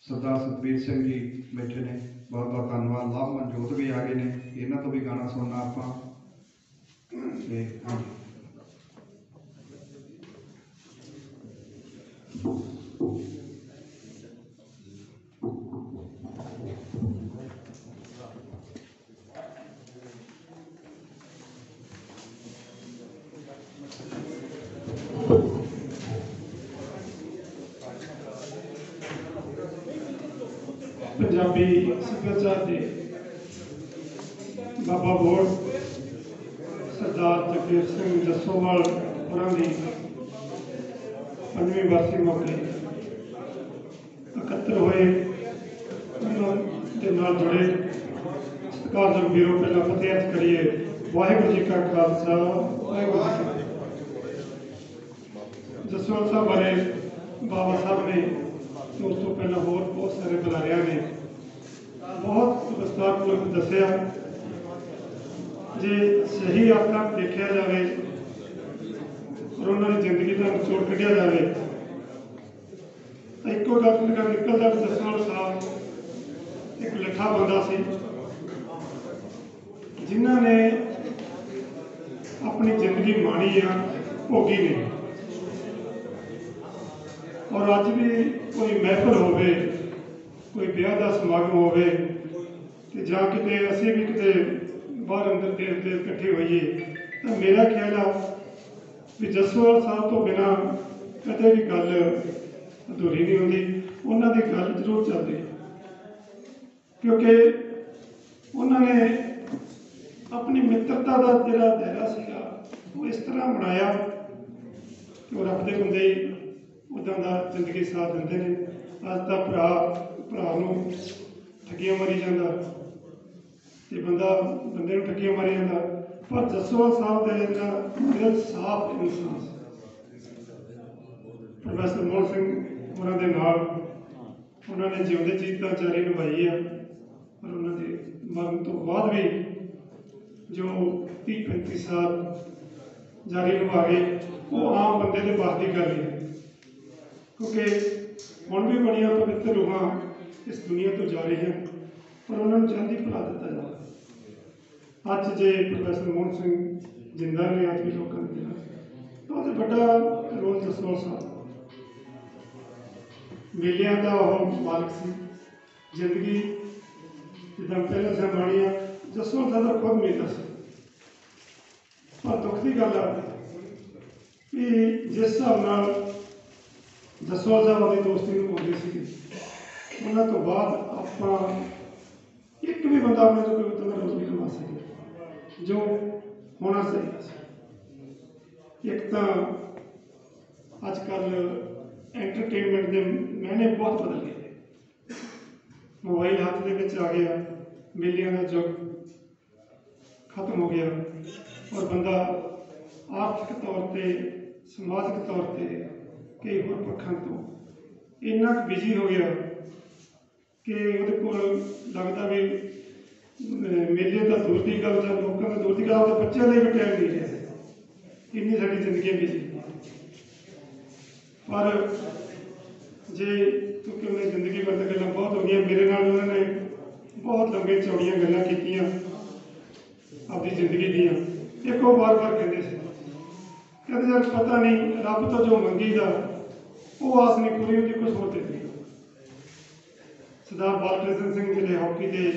ਸਰਦਾਰ ਸਤਬੀਰ ਸਿੰਘ ਜੀ ਬੈਠੇ ਨੇ, ਬਹੁਤ ਬਹੁਤ ਧੰਨਵਾਦ। ਲਾਭ ਮਨਜੋਤ ਵੀ ਆ ਗਏ ਨੇ, ਇਹਨਾਂ ਤੋਂ ਵੀ ਗਾਣਾ ਸੁਣਨਾ ਆਪਾਂ ਤੇ ਹਾਂਜੀ। ਪੰਜਾਬੀ ਸੱਭਿਆਚਾਰ ਦੇ ਬਾਬਾ ਬੋੜ ਸਰਦਾਰ ਜਗੀਰ ਸਿੰਘ ਜੱਸੋਵਾਲ ਹੋਰਾਂ ਦੀ 5ਵੀਂ ਬਰਸੀ ਮੌਕੇ ਇਕੱਤਰ ਹੋਏ ਉਹਨਾਂ ਦੇ ਨਾਲ ਜੁੜੇ ਸਤਿਕਾਰਯੋਗ ਵੀਰੋ, ਪਹਿਲਾਂ ਫਤਿਹ ਅਰਜ਼ ਕਰੀਏ। ਵਾਹਿਗੁਰੂ ਜੀ ਕਾ ਖਾਲਸਾ, ਵਾਹਿਗੁਰੂ ਜੀ ਕੀ ਫਤਿਹ। ਜੱਸੋਵਾਲ ਸਾਹਿਬ ਬਾਰੇ ਬਾਬਾ ਸਾਹਿਬ ਨੇ ਉਸ ਤੋਂ ਪਹਿਲਾਂ ਹੋਰ ਬਹੁਤ ਸਾਰੇ ਬੁਲਾਰਿਆਂ ਨੇ ਬਹੁਤ ਵਿਸਤਾਰਪੂਰਵਕ ਦੱਸਿਆ। ਜੇ ਸਹੀ ਅਰਥਾਂ ਦੇਖਿਆ ਜਾਵੇ ਔਰ ਉਹਨਾਂ ਦੀ ਜ਼ਿੰਦਗੀ ਦਾ ਨਿਚੋੜ ਕੱਢਿਆ ਜਾਵੇ ਤਾਂ ਇੱਕੋ ਗੱਲ ਨਿਕਲਦਾ ਕਿ ਜੱਸੋਵਾਲ ਸਾਹਿਬ ਇੱਕ ਲਿਖਾ ਬੰਦਾ ਸੀ ਜਿਨ੍ਹਾਂ ਨੇ ਆਪਣੀ ਜ਼ਿੰਦਗੀ ਮਾਣੀ ਆ, ਭੋਗੀ ਨੇ। ਔਰ ਅੱਜ ਵੀ ਕੋਈ ਮਹਿਫਲ ਹੋਵੇ, ਕੋਈ ਵਿਆਹ ਦਾ ਸਮਾਗਮ ਹੋਵੇ ਤੇ ਜਾਂ ਕਿਤੇ ਅਸੀਂ ਵੀ ਕਿਤੇ ਬਾਹਰ ਅੰਦਰ ਦੇਸ਼ ਦੇ ਇਕੱਠੇ ਹੋਈਏ ਤਾਂ ਮੇਰਾ ਖਿਆਲ ਆ ਵੀ ਜੱਸੋਵਾਲ ਸਾਹਿਬ ਤੋਂ ਬਿਨਾਂ ਕਦੇ ਵੀ ਗੱਲ ਅਧੂਰੀ ਨਹੀਂ ਹੁੰਦੀ। ਉਹਨਾਂ ਦੀ ਗੱਲ ਜ਼ਰੂਰ ਚੱਲਦੀ ਕਿਉਂਕਿ ਉਹਨਾਂ ਨੇ ਆਪਣੀ ਮਿੱਤਰਤਾ ਦਾ ਜਿਹੜਾ ਦਾਇਰਾ ਸੀਗਾ ਉਹ ਇਸ ਤਰ੍ਹਾਂ ਬਣਾਇਆ ਕਿ ਉਹ ਰੱਬ ਦੇ ਬੰਦੇ ਹੀ ਉੱਦਾਂ ਦਾ ਜ਼ਿੰਦਗੀ ਸਾਥ ਦਿੰਦੇ ਨੇ। ਅੱਜ ਦਾ ਭਰਾ ਨੂੰ ਠੱਗੀਆਂ ਮਾਰੀ ਜਾਂਦਾ ਤੇ ਬੰਦੇ ਨੂੰ ਠੱਗੀਆਂ ਮਾਰੀ ਜਾਂਦਾ, ਪਰ ਜੱਸੋਵਾਲ ਸਾਹਿਬ ਦਾ ਜਿਹੜਾ ਦਿਲ ਸਾਫ਼ ਇਨਸਾਨ ਸੀ। ਪ੍ਰੋਫੈਸਰ ਮੋਹਨ ਸਿੰਘ ਹੋਰਾਂ ਦੇ ਨਾਲ ਉਹਨਾਂ ਨੇ ਜਿਉਂਦੇ ਜੀ ਤਾਂ ਜਾਰੀ ਨਿਭਾਈ ਆ, ਪਰ ਉਹਨਾਂ ਦੇ ਮਰਨ ਤੋਂ ਬਾਅਦ ਵੀ ਜੋ 30-35 ਸਾਲ ਜਾਰੀ ਨਿਭਾ ਗਏ ਉਹ ਆਮ ਬੰਦੇ ਦੇ ਵੱਸ ਦੀ ਗੱਲ ਨਹੀਂ, ਕਿਉਂਕਿ ਹੁਣ ਵੀ ਬੜੀਆਂ ਪਵਿੱਤਰ ਰੂਹਾਂ ਇਸ ਦੁਨੀਆ ਤੋਂ ਜਾ ਰਹੀਆਂ, ਪਰ ਉਹਨਾਂ ਨੂੰ ਜਲਦੀ ਭੁਲਾ ਦਿੱਤਾ ਜਾਂਦਾ। ਅੱਜ ਜੇ ਪ੍ਰੋਫੈਸਰ ਮੋਹਨ ਸਿੰਘ ਜਿੰਦਾ ਨੇ ਅੱਜ ਵੀ ਲੋਕਾਂ ਦੇ ਦਿਲਾਂ ਤਾਂ ਉਹਦਾ ਵੱਡਾ ਰੋਲ ਜੱਸੋਵਾਲ ਸਾਹਿਬ। ਮੇਲਿਆਂ ਦਾ ਉਹ ਮਾਲਕ ਸੀ। ਜ਼ਿੰਦਗੀ ਜਿੱਦਾਂ ਪਹਿਲਾਂ ਸੰਭਾਲੀਆਂ ਜੱਸੋਵਾਲ ਸਾਹਿਬ ਦਾ ਖੁਦ ਮੇਲਾ ਸੀ। ਪਰ ਦੁੱਖ ਦੀ ਗੱਲ ਆ ਕਿ ਜਿਸ ਹਿਸਾਬ ਨਾਲ ਜੱਸੋਵਾਲ ਸਾਹਿਬ ਆਪਣੀ ਦੋਸਤੀ ਨੂੰ ਪਾਉਂਦੇ ਸੀ, ਉਹਨਾਂ ਤੋਂ ਬਾਅਦ ਆਪਾਂ ਇੱਕ ਵੀ ਬੰਦਾ ਆਪਣੇ ਤੋਂ ਕੋਈ ਉੱਦਾਂ ਦਾ ਰੋਜ਼ ਨਹੀਂ ਕਮਾ ਸਕਿਆ ਜੋ ਹੋਣਾ ਚਾਹੀਦਾ ਸੀ। ਇੱਕ ਤਾਂ ਅੱਜ ਕੱਲ੍ਹ ਐਂਟਰਟੇਨਮੈਂਟ ਦੇ ਮਾਇਨੇ ਬਹੁਤ ਬਦਲ ਗਏ। ਮੋਬਾਈਲ ਹੱਥ ਦੇ ਵਿੱਚ ਆ ਗਿਆ, ਮੇਲਿਆਂ ਦਾ ਯੁੱਗ ਖਤਮ ਹੋ ਗਿਆ ਔਰ ਬੰਦਾ ਆਰਥਿਕ ਤੌਰ ਤੇ, ਸਮਾਜਿਕ ਤੌਰ ਤੇ, ਕਈ ਹੋਰ ਪੱਖਾਂ ਤੋਂ ਇੰਨਾ ਕੁ ਬਿਜੀ ਹੋ ਗਿਆ ਕਿ ਉਹਦੇ ਕੋਲ ਲੱਗਦਾ ਵੀ ਮੇਲੇ ਤਾਂ ਦੂਰ ਦੀ ਗੱਲ ਜਾਂ ਲੋਕਾਂ ਦਾ ਦੂਰ ਦੀ ਗੱਲ, ਉਹਦੇ ਬੱਚਿਆਂ ਲਈ ਵੀ ਟਾਈਮ ਨਹੀਂ ਰਿਹਾ। ਇੰਨੀ ਸਾਡੀ ਜ਼ਿੰਦਗੀ ਬਿਜੀ। ਪਰ ਜੇ ਕਿਉਂਕਿ ਉਹਨੇ ਜ਼ਿੰਦਗੀ ਬਾਰੇ ਤਾਂ ਗੱਲਾਂ ਬਹੁਤ ਹੋ ਗਈਆਂ, ਮੇਰੇ ਨਾਲ ਉਹਨਾਂ ਨੇ ਬਹੁਤ ਲੰਬੇ ਚੌੜੀਆਂ ਗੱਲਾਂ ਕੀਤੀਆਂ ਆਪਣੀ ਜ਼ਿੰਦਗੀ ਦੀਆਂ। ਇੱਕ ਉਹ ਵਾਰ-ਵਾਰ ਕਹਿੰਦੇ ਸੀ, ਕਹਿੰਦੇ ਯਾਰ ਪਤਾ ਨਹੀਂ ਰੱਬ ਤੋਂ ਜੋ ਮੰਗੀਦਾ ਉਹ ਆਸ ਨਹੀਂ ਪੂਰੀ ਹੁੰਦੀ, ਕੁਛ ਹੋਰ ਦਿੰਦੀ। ਸਰਦਾਰ ਬਾਲਕ੍ਰਿਸ਼ਨ ਸਿੰਘ ਜਿਹੜੇ ਹਾਕੀ ਦੇ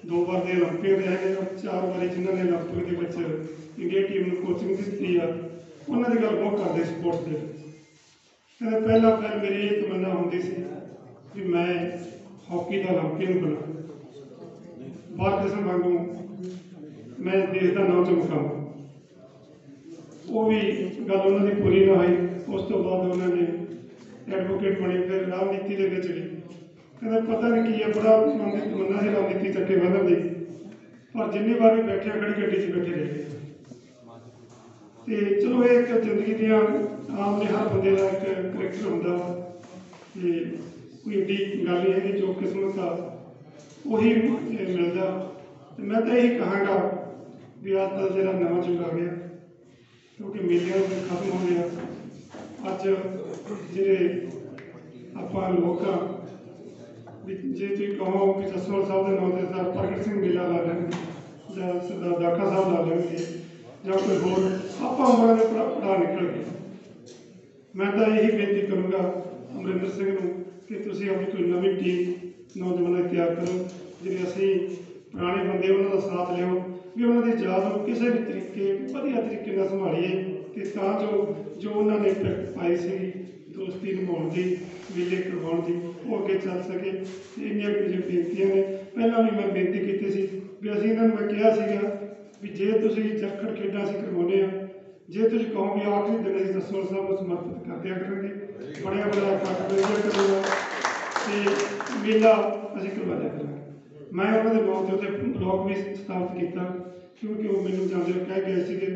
2 ਵਾਰ ਦੇ ਓਲੰਪੀਅਨ ਰਹੇ ਨੇ, 4 ਵਾਰੀ ਜਿਨ੍ਹਾਂ ਨੇ ਓਲੰਪਿਕ ਦੇ ਵਿੱਚ ਇੰਡੀਆ ਟੀਮ ਨੂੰ ਕੋਚਿੰਗ ਦਿੱਤੀ ਆ, ਉਹਨਾਂ ਦੀ ਗੱਲ ਬਹੁਤ ਕਰਦੇ ਸਪੋਰਟਸ ਦੇ ਵਿੱਚ। ਕਹਿੰਦੇ ਪਹਿਲਾਂ ਮੇਰੀ ਇਹ ਤਮੰਨਾ ਹੁੰਦੀ ਸੀ ਵੀ ਮੈਂ ਹਾਕੀ ਦਾ ਓਲੰਪੀਅਨ ਬਣਾ, ਬਾਲਕ੍ਰਿਸ਼ਨ ਵਾਂਗੂ ਮੈਂ ਦੇਸ਼ ਦਾ ਨਾਮ ਚਮਕਾਵਾਂ। ਉਹ ਵੀ ਗੱਲ ਉਹਨਾਂ ਦੀ ਪੂਰੀ ਨਾ ਹੋਈ। ਉਸ ਤੋਂ ਬਾਅਦ ਉਹਨਾਂ ਨੇ ਐਡਵੋਕੇਟ ਬਣੇ, ਫਿਰ ਰਾਜਨੀਤੀ ਦੇ ਵਿੱਚ ਵੀ ਕਹਿੰਦੇ ਪਤਾ ਨਹੀਂ ਕੀ ਹੈ, ਬੜਾ ਮਨ ਦੀ ਤਮੰਨਾ ਸੀ ਰਾਜਨੀਤੀ ਚੱਕੇ ਬੰਨ੍ਹਣ ਦੀ, ਪਰ ਜਿੰਨੀ ਵਾਰ ਵੀ ਬੈਠਿਆ ਖੜੀ ਗੱਡੀ 'ਚ ਬੈਠੇ ਰਹੇ। ਤੇ ਚਲੋ ਇਹ ਇੱਕ ਜ਼ਿੰਦਗੀ ਦੀਆਂ ਆਮ ਨੇ, ਹਰ ਬੰਦੇ ਦਾ ਇੱਕ ਕਰੈਕਟਰ ਹੁੰਦਾ ਵਾ, ਤੇ ਕੋਈ ਏਡੀ ਗੱਲ ਨਹੀਂ ਹੈਗੀ, ਜੋ ਕਿਸਮਤ ਆ ਉਹੀ ਮਿਲਦਾ। ਤੇ ਮੈਂ ਤਾਂ ਇਹੀ ਕਹਾਂਗਾ ਵੀ ਅੱਜ ਦਾ ਜਿਹੜਾ ਨਵਾਂ ਯੁੱਗ ਆ ਗਿਆ, ਕਿਉਂਕਿ ਮੇਲਿਆਂ ਦੇ ਖਤਮ ਹੋ ਗਿਆ। ਅੱਜ ਜਿਹੜੇ ਆਪਾਂ ਲੋਕ ਆ ਵੀ ਜੇ ਤੁਸੀਂ ਕਹੋ ਕਿ ਜਸਵਾਲ ਸਾਹਿਬ ਦੇ ਨਾਂ 'ਤੇ ਸਰਦਾਰ ਪ੍ਰਗਟ ਸਿੰਘ ਮੇਲਾ ਲਾ ਲੈਣਗੇ ਜਾਂ ਸਰਦਾਰ ਦਾਖਾ ਸਾਹਿਬ ਲਾ ਲੈਣਗੇ ਜਾਂ ਕੋਈ ਹੋਰ, ਆਪਾਂ ਉਮਰਾਂ ਦੇ ਪੜਾ ਨਿਕਲ ਗਏ। ਮੈਂ ਤਾਂ ਇਹੀ ਬੇਨਤੀ ਕਰੂੰਗਾ ਅਮਰਿੰਦਰ ਸਿੰਘ ਨੂੰ ਕਿ ਤੁਸੀਂ ਆਪਣੀ ਕੋਈ ਨਵੀਂ ਟੀਮ ਨੌਜਵਾਨਾਂ ਦੀ ਤਿਆਰ ਕਰੋ। ਜਿਹੜੇ ਅਸੀਂ ਪੁਰਾਣੇ ਬੰਦੇ ਉਹਨਾਂ ਦਾ ਸਾਥ ਲਿਓ, ਵੀ ਉਹਨਾਂ ਦੀ ਯਾਦ ਨੂੰ ਕਿਸੇ ਵੀ ਤਰੀਕੇ ਵਧੀਆ ਤਰੀਕੇ ਨਾਲ ਸੰਭਾਲੀਏ, ਤੇ ਤਾਂ ਜੋ ਉਹਨਾਂ ਨੇ ਪਾਈ ਸੀ ਦੋਸਤੀ ਨਿਭਾਉਣ ਦੀ, ਮੇਲੇ ਕਰਵਾਉਣ ਦੀ, ਉਹ ਅੱਗੇ ਚੱਲ ਸਕੇ। ਇੰਨੀਆਂ ਕੁਝ ਬੇਨਤੀਆਂ ਨੇ। ਪਹਿਲਾਂ ਵੀ ਮੈਂ ਬੇਨਤੀ ਕੀਤੀ ਸੀ ਵੀ ਅਸੀਂ ਇਹਨਾਂ ਨੂੰ ਮੈਂ ਕਿਹਾ ਸੀਗਾ ਵੀ ਜੇ ਤੁਸੀਂ ਜੱਖੜ ਖੇਡਾਂ ਅਸੀਂ ਕਰਵਾਉਂਦੇ ਹਾਂ, ਜੇ ਤੁਸੀਂ ਕਹੋ ਵੀ ਆਖਰੀ ਦਿਨ ਅਸੀਂ ਜਸਵਾਲ ਸਾਹਿਬ ਨੂੰ ਸਮਰਪਿਤ ਕਰ ਦਿਆ ਕਰਾਂਗੇ, ਬੜਿਆ ਇਕੱਠ ਮਿਲਿਆ ਕਰੂਗਾ ਤੇ ਮੇਲਾ ਅਸੀਂ ਕਰਵਾ ਦਿਆ ਕਰਾਂਗੇ। ਮੈਂ ਉਹਨਾਂ ਦੇ ਨਾਂ ਦੇ ਉੱਤੇ ਬਲੌਗ ਵੀ ਸਥਾਪਿਤ ਕੀਤਾ, ਕਿਉਂਕਿ ਉਹ ਮੈਨੂੰ ਜਾਂਦੇ ਕਹਿ ਗਏ ਸੀਗੇ,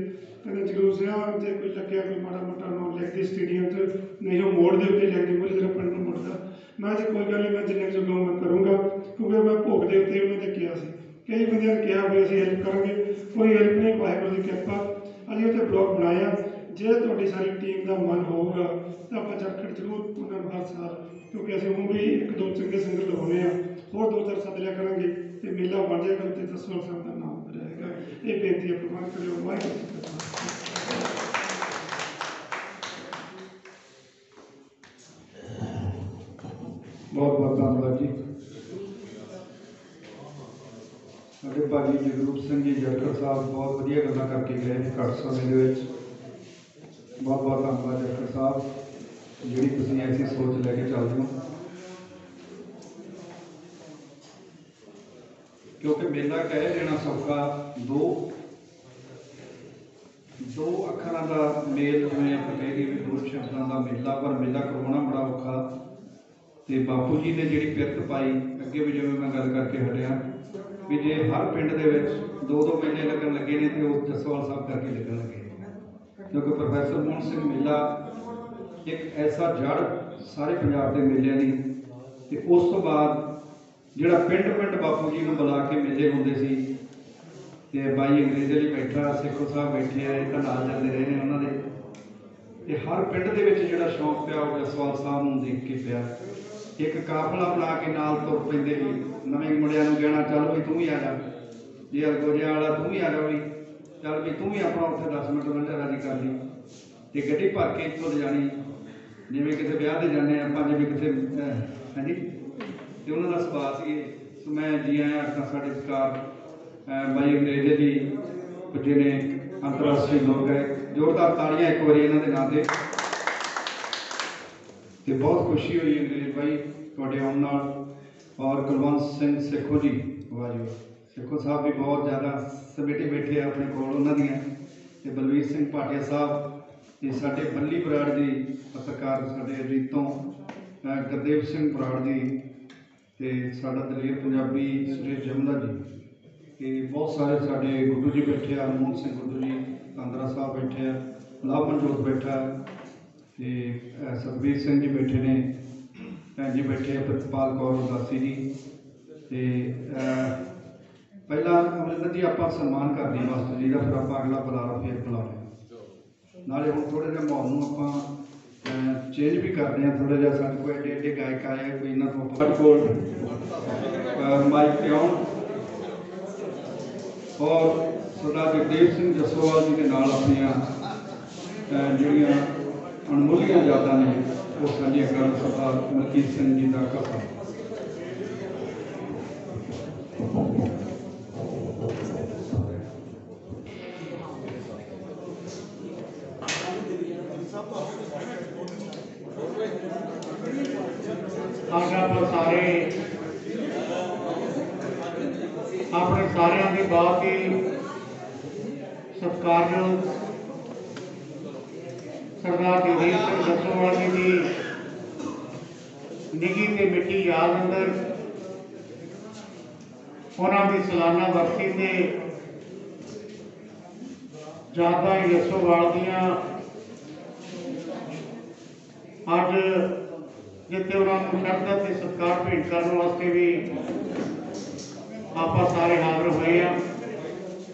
ਕਹਿੰਦੇ ਜ਼ਰੂਰ ਸਿਆ ਜੇ ਕੋਈ ਲੱਗਿਆ ਕੋਈ ਮਾੜਾ ਮੋਟਾ ਨਾਂ ਲਿਖਦੀ ਸਟੇਡੀਅਮ 'ਚ, ਨਹੀਂ ਉਹ ਮੋੜ ਦੇ ਉੱਤੇ ਲਿਖਦੀ ਮੁੱਲ ਜਿਹੜਾ ਪਿੰਡ ਨੂੰ ਮੁੜਦਾ। ਮੈਂ ਜੀ ਕੋਈ ਗੱਲ ਨਹੀਂ, ਮੈਂ ਜਿੰਨੇ ਜੋ ਕਹੂੰ ਮੈਂ ਕਰੂੰਗਾ, ਕਿਉਂਕਿ ਮੈਂ ਭੋਗ ਦੇ ਉੱਤੇ ਉਹਨਾਂ ਨੇ ਕਿਹਾ ਸੀ। ਕਈ ਬੰਦਿਆਂ ਨੇ ਕਿਹਾ ਵੀ ਅਸੀਂ ਹੈਲਪ ਕਰਾਂਗੇ, ਕੋਈ ਹੈਲਪ ਨਹੀਂ, ਵਾਹਿਗੁਰੂ ਦੀ ਕਿਰਪਾ। ਅਸੀਂ ਉੱਥੇ ਬਲੌਗ ਬਣਾਇਆ। ਜੇ ਤੁਹਾਡੀ ਸਾਰੀ ਟੀਮ ਦਾ ਮਨ ਹੋਊਗਾ ਤਾਂ ਆਪਾਂ ਜੱਖੜ ਜ਼ਰੂਰ ਉਹਨਾਂ ਨੂੰ ਹਰ ਸਾਲ, ਕਿਉਂਕਿ ਅਸੀਂ ਹੁਣ ਵੀ ਇੱਕ ਦੋ ਚੰਗੇ ਸਿੰਗਰ ਲਗਾਉਂਦੇ ਹਾਂ, ਹੋਰ ਦੋ ਚਾਰ ਸੱਦ ਲਿਆ ਕਰਾਂਗੇ ਤੇ ਮੇਲਾ ਬਣ ਜਾਏਗਾ ਤੇ ਜਸਵਾਲ ਸਾਹਿਬ ਦਾ ਨਾਮ ਰਹੇਗਾ। ਇਹ ਬੇਨਤੀ ਪ੍ਰਵਾਨ ਕਰਿਓ। ਵਾਹਿਗੁਰੂ ਜੀ ਕਾ ਖਾਲਸਾ। ਬਹੁਤ ਬਹੁਤ ਧੰਨਵਾਦ ਜੀ। ਸਾਡੇ ਭਾਜੀ ਜਗਰੂਪ ਸਿੰਘ ਜੀ ਜੱਖੜ ਸਾਹਿਬ ਬਹੁਤ ਵਧੀਆ ਗੱਲਾਂ ਕਰਕੇ ਗਏ ਨੇ ਘੱਟ ਸਮੇਂ ਦੇ ਵਿੱਚ। ਬਹੁਤ ਬਹੁਤ ਧੰਨਵਾਦ ਜੱਖੜ ਸਾਹਿਬ, ਜਿਹੜੀ ਤੁਸੀਂ ਐਸੀ ਸੋਚ ਲੈ ਕੇ ਚੱਲਦੇ ਹੋ, ਕਿਉਂਕਿ ਮੇਲਾ ਕਹਿ ਦੇਣਾ ਸੌਖਾ, ਦੋ ਅੱਖਰਾਂ ਦਾ ਮੇਲ, ਜਿਵੇਂ ਆਪਾਂ ਕਹਿ ਦਈਏ ਵੀ ਦੋ ਸ਼ਬਦਾਂ ਦਾ ਮੇਲਾ, ਪਰ ਮੇਲਾ ਕਰਵਾਉਣਾ ਬੜਾ ਔਖਾ। ਤੇ ਬਾਪੂ ਜੀ ਨੇ ਜਿਹੜੀ ਪਿਰਤ ਪਾਈ, ਅੱਗੇ ਵੀ ਜਿਵੇਂ ਮੈਂ ਗੱਲ ਕਰਕੇ ਹਟਿਆ ਵੀ ਜੇ ਹਰ ਪਿੰਡ ਦੇ ਵਿੱਚ ਦੋ ਦੋ ਮੇਲੇ ਲੱਗਣ ਲੱਗੇ ਨੇ ਤੇ ਉਹ ਜਸਵਾਲ ਸਾਹਿਬ ਕਰਕੇ ਲੱਗਣ ਲੱਗੇ, ਕਿਉਂਕਿ ਪ੍ਰੋਫੈਸਰ ਮੋਹਨ ਸਿੰਘ ਮੇਲਾ ਇੱਕ ਐਸਾ ਜੜ ਸਾਰੇ ਪੰਜਾਬ ਦੇ ਮੇਲਿਆਂ ਦੀ। ਤੇ ਉਸ ਤੋਂ ਬਾਅਦ ਜਿਹੜਾ ਪਿੰਡ ਪਿੰਡ ਬਾਪੂ ਜੀ ਨੂੰ ਬੁਲਾ ਕੇ ਮੇਲੇ ਹੁੰਦੇ ਸੀ, ਤੇ ਬਾਈ ਅੰਗਰੇਜ਼ ਵਾਲੀ ਬੈਠਾ, ਸਿੱਖੋ ਸਾਹਿਬ ਬੈਠੇ ਆ, ਇਹ ਤਾਂ ਨਾਲ ਜਾਂਦੇ ਰਹੇ ਨੇ ਉਹਨਾਂ ਦੇ। ਤੇ ਹਰ ਪਿੰਡ ਦੇ ਵਿੱਚ ਜਿਹੜਾ ਸ਼ੌਂਕ ਪਿਆ ਉਹ ਜਸਵਾਲ ਸਾਹਿਬ ਨੂੰ ਦੇਖ ਕੇ ਪਿਆ। ਇੱਕ ਕਾਫਲਾ ਬਣਾ ਕੇ ਨਾਲ ਤੁਰ ਪੈਂਦੇ ਸੀ, ਨਵੇਂ ਮੁੰਡਿਆਂ ਨੂੰ ਕਹਿਣਾ ਚੱਲ ਵੀ ਤੂੰ ਵੀ ਆ ਜਾ, ਜੇ ਅਲਗੋਜਿਆਂ ਵਾਲਾ ਤੂੰ ਵੀ ਆ ਜਾ, ਵੀ ਚੱਲ ਵੀ ਤੂੰ ਵੀ ਆਪਣਾ ਉੱਥੇ 10 ਮਿੰਟ ਬੰਦਾ ਰਾਜੀ ਕਰ ਲਈ। ਤੇ ਗੱਡੀ ਭਰ ਕੇ ਇੱਥੋਂ ਲਿਜਾਣੀ, ਜਿਵੇਂ ਕਿਸੇ ਵਿਆਹ ਤੇ ਜਾਂਦੇ ਆਪਾਂ, ਜਿਵੇਂ ਕਿਸੇ ਹਾਂਜੀ। ਤੇ ਉਹਨਾਂ ਦਾ ਸੁਭਾਅ ਸੀ। ਸੋ ਮੈਂ ਜੀ ਆਇਆ ਆਖਾਂ ਸਾਡੇ ਸਰਕਾਰ ਬਾਈ ਅੰਗਰੇਜ਼ ਜੀ ਪੁੱਜੇ ਨੇ, ਅੰਤਰਰਾਸ਼ਟਰੀ ਲੋਕ ਹੈ, ਜ਼ੋਰਦਾਰ ਤਾੜੀਆਂ ਇੱਕ ਵਾਰੀ ਇਹਨਾਂ ਦੇ ਨਾਂ ਤੇ। ਤੇ ਬਹੁਤ ਖੁਸ਼ੀ ਹੋਈ ਅੰਗਰੇਜ਼ ਬਾਈ ਤੁਹਾਡੇ ਆਉਣ ਨਾਲ। ਔਰ ਕੁਲਵੰਤ ਸਿੰਘ ਸੇਖੋ ਜੀ, ਵਾਹ ਜੀ ਵਾਹ, ਸੇਖੋ ਸਾਹਿਬ ਵੀ ਬਹੁਤ ਜ਼ਿਆਦਾ ਸਮੇਟੀ ਬੈਠੇ ਆ ਆਪਣੇ ਕੋਲ ਉਹਨਾਂ ਦੀਆਂ। ਤੇ ਬਲਵੀਰ ਸਿੰਘ ਭਾਟੀਆ ਸਾਹਿਬ, ਤੇ ਸਾਡੇ ਬੱਲੀ ਬਰਾੜ ਜੀ ਪੱਤਰਕਾਰ, ਸਾਡੇ ਰੀਤੋਂ ਗੁਰਦੇਵ ਸਿੰਘ ਬਰਾੜ ਜੀ, ਤੇ ਸਾਡਾ ਦਲੇਰ ਪੰਜਾਬੀ ਸੁਰੇਸ਼ ਜਮਲਾ ਜੀ, ਤੇ ਬਹੁਤ ਸਾਰੇ ਸਾਡੇ ਗੁੱਡੂ ਜੀ ਬੈਠੇ ਆ, ਮੋਹਨ ਸਿੰਘ ਗੁੱਡੂ ਜੀ, ਕਾਂਦਰਾ ਸਾਹਿਬ ਬੈਠੇ ਆ, ਲਾਭਮਨਜੋਤ ਬੈਠਾ, ਤੇ ਸੁਖਬੀਰ ਸਿੰਘ ਜੀ ਬੈਠੇ ਨੇ, ਭੈਣ ਜੀ ਬੈਠੇ ਆ, ਪ੍ਰਿਤਪਾਲ ਕੌਰ ਉਦਾਸੀ ਜੀ। ਤੇ ਪਹਿਲਾਂ ਅਮਰਿੰਦਰ ਜੀ ਆਪਾਂ ਸਨਮਾਨ ਕਰਦੇ ਮਾਸਟਰ ਜੀ ਦਾ, ਫਿਰ ਆਪਾਂ ਅਗਲਾ ਬੁਲਾਰਾ ਫੇਰ ਬੁਲਾਉਣਾ। ਨਾਲੇ ਹੁਣ ਥੋੜ੍ਹਾ ਜਿਹਾ ਮਾਹੌਲ ਨੂੰ ਆਪਾਂ ਚੇਂਜ ਵੀ ਕਰਦੇ ਹਾਂ ਥੋੜ੍ਹਾ ਜਿਹਾ। ਸਾਡੇ ਕੋਲ ਐਡੇ ਐਡੇ ਗਾਇਕ ਆਏ, ਕੋਈ ਇਹਨਾਂ ਤੋਂ ਆਪਾਂ ਕੋਲ ਮਾਈਕ ਤੇ ਆਉਣ। ਔਰ ਸਰਦਾਰ ਜਗਦੇਵ ਸਿੰਘ ਜਸੋਵਾਲ ਜੀ ਦੇ ਨਾਲ ਆਪਣੀਆਂ ਜਿਹੜੀਆਂ ਅਣਮੁੱਲੀਆਂ ਯਾਦਾਂ ਨੇ ਉਹ ਸਾਂਝੀਆਂ ਕਰਨ। ਸਰਦਾਰ ਮਲਕੀਤ ਸਿੰਘ ਜੀ ਦਾ ਕਥਾ। ਸਾਰੇ ਆਪਣੇ ਸਾਰਿਆਂ ਦੀ ਬਹੁਤ ਹੀ ਸਤਿਕਾਰਯੋਗ ਸਰਦਾਰ ਜਗਦੀਪ ਸਿੰਘ ਜਸੋਵਾਲ ਜੀ ਦੀ ਨਿੱਘੀ ਤੇ ਮਿੱਠੀ ਯਾਦ ਅੰਦਰ ਉਹਨਾਂ ਦੀ ਸਾਲਾਨਾ ਵਰਸੀ ਤੇ ਯਾਦਾਂ ਯਸੋਵਾਲ ਦੀਆਂ ਅੱਜ ਜਿੱਥੇ ਉਹਨਾਂ ਨੂੰ ਸ਼ਰਧਾ ਤੇ ਸਤਿਕਾਰ ਭੇਟ ਕਰਨ ਵਾਸਤੇ ਵੀ ਆਪਾਂ ਸਾਰੇ ਹਾਜ਼ਰ ਹੋਏ ਆ।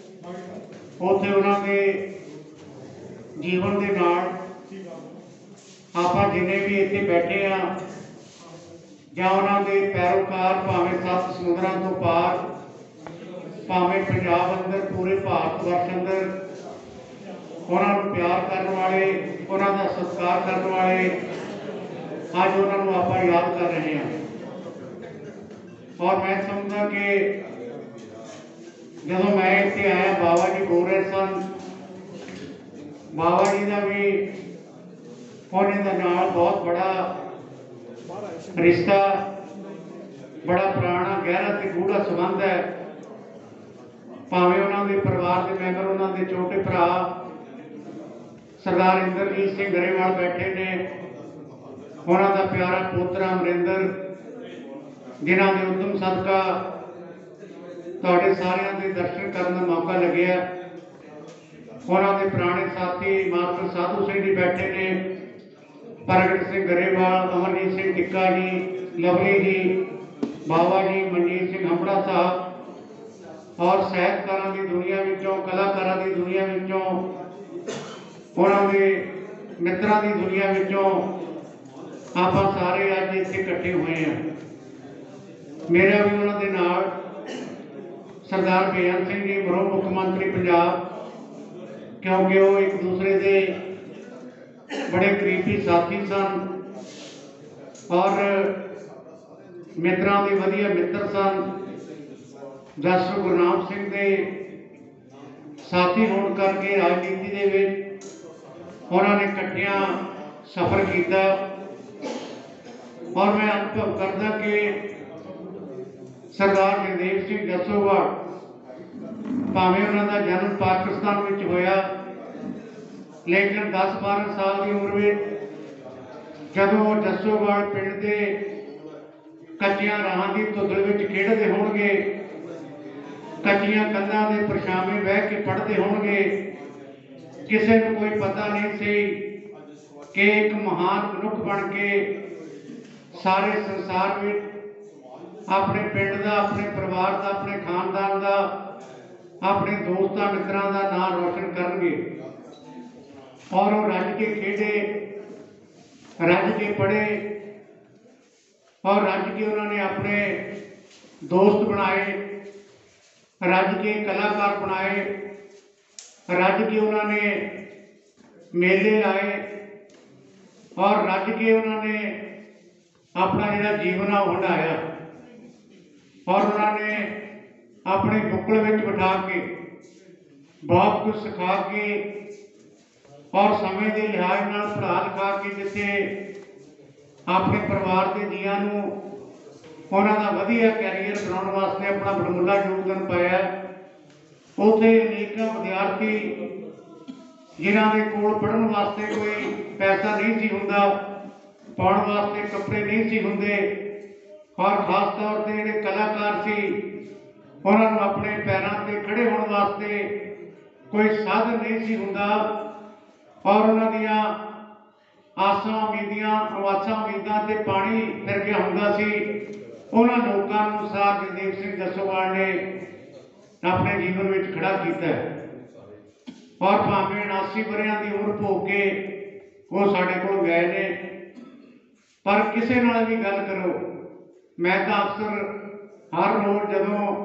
ਉੱਥੇ ਉਹਨਾਂ ਦੇ ਜੀਵਨ ਦੇ ਨਾਲ ਆਪਾਂ ਜਿੰਨੇ ਵੀ ਇੱਥੇ ਬੈਠੇ ਆ ਜਾਂ ਉਹਨਾਂ ਦੇ ਪੈਰੋਕਾਰ ਭਾਵੇਂ 7 ਸਮੁੰਦਰਾਂ ਤੋਂ ਪਾਰ, ਭਾਵੇਂ ਪੰਜਾਬ ਅੰਦਰ, ਪੂਰੇ ਭਾਰਤ ਵਰਸ਼ ਅੰਦਰ ਉਹਨਾਂ ਨੂੰ ਪਿਆਰ ਕਰਨ ਵਾਲੇ, ਉਹਨਾਂ ਦਾ ਸਤਿਕਾਰ ਕਰਨ ਵਾਲੇ, ਅੱਜ ਉਹਨਾਂ ਨੂੰ ਆਪਾਂ ਯਾਦ ਕਰ ਰਹੇ ਹਾਂ। ਔਰ ਮੈਂ ਸਮਝਦਾ ਕਿ ਜਦੋਂ ਮੈਂ ਇੱਥੇ ਆਇਆ ਬਾਬਾ ਜੀ ਬੋਲ ਰਹੇ ਸਨ, ਬਾਬਾ ਜੀ ਦਾ ਵੀ ਉਹਨਾਂ ਦੇ ਨਾਲ ਬਹੁਤ ਬੜਾ ਰਿਸ਼ਤਾ, ਬੜਾ ਪੁਰਾਣਾ ਗਹਿਰਾ ਤੇ ਗੂੜਾ ਸੰਬੰਧ ਹੈ। ਭਾਵੇਂ ਉਹਨਾਂ ਦੇ ਪਰਿਵਾਰ ਦੇ ਮੈਂਬਰ, ਉਹਨਾਂ ਦੇ ਛੋਟੇ ਭਰਾ ਸਰਦਾਰ ਇੰਦਰਜੀਤ ਸਿੰਘ ਗਰੇਵਾਲ ਬੈਠੇ ਨੇ, ਉਹਨਾਂ ਦਾ ਪਿਆਰਾ ਪੋਤਰਾ ਅਮਰਿੰਦਰ, ਜਿਨ੍ਹਾਂ ਦੇ ਉਦਮ ਸਦਕਾ ਤੁਹਾਡੇ ਸਾਰਿਆਂ ਦੇ ਦਰਸ਼ਨ ਕਰਨ ਦਾ ਮੌਕਾ ਲੱਗਿਆ। ਉਹਨਾਂ ਦੇ ਪੁਰਾਣੇ ਸਾਥੀ ਮਾਸਟਰ ਸਾਧੂ ਸਿੰਘ ਜੀ ਬੈਠੇ ਨੇ, ਪ੍ਰਗਟ ਸਿੰਘ ਗਰੇਵਾਲ, ਅਮਰਜੀਤ ਸਿੰਘ ਟਿੱਕਾ ਜੀ, ਲਵਲੀ ਜੀ, ਬਾਬਾ ਜੀ, ਮਨਜੀਤ ਸਿੰਘ ਹੰਬੜਾ ਸਾਹਿਬ, ਔਰ ਸਾਹਿਤਕਾਰਾਂ ਦੀ ਦੁਨੀਆ ਵਿੱਚੋਂ, ਕਲਾਕਾਰਾਂ ਦੀ ਦੁਨੀਆ ਵਿੱਚੋਂ, ਉਹਨਾਂ ਦੇ ਮਿੱਤਰਾਂ ਦੀ ਦੁਨੀਆ ਵਿੱਚੋਂ ਆਪਾਂ ਸਾਰੇ ਅੱਜ ਇੱਥੇ ਇਕੱਠੇ ਹੋਏ ਹਾਂ। ਮੇਰਾ ਵੀ ਉਹਨਾਂ ਦੇ ਨਾਲ ਸਰਦਾਰ ਬੇਅੰਤ ਸਿੰਘ ਜੀ, ਮਰਹੂਮ ਮੁੱਖ ਮੰਤਰੀ ਪੰਜਾਬ, ਕਿਉਂਕਿ ਉਹ ਇੱਕ ਦੂਸਰੇ ਦੇ ਬੜੇ ਕਰੀਬੀ ਸਾਥੀ ਸਨ ਔਰ ਮਿੱਤਰਾਂ ਦੇ ਵਧੀਆ ਮਿੱਤਰ ਸਨ। ਜਸਟਿਸ ਗੁਰਨਾਮ ਸਿੰਘ ਦੇ ਸਾਥੀ ਹੋਣ ਕਰਕੇ ਰਾਜਨੀਤੀ ਦੇ ਵਿੱਚ ਉਹਨਾਂ ਨੇ ਇਕੱਠਿਆਂ ਸਫ਼ਰ ਕੀਤਾ ਔਰ ਮੈਂ ਅਨੁਭਵ ਕਰਦਾ ਕਿ ਸਰਦਾਰ ਜਗਦੇਵ ਸਿੰਘ ਜੱਸੋਵਾਲ, ਭਾਵੇਂ ਉਹਨਾਂ ਦਾ ਜਨਮ ਪਾਕਿਸਤਾਨ ਵਿੱਚ ਹੋਇਆ, ਲੇਕਿਨ 10-12 ਸਾਲ ਦੀ ਉਮਰ ਵਿੱਚ ਜਦੋਂ ਜੱਸੋਵਾਲ ਪਿੰਡ ਦੇ ਕੱਚੀਆਂ ਰਾਹਾਂ ਦੀ ਧੁੰਦਲ ਵਿੱਚ ਖੇਡਦੇ ਹੋਣਗੇ, ਕੱਚੀਆਂ ਕੰਧਾਂ ਦੇ ਪਰਛਾਵੇਂ ਬਹਿ ਕੇ ਪੜ੍ਹਦੇ ਹੋਣਗੇ, ਕਿਸੇ ਨੂੰ ਕੋਈ ਪਤਾ ਨਹੀਂ ਸੀ ਕਿ ਇੱਕ ਮਹਾਨ ਮਨੁੱਖ ਬਣ ਕੇ ਸਾਰੇ ਸੰਸਾਰ ਵਿੱਚ ਆਪਣੇ ਪਿੰਡ ਦਾ, ਆਪਣੇ ਪਰਿਵਾਰ ਦਾ, ਆਪਣੇ ਖਾਨਦਾਨ ਦਾ, ਆਪਣੇ ਦੋਸਤਾਂ ਮਿੱਤਰਾਂ ਦਾ ਨਾਂ ਰੋਸ਼ਨ ਕਰਨਗੇ। ਔਰ ਉਹ ਰੱਜ ਕੇ ਖੇਡੇ, ਰੱਜ ਕੇ ਪੜ੍ਹੇ ਔਰ ਰੱਜ ਕੇ ਉਹਨਾਂ ਨੇ ਆਪਣੇ ਦੋਸਤ ਬਣਾਏ, ਰੱਜ ਕੇ ਕਲਾਕਾਰ ਬਣਾਏ, ਰੱਜ ਕੇ ਉਹਨਾਂ ਨੇ ਮੇਲੇ ਲਾਏ ਔਰ ਰੱਜ ਕੇ ਉਹਨਾਂ ਨੇ ਆਪਣਾ ਜਿਹੜਾ ਜੀਵਨ ਆ ਉਹ ਹੰਢਾਇਆ। ਔਰ ਉਹਨਾਂ ਨੇ ਆਪਣੇ ਬੁੱਕਲ ਵਿੱਚ ਬਿਠਾ ਕੇ ਬਹੁਤ ਕੁਝ ਸਿਖਾ ਕੇ ਔਰ ਸਮੇਂ ਦੇ ਲਿਹਾਜ਼ ਨਾਲ ਪੜ੍ਹਾ ਲਿਖਾ ਕੇ ਜਿੱਥੇ ਆਪਣੇ ਪਰਿਵਾਰ ਦੇ ਜੀਆਂ ਨੂੰ ਉਹਨਾਂ ਦਾ ਵਧੀਆ ਕੈਰੀਅਰ ਬਣਾਉਣ ਵਾਸਤੇ ਆਪਣਾ ਬੜਮੁੱਲਾ ਯੋਗਦਾਨ ਪਾਇਆ, ਉੱਥੇ ਅਨੇਕਾਂ ਵਿਦਿਆਰਥੀ ਜਿਨ੍ਹਾਂ ਦੇ ਕੋਲ ਪੜ੍ਹਨ ਵਾਸਤੇ ਕੋਈ ਪੈਸਾ ਨਹੀਂ ਸੀ ਹੁੰਦਾ, ਪਾਉਣ ਵਾਸਤੇ ਕੱਪੜੇ ਨਹੀਂ ਸੀ ਹੁੰਦੇ, ਔਰ ਖਾਸ ਤੌਰ ਤੇ ਜਿਹੜੇ ਕਲਾਕਾਰ ਸੀ ਉਹਨਾਂ ਨੂੰ ਆਪਣੇ ਪੈਰਾਂ ਤੇ ਖੜੇ ਹੋਣ ਵਾਸਤੇ ਕੋਈ ਸਾਧਨ ਨਹੀਂ ਸੀ ਹੁੰਦਾ ਔਰ ਉਹਨਾਂ ਦੀਆਂ ਆਸਾਂ ਉਮੀਦਾਂ ਤੇ ਪਾਣੀ ਫਿਰ ਗਿਆ ਹੁੰਦਾ ਸੀ। ਉਹਨਾਂ ਲੋਕਾਂ ਨੂੰ ਸਰਦਾਰ ਜਗਦੇਵ ਸਿੰਘ ਜੱਸੋਵਾਲ ਨੇ ਆਪਣੇ ਜੀਵਨ ਵਿੱਚ ਖੜਾ ਕੀਤਾ ਔਰ ਭਾਵੇਂ 79 ਵਰ੍ਹਿਆਂ ਦੀ ਉਮਰ ਭੋਗ ਕੇ ਉਹ ਸਾਡੇ ਕੋਲ ਗਏ ਨੇ, ਪਰ ਕਿਸੇ ਨਾਲ ਵੀ ਗੱਲ ਕਰੋ, ਮੈਂ ਤਾਂ ਅਕਸਰ ਹਰ ਰੋਜ਼ ਜਦੋਂ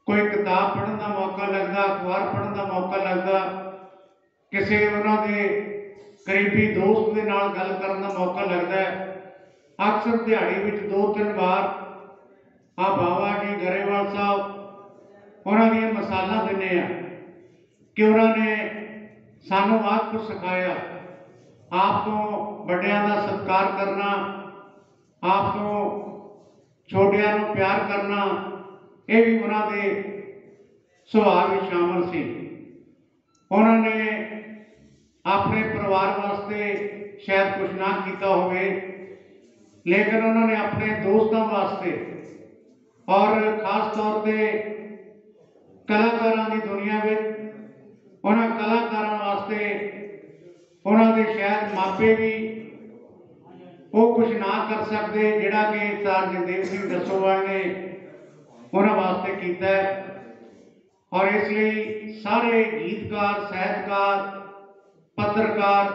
ਕੋਈ ਕਿਤਾਬ ਪੜ੍ਹਨ ਦਾ ਮੌਕਾ ਲੱਗਦਾ, ਅਖਬਾਰ ਪੜ੍ਹਨ ਦਾ ਮੌਕਾ ਲੱਗਦਾ, ਕਿਸੇ ਉਹਨਾਂ ਦੇ ਕਰੀਬੀ ਦੋਸਤ ਦੇ ਨਾਲ ਗੱਲ ਕਰਨ ਦਾ ਮੌਕਾ ਲੱਗਦਾ, ਅਕਸਰ ਦਿਹਾੜੀ ਵਿੱਚ 2-3 ਵਾਰ ਆ ਬਾਬਾ ਜੀ ਗਰੇਵਾਲ ਸਾਹਿਬ ਉਹਨਾਂ ਦੀਆਂ ਮਿਸਾਲਾਂ ਦਿੰਦੇ ਆ ਕਿ ਉਹਨਾਂ ਨੇ ਸਾਨੂੰ ਆਪ ਕੁਝ ਸਿਖਾਇਆ, ਆਪ ਤੋਂ ਵੱਡਿਆਂ ਦਾ ਸਤਿਕਾਰ ਕਰਨਾ, ਆਪ ਤੋਂ ਛੋਟਿਆਂ ਨੂੰ ਪਿਆਰ ਕਰਨਾ, ਇਹ ਵੀ ਉਹਨਾਂ ਦੇ ਸੁਭਾਅ ਵਿੱਚ ਸ਼ਾਮਲ ਸੀ। ਉਹਨਾਂ ਨੇ ਆਪਣੇ ਪਰਿਵਾਰ ਵਾਸਤੇ ਸ਼ਾਇਦ ਕੁਝ ਨਾ ਕੀਤਾ ਹੋਵੇ, लेकिन उन्होंने अपने दोस्तों वास्ते और खास तौर पे कलाकारां की दुनिया में उन्होंने कलाकारां वास्ते उन्होंने शायद मापे भी वो कुछ ना कर सकते जिहड़ा कि सरदार जगदेव सिंह जसोवाल ने उन्होंने वास्ते किया है। और इसलिए सारे गीतकार, साहित्यकार, पत्रकार,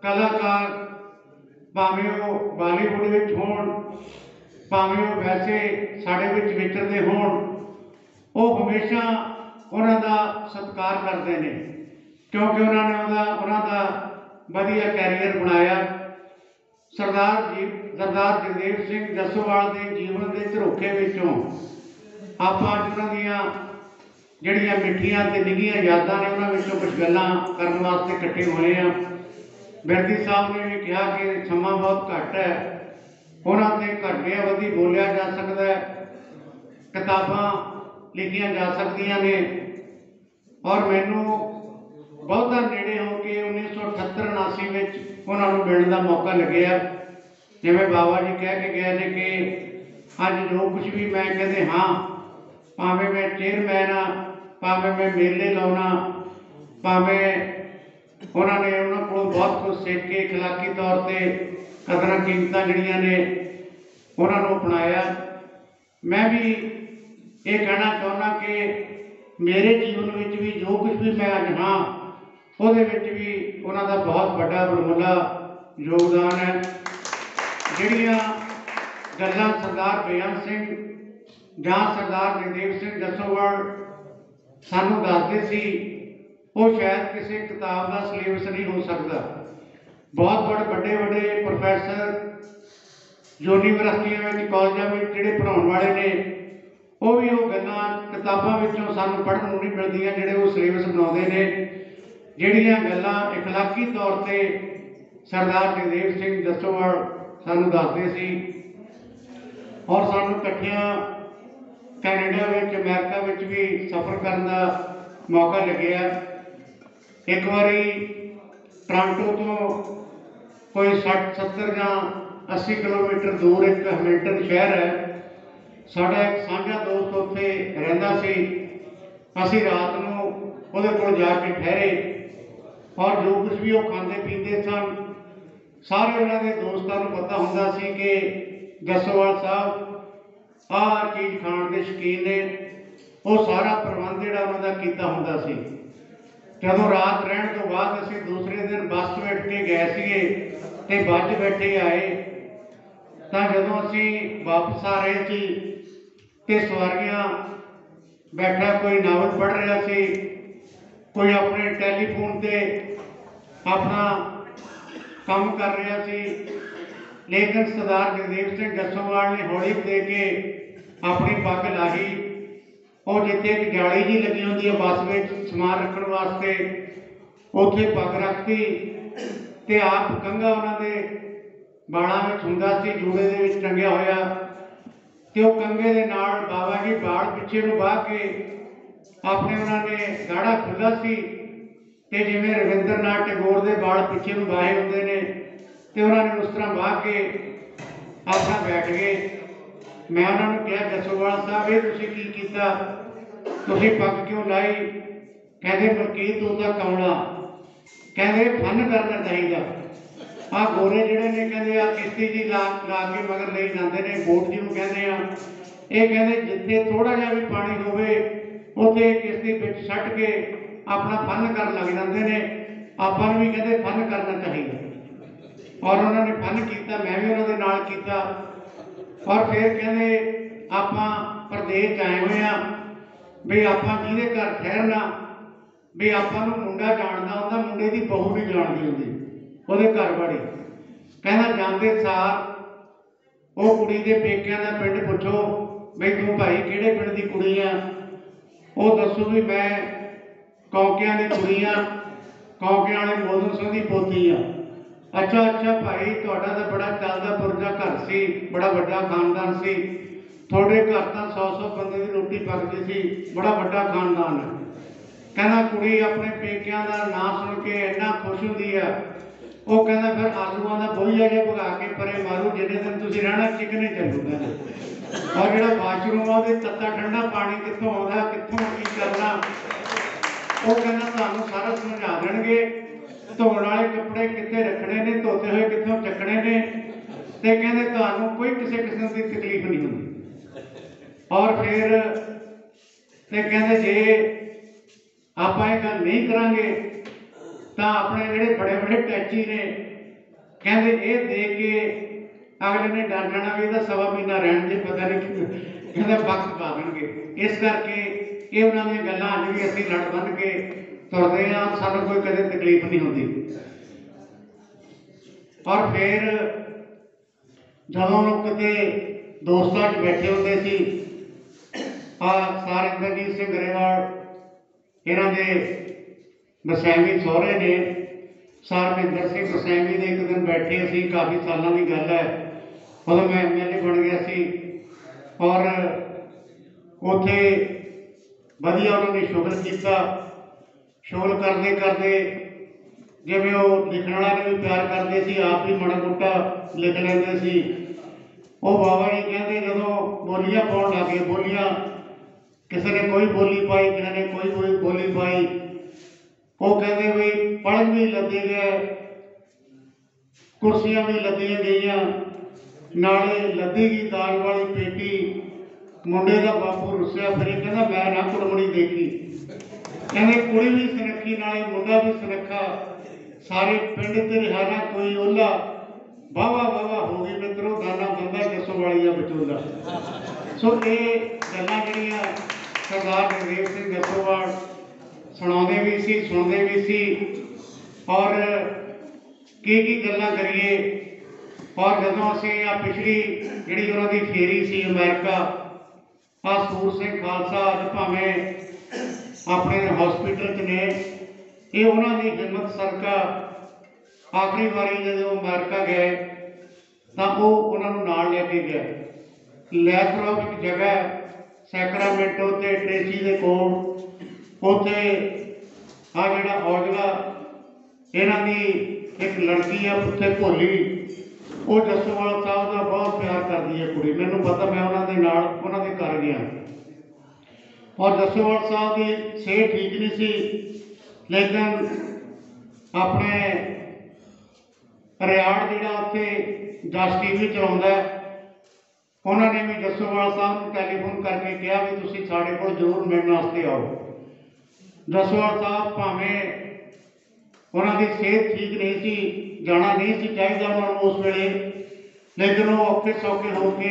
कलाकार, भावें वो बॉलीवुड विच होण, भावें वो वैसे साडे विच विचरदे होण, वो हमेशा उन्हां दा सत्कार करते हैं क्योंकि उन्होंने उन्हां दा वधिया कैरियर बनाया। सरदार जगदेव सिंह जसोवाल के जीवन के झरोखे विचों आपां अज उन्हां दियां ਜਿਹੜੀਆਂ ਮਿੱਠੀਆਂ ਤੇ ਨਿੱਘੀਆਂ ਯਾਦਾਂ ਨੇ ਉਹਨਾਂ ਵਿੱਚੋਂ ਕੁਝ ਗੱਲਾਂ ਕਰਨ ਵਾਸਤੇ ਇਕੱਠੇ ਹੋਏ ਆ। ਬਿਰਦੀ ਸਾਹਿਬ ਨੇ ਵੀ ਕਿਹਾ ਕਿ ਸਮਾਂ ਬਹੁਤ ਘੱਟ ਹੈ, ਉਹਨਾਂ ਤੇ ਘੱਟਿਆ ਵਧੀ ਬੋਲਿਆ ਜਾ ਸਕਦਾ ਹੈ, ਕਿਤਾਬਾਂ ਲਿਖੀਆਂ ਜਾ ਸਕਦੀਆਂ ਨੇ। ਔਰ ਮੈਨੂੰ ਬਹੁਤਾ ਨੇੜੇ ਹੋ ਕੇ 1978-79 ਵਿੱਚ ਉਹਨਾਂ ਨੂੰ ਮਿਲਣ ਦਾ ਮੌਕਾ ਲੱਗਿਆ। ਜਿਵੇਂ ਬਾਬਾ ਜੀ ਕਹਿ ਕੇ ਗਏ ਨੇ ਕਿ ਅੱਜ ਜੋ ਕੁਝ ਵੀ ਮੈਂ ਕਹਿੰਦੇ ਹਾਂ, ਭਾਵੇਂ मैं चेयरमैन हाँ, भावें मैं मेले लाना, भावें उन्होंने उन्होंने को बहुत कुछ सीख के इखलाकी तौर पर कदर कीमत जड़ियाँ ने उन्होंने अपनाया। मैं भी ये कहना चाहना कि मेरे जीवन में भी जो कुछ भी मैं अज हाँ वो भी उन्होंने बहुत बड़ा बड़मुला योगदान है। जड़ियाँ गल्लां सरदार बेअंत सिंह ਜਾਂ सरदार जगदेव सिंह जसोवाल सानू दसदे सी वो शायद किसी किताब का सिलेबस नहीं हो सकता। बहुत बड़े बड़े प्रोफैसर यूनिवर्सिटियों में, कॉलेजों में जिहड़े पढ़ाउण वाले ने वो भी वो गल्लां किताबां विचों सानू पढ़न नूं नहीं मिलदियां जिहड़े वो सिलेबस बनाउंदे ने। जिहड़ियां गल्लां इखलाकी तौर ते सरदार जगदेव सिंह जसोवाल सानू दसदे सी और सानू इकट्ठियां कैनेडा विच, अमेरिका विच भी सफ़र करने का मौका लग्या। एक बारी टोरंटो तो कोई 60-70 या 80 किलोमीटर दूर एक हैमिल्टन शहर है, साडा एक साझा दोस्त उत्थे रहिंदा सी। असीं रात नूं उहदे कोल जाके ठहरे और जो कुछ भी वो खांदे पींदे सन सारे उन्हां दे दोस्तां नूं पता हुंदा सी कि जसोवाल साहब आ चीज़ खाण के शौकीन ने। वो सारा प्रबंध जिहड़ा उन्हां दा कीता हुंदा सी। जदों रात रहण तो बाद असीं दूसरे दिन बस बैठ के गए सीगे ते बज बैठे आए तां जदों असीं वापस आ रहे सी ते सवारियां बैठा कोई नावल पढ़ रहा सी, कोई अपने टैलीफोन ते अपना काम कर रहा सी। लेकिन सरदार जगदेव सिंह जसोवाल ने हौली दे के अपनी पग लाही। और जिथे एक जाली जी लगी होंदी है बस में समान रखने वास्ते, उत्थे पग रखती ते आप कंघा उन्होंने बालों में हुंदा सी, जूड़े दे विच टंगिया होया ते वो कंघे दे नाल बाबा जी बाल पिछे नूं वाह के अपने उन्होंने गाड़ा खुला सी ते जिवें रविंद्रनाथ टैगोर दे बाल पिछे नूं वाहे हुंदे ने ते उन्होंने उस तरह वाह के अपना बैठ गए। मैं उन्होंने कहा जसोवाल साहब ये तुसीं की कीता, तुसीं पग क्यों लाई? कहते मलकीत तू तां कमला, कहते फन करना चाहिए। आ गोरे जिहड़े ने कहते आ किश्ती जी ला के मगर ले जाते हैं, बोट जिहनूं कहते हैं, ये कहते जिथे थोड़ा जिहा भी पानी होवे उत्थे किश्ती विच सट के अपना फन कर लग जाते हैं। आपां नूं भी कहते फन करना चाहिए और उन्होंने फन किया, मैं भी उन्होंने नाल किया। और फिर कहते आपां परदेस आए हुए हाँ भी आपां जिहदे घर ठहरना भी आपां नूं मुंडा जानदा हुंदा, मुंडे की बहू नहीं जानदी हुंदी ਉਹਦੇ घर वाली। कहना जाते सार वो कुड़ी के पेकिਆਂ ਦਾ पिंड पुछो बई तू भाई किहड़े पिंड की कुड़ी आ, वो दसो भी मैं कौंकिਆਂ की कुड़ी आ, कौंकिਆਂ वाले मोदन सिंह की पोती आ। अच्छा अच्छा भाई तुहाडा तो बड़ा चलदा पुरजा घर सी, बड़ा वड्डा खानदान सी, थोड़े घर तो 100 बंदे की रोटी पकदी सी, बड़ा वड्डा खानदान है। कहना कुड़ी अपने पेकिਆਂ ਦਾ नाम सुन के इन्ना खुश हुंदी है, ਉਹ ਕਹਿੰਦਾ ਫਿਰ ਆਲੂਆਂ ਦਾ ਬੋਈਆ ਜਿਹਾ ਭਗਾ ਕੇ ਪਰੇ ਮਾਰੂ, ਜਿਹੜੇ ਦਿਨ ਤੁਸੀਂ ਰਹਿਣਾ ਚਿਕਨੇ ਚੱਲੂਗਾ। ਔਰ ਜਿਹੜਾ ਵਾਸ਼ਰੂਮ ਆ ਉਹਦੇ ਤੱਤਾ ਠੰਡਾ ਪਾਣੀ ਕਿੱਥੋਂ ਆਉਂਦਾ, ਕਿੱਥੋਂ ਕੀ ਕਰਨਾ, ਉਹ ਕਹਿੰਦਾ ਤੁਹਾਨੂੰ ਸਾਰਾ ਸਮਝਾ ਦੇਣਗੇ। ਧੋਣ ਵਾਲੇ ਕੱਪੜੇ ਕਿੱਥੇ ਰੱਖਣੇ ਨੇ, ਧੋਤੇ ਹੋਏ ਕਿੱਥੋਂ ਚੱਕਣੇ ਨੇ, ਤੇ ਕਹਿੰਦੇ ਤੁਹਾਨੂੰ ਕੋਈ ਕਿਸੇ ਕਿਸਮ ਦੀ ਤਕਲੀਫ ਨਹੀਂ ਹੁੰਦੀ। ਔਰ ਫਿਰ ਤੇ ਕਹਿੰਦੇ ਜੇ ਆਪਾਂ ਇਹ ਗੱਲ ਨਹੀਂ ਕਰਾਂਗੇ ਤਾਂ ਆਪਣੇ ਜਿਹੜੇ ਬੜੇ ਬੜੇ ਟੈਚੀ ਨੇ, ਕਹਿੰਦੇ ਇਹ ਦੇਖ ਕੇ ਅਗਲੇ ਨੇ ਡਰ ਜਾਣਾ ਵੀ ਇਹਦਾ ਸਵਾ ਮਹੀਨਾ ਰਹਿਣ ਦੇ, ਪਤਾ ਨਹੀਂ ਕਹਿੰਦਾ ਵਕਤ ਪਾ ਦੇਣਗੇ। ਇਸ ਕਰਕੇ ਇਹ ਉਹਨਾਂ ਦੀਆਂ ਗੱਲਾਂ ਅੱਜ ਵੀ ਅਸੀਂ ਲੜ ਬੰਨ ਕੇ ਤੁਰਦੇ ਹਾਂ, ਸਾਨੂੰ ਕੋਈ ਕਦੇ ਤਕਲੀਫ ਨਹੀਂ ਹੁੰਦੀ। ਔਰ ਫਿਰ ਜਦੋਂ ਲੋਕ ਕਿਤੇ ਦੋਸਤਾਂ 'ਚ ਬੈਠੇ ਹੁੰਦੇ ਸੀ, ਸਰ ਇੰਦਰਜੀਤ ਸਿੰਘ ਗਰੇਵਾਲ ਇਹਨਾਂ ਦੇ ਗੋਸੈਵੀ ਸਹੁਰੇ ਨੇ, ਸਰ ਮਹਿੰਦਰ ਸਿੰਘ ਗੋਸੈਵੀ ਦੇ ਇੱਕ ਦਿਨ ਬੈਠੇ ਅਸੀਂ, ਕਾਫੀ ਸਾਲਾਂ ਦੀ ਗੱਲ ਹੈ, ਉਦੋਂ ਮੈਂ MLA ਬਣ ਗਿਆ ਸੀ। ਔਰ ਉੱਥੇ ਵਧੀਆ ਉਹਨਾਂ ਨੇ ਸ਼ੁਗਲ ਕੀਤਾ। ਸ਼ੁਗਲ ਕਰਦੇ ਕਰਦੇ ਜਿਵੇਂ ਉਹ ਲਿਖਣ ਵਾਲਾ ਨੂੰ ਵੀ ਪਿਆਰ ਕਰਦੇ ਸੀ, ਆਪ ਵੀ ਮਾੜਾ ਮੋਟਾ ਲਿਖ ਲੈਂਦੇ ਸੀ। ਉਹ ਬਾਬਾ ਜੀ ਕਹਿੰਦੇ ਜਦੋਂ ਬੋਲੀਆਂ ਪਾਉਣ ਲੱਗੇ, ਬੋਲੀਆਂ ਕਿਸੇ ਨੇ ਕੋਈ ਬੋਲੀ ਪਾਈ, ਕਿਸੇ ਨੇ ਕੋਈ ਬੋਲੀ ਪਾਈ, ਉਹ ਕਹਿੰਦੇ ਵੀ ਪੜ੍ਹਨ ਵੀ ਲੱਦੇ ਗਏ, ਕੁਰਸੀਆਂ ਵੀ ਲੱਦੀਆਂ ਗਈਆਂ, ਨਾਲੇ ਲੱਦੀ ਗਈ ਦਾਲ ਵਾਲੀ ਪੇਟੀ। ਮੁੰਡੇ ਦਾ ਬਾਪੂ ਰੁੱਸਿਆ ਫਿਰੇ, ਕਹਿੰਦਾ ਮੈਂ ਨਾ ਕੁੜਮਣੀ ਦੇਖੀ। ਕਹਿੰਦੇ ਕੁੜੀ ਵੀ ਸੁਨੱਖੀ ਨਾਲੇ ਮੁੰਡਾ ਵੀ ਸੁਨੱਖਾ, ਸਾਰੇ ਪਿੰਡ ਤੇ ਰਿਹਾ ਨਾ ਕੋਈ ਓਲਾ, ਵਾਹਵਾ ਵਾਹਵਾ ਹੋ ਗਈ ਮਿੱਤਰੋ, ਦਾਨਾ ਬੰਦਾ ਜੱਸੋ ਵਾਲੀਆ ਵਿਚੋਲਾ। ਸੋ ਇਹ ਗੱਲਾਂ ਜਿਹੜੀਆਂ ਸਰਦਾਰ ਜਗਦੇਵ ਸਿੰਘ ਜੱਸੋਵਾਲ ਸੁਣਾਉਂਦੇ ਵੀ ਸੀ, ਸੁਣਦੇ ਵੀ ਸੀ। ਔਰ ਕੀ ਗੱਲਾਂ ਕਰੀਏ। ਔਰ ਜਦੋਂ ਅਸੀਂ ਆ ਪਿਛਲੀ ਜਿਹੜੀ ਉਹਨਾਂ ਦੀ ਫੇਰੀ ਸੀ ਅਮਰੀਕਾ, ਸੂਰ ਸਿੰਘ ਖਾਲਸਾ ਅੱਜ ਭਾਵੇਂ ਆਪਣੇ ਹਸਪੀਟਲ 'ਚ ਨੇ, ਇਹ ਉਹਨਾਂ ਦੀ ਹਿੰਮਤ ਸਦਕਾ ਆਖਰੀ ਵਾਰੀ ਜਦੋਂ ਅਮਰੀਕਾ ਗਏ ਤਾਂ ਉਹ ਉਹਨਾਂ ਨੂੰ ਨਾਲ ਲੈ ਕੇ ਗਿਆ। ਲੈਥਰੋਪ ਇੱਕ ਜਗ੍ਹਾ ਸੈਕਰਾਮੈਂਟੋ ਤੇ ਟ੍ਰੇਸੀ ਦੇ ਕੋਲ, ਉੱਥੇ ਜਿਹੜਾ ਔਜਲਾ ਇਹਨਾਂ ਦੀ ਇੱਕ ਲੜਕੀ ਆ ਉੱਥੇ ਭੋਲੀ, ਉਹ ਜੱਸੋਵਾਲ ਸਾਹਿਬ ਦਾ ਬਹੁਤ ਪਿਆਰ ਕਰਦੀ ਹੈ ਕੁੜੀ। ਮੈਨੂੰ ਪਤਾ, ਮੈਂ ਉਹਨਾਂ ਦੇ ਨਾਲ ਉਹਨਾਂ ਦੇ ਘਰ ਗਿਆ। ਔਰ ਜੱਸੋਵਾਲ ਸਾਹਿਬ ਦੀ ਸਿਹਤ ਠੀਕ ਨਹੀਂ ਸੀ, ਲੇਕਿਨ ਆਪਣੇ ਰਿਆੜ ਜਿਹੜਾ ਉੱਥੇ ਜਸ TV ਚਲਾਉਂਦਾ, ਉਹਨਾਂ ਨੇ ਵੀ ਜੱਸੋਵਾਲ ਸਾਹਿਬ ਨੂੰ ਟੈਲੀਫੋਨ ਕਰਕੇ ਕਿਹਾ ਵੀ ਤੁਸੀਂ ਸਾਡੇ ਕੋਲ ਜ਼ਰੂਰ ਮਿਲਣ ਵਾਸਤੇ ਆਓ। ਜੱਸੋਵਾਲ ਸਾਹਿਬ ਭਾਵੇਂ ਉਹਨਾਂ ਦੀ ਸਿਹਤ ਠੀਕ ਨਹੀਂ ਸੀ, ਜਾਣਾ ਨਹੀਂ ਸੀ ਚਾਹੀਦਾ ਉਹਨਾਂ ਨੂੰ ਉਸ ਵੇਲੇ, ਲੇਕਿਨ ਉਹ ਔਖੇ ਸੌਖੇ ਹੋ ਕੇ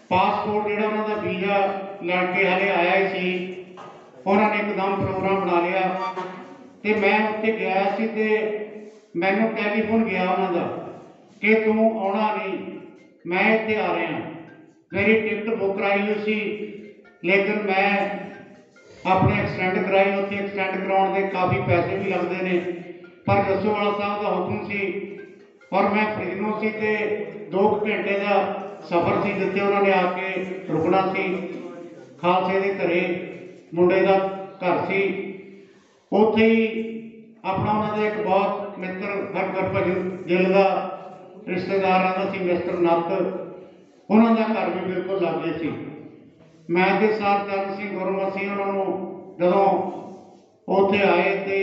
ਪਾਸਪੋਰਟ ਜਿਹੜਾ ਉਹਨਾਂ ਦਾ ਵੀਜ਼ਾ ਲੜ ਕੇ ਹਾਲੇ ਆਇਆ ਹੀ ਸੀ, ਉਹਨਾਂ ਨੇ ਇੱਕਦਮ ਪ੍ਰੋਗਰਾਮ ਬਣਾ ਲਿਆ ਤੇ ਮੈਂ ਉੱਥੇ ਗਿਆ ਸੀ। ਤੇ ਮੈਨੂੰ ਟੈਲੀਫੋਨ ਗਿਆ ਉਹਨਾਂ ਦਾ ਕਿ ਤੂੰ ਆਉਣਾ ਨਹੀਂ, ਮੈਂ ਇੱਥੇ ਆ ਰਿਹਾ। ਮੇਰੀ ਟਿਕਟ ਬੁੱਕ ਕਰਾਈ ਹੋਈ ਸੀ, ਲੇਕਿਨ ਮੈਂ ਆਪਣੇ ਐਕਸਟੈਂਡ ਕਰਾਈ। ਉੱਥੇ ਐਕਸਟੈਂਡ ਕਰਾਉਣ ਦੇ ਕਾਫੀ ਪੈਸੇ ਵੀ ਲੱਗਦੇ ਨੇ, ਪਰ ਜੱਸੋਵਾਲ ਸਾਹਿਬ ਦਾ ਹੁਕਮ ਸੀ। ਔਰ ਮੈਂ ਫਰੀਦਕੋਟ ਸੀ ਤੇ 2 ਘੰਟੇ ਦਾ ਸਫ਼ਰ ਸੀ ਜਿੱਥੇ ਉਹਨਾਂ ਨੇ ਆ ਕੇ ਰੁਕਣਾ ਸੀ। ਖਾਲਸੇ ਦੇ ਘਰੇ ਮੁੰਡੇ ਦਾ ਘਰ ਸੀ, ਉੱਥੇ ਹੀ ਆਪਣਾ ਉਹਨਾਂ ਦਾ ਇੱਕ ਬਹੁਤ ਮਿੱਤਰ ਹਰਭਜਨ ਗਿੱਲ ਦਾ ਰਿਸ਼ਤੇਦਾਰ ਰਹਿੰਦਾ ਸੀ, ਮਿਸਟਰ ਨੱਤ, ਉਹਨਾਂ ਦਾ ਘਰ ਵੀ ਬਿਲਕੁਲ ਲਾਗੇ ਸੀ। ਮੈਂ ਤੇ ਸਰ ਚਰਨ ਸਿੰਘ ਗੁਰਮਤਿ ਉਹਨਾਂ ਨੂੰ ਜਦੋਂ ਉੱਥੇ ਆਏ ਤੇ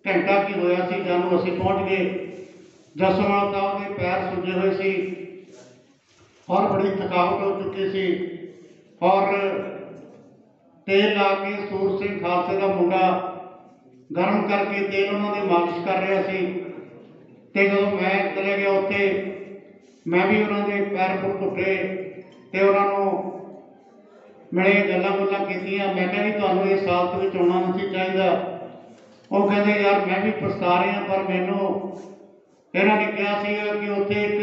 ਘੰਟਾ ਕੀ ਹੋਇਆ ਸੀ ਜਦੋਂ ਅਸੀਂ ਪਹੁੰਚ ਗਏ। ਜੱਸੋਵਾਲ ਸਾਹਿਬ ਦੇ ਪੈਰ ਸੁੱਜੇ ਹੋਏ ਸੀ ਔਰ ਬੜੀ ਥਕਾਵਟ ਹੋ ਚੁੱਕੀ ਸੀ। ਔਰ ਤੇਲ ਲਾ ਕੇ ਸੂਰ ਸਿੰਘ ਖਾਲਸੇ ਦਾ ਮੁੰਡਾ ਗਰਮ ਕਰਕੇ ਤੇਲ ਉਹਨਾਂ ਦੀ ਮਾਲਿਸ਼ ਕਰ ਰਿਹਾ ਸੀ। ਤੇ ਜਦੋਂ ਮੈਂ ਚਲੇ ਗਿਆ ਉੱਥੇ, ਮੈਂ ਵੀ ਉਹਨਾਂ ਦੇ ਪੈਰ ਪੁੱਟੇ ਤੇ ਉਹਨਾਂ ਨੂੰ ਮਿਲੇ, ਗੱਲਾਂ ਕੀਤੀਆਂ। ਮੈਂ ਕਿਹਾ ਜੀ ਤੁਹਾਨੂੰ ਇਸ ਹਾਲਤ ਵਿੱਚ ਆਉਣਾ ਨਹੀਂ ਚਾਹੀਦਾ। ਉਹ ਕਹਿੰਦੇ ਯਾਰ ਮੈਂ ਵੀ ਪਛਤਾ ਰਿਹਾ, ਪਰ ਮੈਨੂੰ ਇਹਨਾਂ ਨੇ ਕਿਹਾ ਸੀਗਾ ਕਿ ਉੱਥੇ ਇੱਕ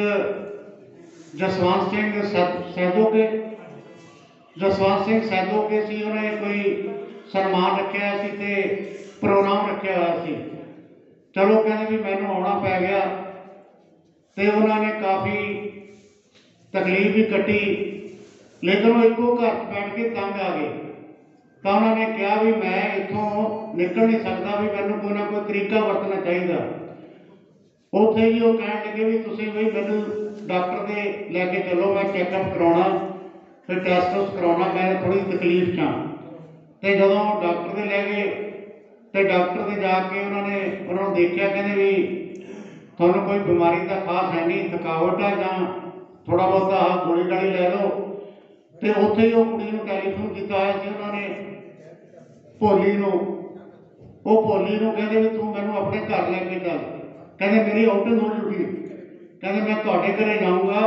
ਜਸਵੰਤ ਸਿੰਘ ਸੈਦੋਕੇ ਸੀ, ਉਹਨੇ ਕੋਈ ਸਨਮਾਨ ਰੱਖਿਆ ਸੀ ਤੇ ਪ੍ਰੋਗਰਾਮ ਰੱਖਿਆ ਹੋਇਆ ਸੀ। ਚਲੋ ਕਹਿੰਦੇ ਵੀ ਮੈਨੂੰ ਆਉਣਾ ਪੈ ਗਿਆ ਤੇ ਉਹਨਾਂ ਨੇ ਕਾਫੀ ਤਕਲੀਫ ਵੀ ਕੱਟੀ, ਲੇਕਿਨ ਉਹ ਇੱਕੋ ਘਰ 'ਚ ਬੈਠ ਕੇ ਤੰਗ ਆ ਗਏ। ਤਾਂ ਉਹਨਾਂ ਨੇ ਕਿਹਾ ਵੀ ਮੈਂ ਇੱਥੋਂ ਨਿਕਲ ਨਹੀਂ ਸਕਦਾ, ਵੀ ਮੈਨੂੰ ਕੋਈ ਨਾ ਕੋਈ ਤਰੀਕਾ ਵਰਤਣਾ ਚਾਹੀਦਾ। ਉੱਥੇ ਹੀ ਉਹ ਕਹਿਣ ਲੱਗੇ ਵੀ ਤੁਸੀਂ ਬਈ ਮੈਨੂੰ ਡਾਕਟਰ ਦੇ ਲੈ ਕੇ ਚੱਲੋ, ਮੈਂ ਚੈੱਕਅਪ ਕਰਾਉਣਾ, ਫਿਰ ਟੈਸਟ ਉਸ ਕਰਾਉਣਾ, ਮੈਂ ਥੋੜੀ ਤਕਲੀਫ 'ਚ ਹਾਂ। ਤੇ ਜਦੋਂ ਡਾਕਟਰ ਦੇ ਲੈ ਗਏ ਤੇ ਡਾਕਟਰ ਦੇ ਜਾ ਕੇ ਉਹਨਾਂ ਨੂੰ ਦੇਖਿਆ, ਕਹਿੰਦੇ ਵੀ ਤੁਹਾਨੂੰ ਕੋਈ ਬਿਮਾਰੀ ਤਾਂ ਖਾਸ ਹੈ ਨਹੀਂ, ਥਕਾਵਟ ਆ ਜਾਂ ਥੋੜਾ ਬਹੁਤਾ ਆਹ ਗੋਲੀ ਗਾਲੀ ਲੈ ਲਓ। ਤੇ ਉੱਥੇ ਹੀ ਉਹ ਕੁੜੀ ਨੂੰ ਟੈਲੀਫੋਨ ਕੀਤਾ ਹੋਇਆ ਸੀ ਉਹਨਾਂ ਨੇ, ਭੋਲੀ ਨੂੰ। ਉਹ ਭੋਲੀ ਨੂੰ ਕਹਿੰਦੇ ਵੀ ਤੂੰ ਮੈਨੂੰ ਆਪਣੇ ਘਰ ਲੈ ਕੇ ਚੱਲ। ਕਹਿੰਦੇ ਮੇਰੀ ਆਊਟਿੰਗ ਹੋ ਚੁੱਕੀ, ਕਹਿੰਦੇ ਮੈਂ ਤੁਹਾਡੇ ਘਰੇ ਜਾਊਂਗਾ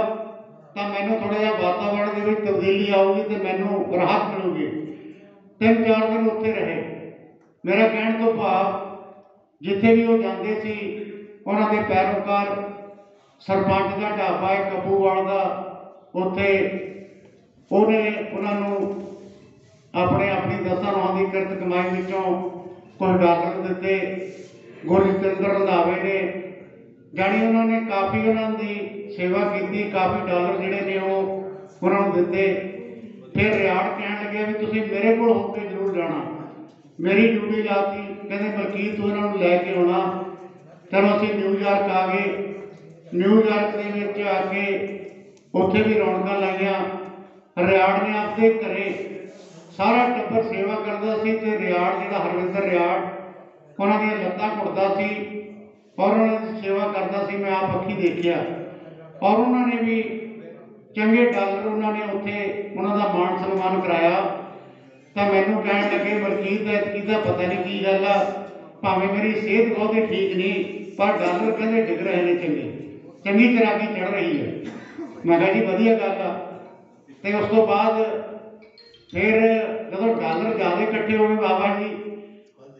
ਤਾਂ ਮੈਨੂੰ ਥੋੜਾ ਜਿਹਾ ਵਾਤਾਵਰਣ ਦੇ ਵਿੱਚ ਤਬਦੀਲੀ ਆਊਗੀ ਤੇ ਮੈਨੂੰ ਰਾਹਤ ਮਿਲੂਗੀ। 3-4 ਦਿਨ ਉੱਥੇ ਰਹੇ। ਮੇਰਾ ਕਹਿਣ ਤੋਂ ਭਾਵ ਜਿੱਥੇ ਵੀ ਉਹ ਜਾਂਦੇ ਸੀ ਉਹਨਾਂ ਦੇ ਪੈਰੋਕਾਰ, ਸਰਪੰਚ ਦਾ ਢਾਬਾ ਹੈ ਕੱਬੂਵਾਲ ਦਾ, ਉੱਥੇ ਉਹਨੇ ਉਹਨਾਂ ਨੂੰ ਆਪਣੀ 10 ਨੌਂ ਦੀ ਕਿਰਤ ਕਮਾਈ ਵਿੱਚੋਂ ਕੁਝ ਡਾਲਰ ਦਿੱਤੇ। ਗੁਰਜਿੰਦਰ ਰੰਧਾਵੇ ਨੇ ਜਾਣੀ ਉਹਨਾਂ ਨੇ ਕਾਫੀ ਉਹਨਾਂ ਦੀ ਸੇਵਾ ਕੀਤੀ, ਕਾਫੀ ਡਾਲਰ ਜਿਹੜੇ ਨੇ ਉਹ ਉਹਨਾਂ ਨੂੰ ਦਿੱਤੇ। ਫਿਰ ਰਿਆੜ ਕਹਿਣ ਲੱਗਿਆ ਵੀ ਤੁਸੀਂ ਮੇਰੇ ਕੋਲ ਹੋ ਕੇ ਜ਼ਰੂਰ ਜਾਣਾ। ਮੇਰੀ ਡਿਊਟੀ ਲਾਤੀ, ਕਹਿੰਦੇ ਮਲਕੀਤ ਤੂੰ ਇਹਨਾਂ ਨੂੰ ਲੈ ਕੇ ਆਉਣਾ। ਚਲੋ ਅਸੀਂ ਨਿਊਯਾਰਕ ਆ ਗਏ। ਨਿਊਯਾਰਕ ਦੇ ਵਿੱਚ ਆ ਕੇ ਉੱਥੇ ਵੀ ਰੌਣਕਾਂ ਲਾਈਆਂ। ਰਿਆੜ ਨੇ ਆਪਦੇ ਘਰੇ ਸਾਰਾ ਟੱਬਰ ਸੇਵਾ ਕਰਦਾ ਸੀ ਤੇ ਰਿਆੜ ਜਿਹੜਾ ਹਰਵਿੰਦਰ ਰਿਆੜ ਉਹਨਾਂ ਦੀਆਂ ਲੱਤਾਂ ਘੁੱਟਦਾ ਸੀ ਔਰ ਉਹਨਾਂ ਦੀ ਸੇਵਾ ਕਰਦਾ ਸੀ। ਮੈਂ ਆਪ ਅੱਖੀਂ ਦੇਖਿਆ। ਔਰ ਉਹਨਾਂ ਨੇ ਵੀ ਚੰਗੇ ਡਾਲਰ ਉਹਨਾਂ ਨੇ ਉੱਥੇ ਉਹਨਾਂ ਦਾ ਮਾਣ ਸਨਮਾਨ ਕਰਾਇਆ। ਤਾਂ ਮੈਨੂੰ ਕਹਿਣ ਲੱਗੇ ਮਲਕੀਤ ਐਤਕੀ ਦਾ ਪਤਾ ਨਹੀਂ ਕੀ ਗੱਲ ਆ, ਭਾਵੇਂ ਮੇਰੀ ਸਿਹਤ ਬਹੁਤੀ ਠੀਕ ਨਹੀਂ ਪਰ ਡਾਲਰ ਕਹਿੰਦੇ ਡਿੱਗ ਰਹੇ ਨੇ, ਚੰਗੀ ਚਰਾਗੀ ਚੜ੍ਹ ਰਹੀ ਹੈ। ਮੈਂ ਕਿਹਾ ਜੀ ਵਧੀਆ ਗੱਲ ਆ। ਤੇ ਉਸ ਤੋਂ ਬਾਅਦ ਫਿਰ ਜਦੋਂ ਡਾਲਰ ਜ਼ਿਆਦਾ ਇਕੱਠੇ ਹੋ ਗਏ ਬਾਬਾ ਜੀ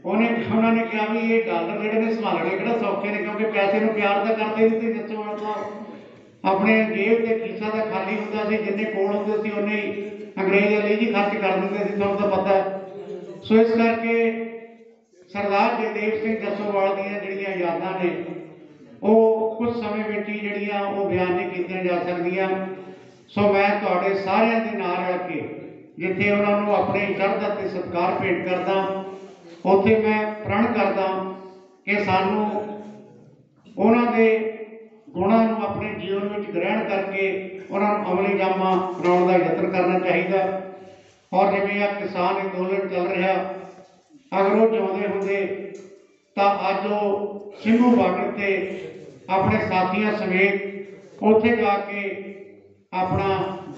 ਉਹਨਾਂ ਨੇ ਕਿਹਾ ਵੀ ਇਹ ਡਾਲਰ ਜਿਹੜੇ ਨੇ ਸੰਭਾਲਣੇ ਕਿਹੜਾ ਸੌਖੇ ਨੇ, ਕਿਉਂਕਿ ਪੈਸੇ ਨੂੰ ਪਿਆਰ ਤਾਂ ਕਰਦੇ ਨਹੀਂ ਸੀ। ਜੱਸੋਵਾਲ ਸਾਹਿਬ ਆਪਣੇ ਜੇਬ ਤੇ ਖੀਸਾ ਦਾ ਖਾਲੀ ਹੁੰਦਾ ਸੀ, ਜਿੰਨੇ ਕੋਲ ਹੁੰਦੇ ਸੀ ਉਹਨੇ ਹੀ ਅੰਗਰੇਜ਼ ਵਾਲੇ ਜੀ ਖਰਚ ਕਰ ਦਿੰਦੇ ਸੀ, ਤੁਹਾਨੂੰ ਤਾਂ ਪਤਾ। ਸੋ ਇਸ ਕਰਕੇ ਸਰਦਾਰ ਜਗਦੇਵ ਸਿੰਘ ਜੱਸੋਵਾਲ ਦੀਆਂ ਜਿਹੜੀਆਂ ਯਾਦਾਂ ਨੇ ਉਹ ਕੁਝ ਸਮੇਂ ਵਿੱਚ ਹੀ ਜਿਹੜੀਆਂ ਉਹ ਬਿਆਨ ਨਹੀਂ ਕੀਤੀਆਂ ਜਾ ਸਕਦੀਆਂ। ਸੋ ਮੈਂ ਤੁਹਾਡੇ ਸਾਰਿਆਂ ਦੇ ਨਾਲ ਰਲ ਕੇ ਜਿੱਥੇ ਉਹਨਾਂ ਨੂੰ ਆਪਣੇ ਸ਼ਰਧਾ ਤੇ ਸਤਿਕਾਰ ਭੇਟ ਕਰਦਾ, ਉੱਥੇ ਮੈਂ ਪ੍ਰਣ ਕਰਦਾ ਕਿ ਸਾਨੂੰ ਉਹਨਾਂ ਦੇ ਗੁਣਾਂ ਨੂੰ ਆਪਣੇ ਜੀਵਨ ਵਿੱਚ ਗ੍ਰਹਿਣ ਕਰਕੇ ਉਹਨਾਂ ਨੂੰ ਅਮਲੀ ਜਾਮਾ ਬਣਾਉਣ ਦਾ ਯਤਨ ਕਰਨਾ ਚਾਹੀਦਾ। ਔਰ ਜਿਵੇਂ ਆ ਕਿਸਾਨ ਅੰਦੋਲਨ ਚੱਲ ਰਿਹਾ, ਅਗਰ ਉਹ ਚਾਹੁੰਦੇ ਹੁੰਦੇ ਤਾਂ ਅੱਜ ਉਹ ਸਿੰਘੂ ਬਾਰਡਰ ਤੇ ਆਪਣੇ ਸਾਥੀਆਂ ਸਮੇਤ ਉੱਥੇ ਜਾ ਕੇ ਆਪਣਾ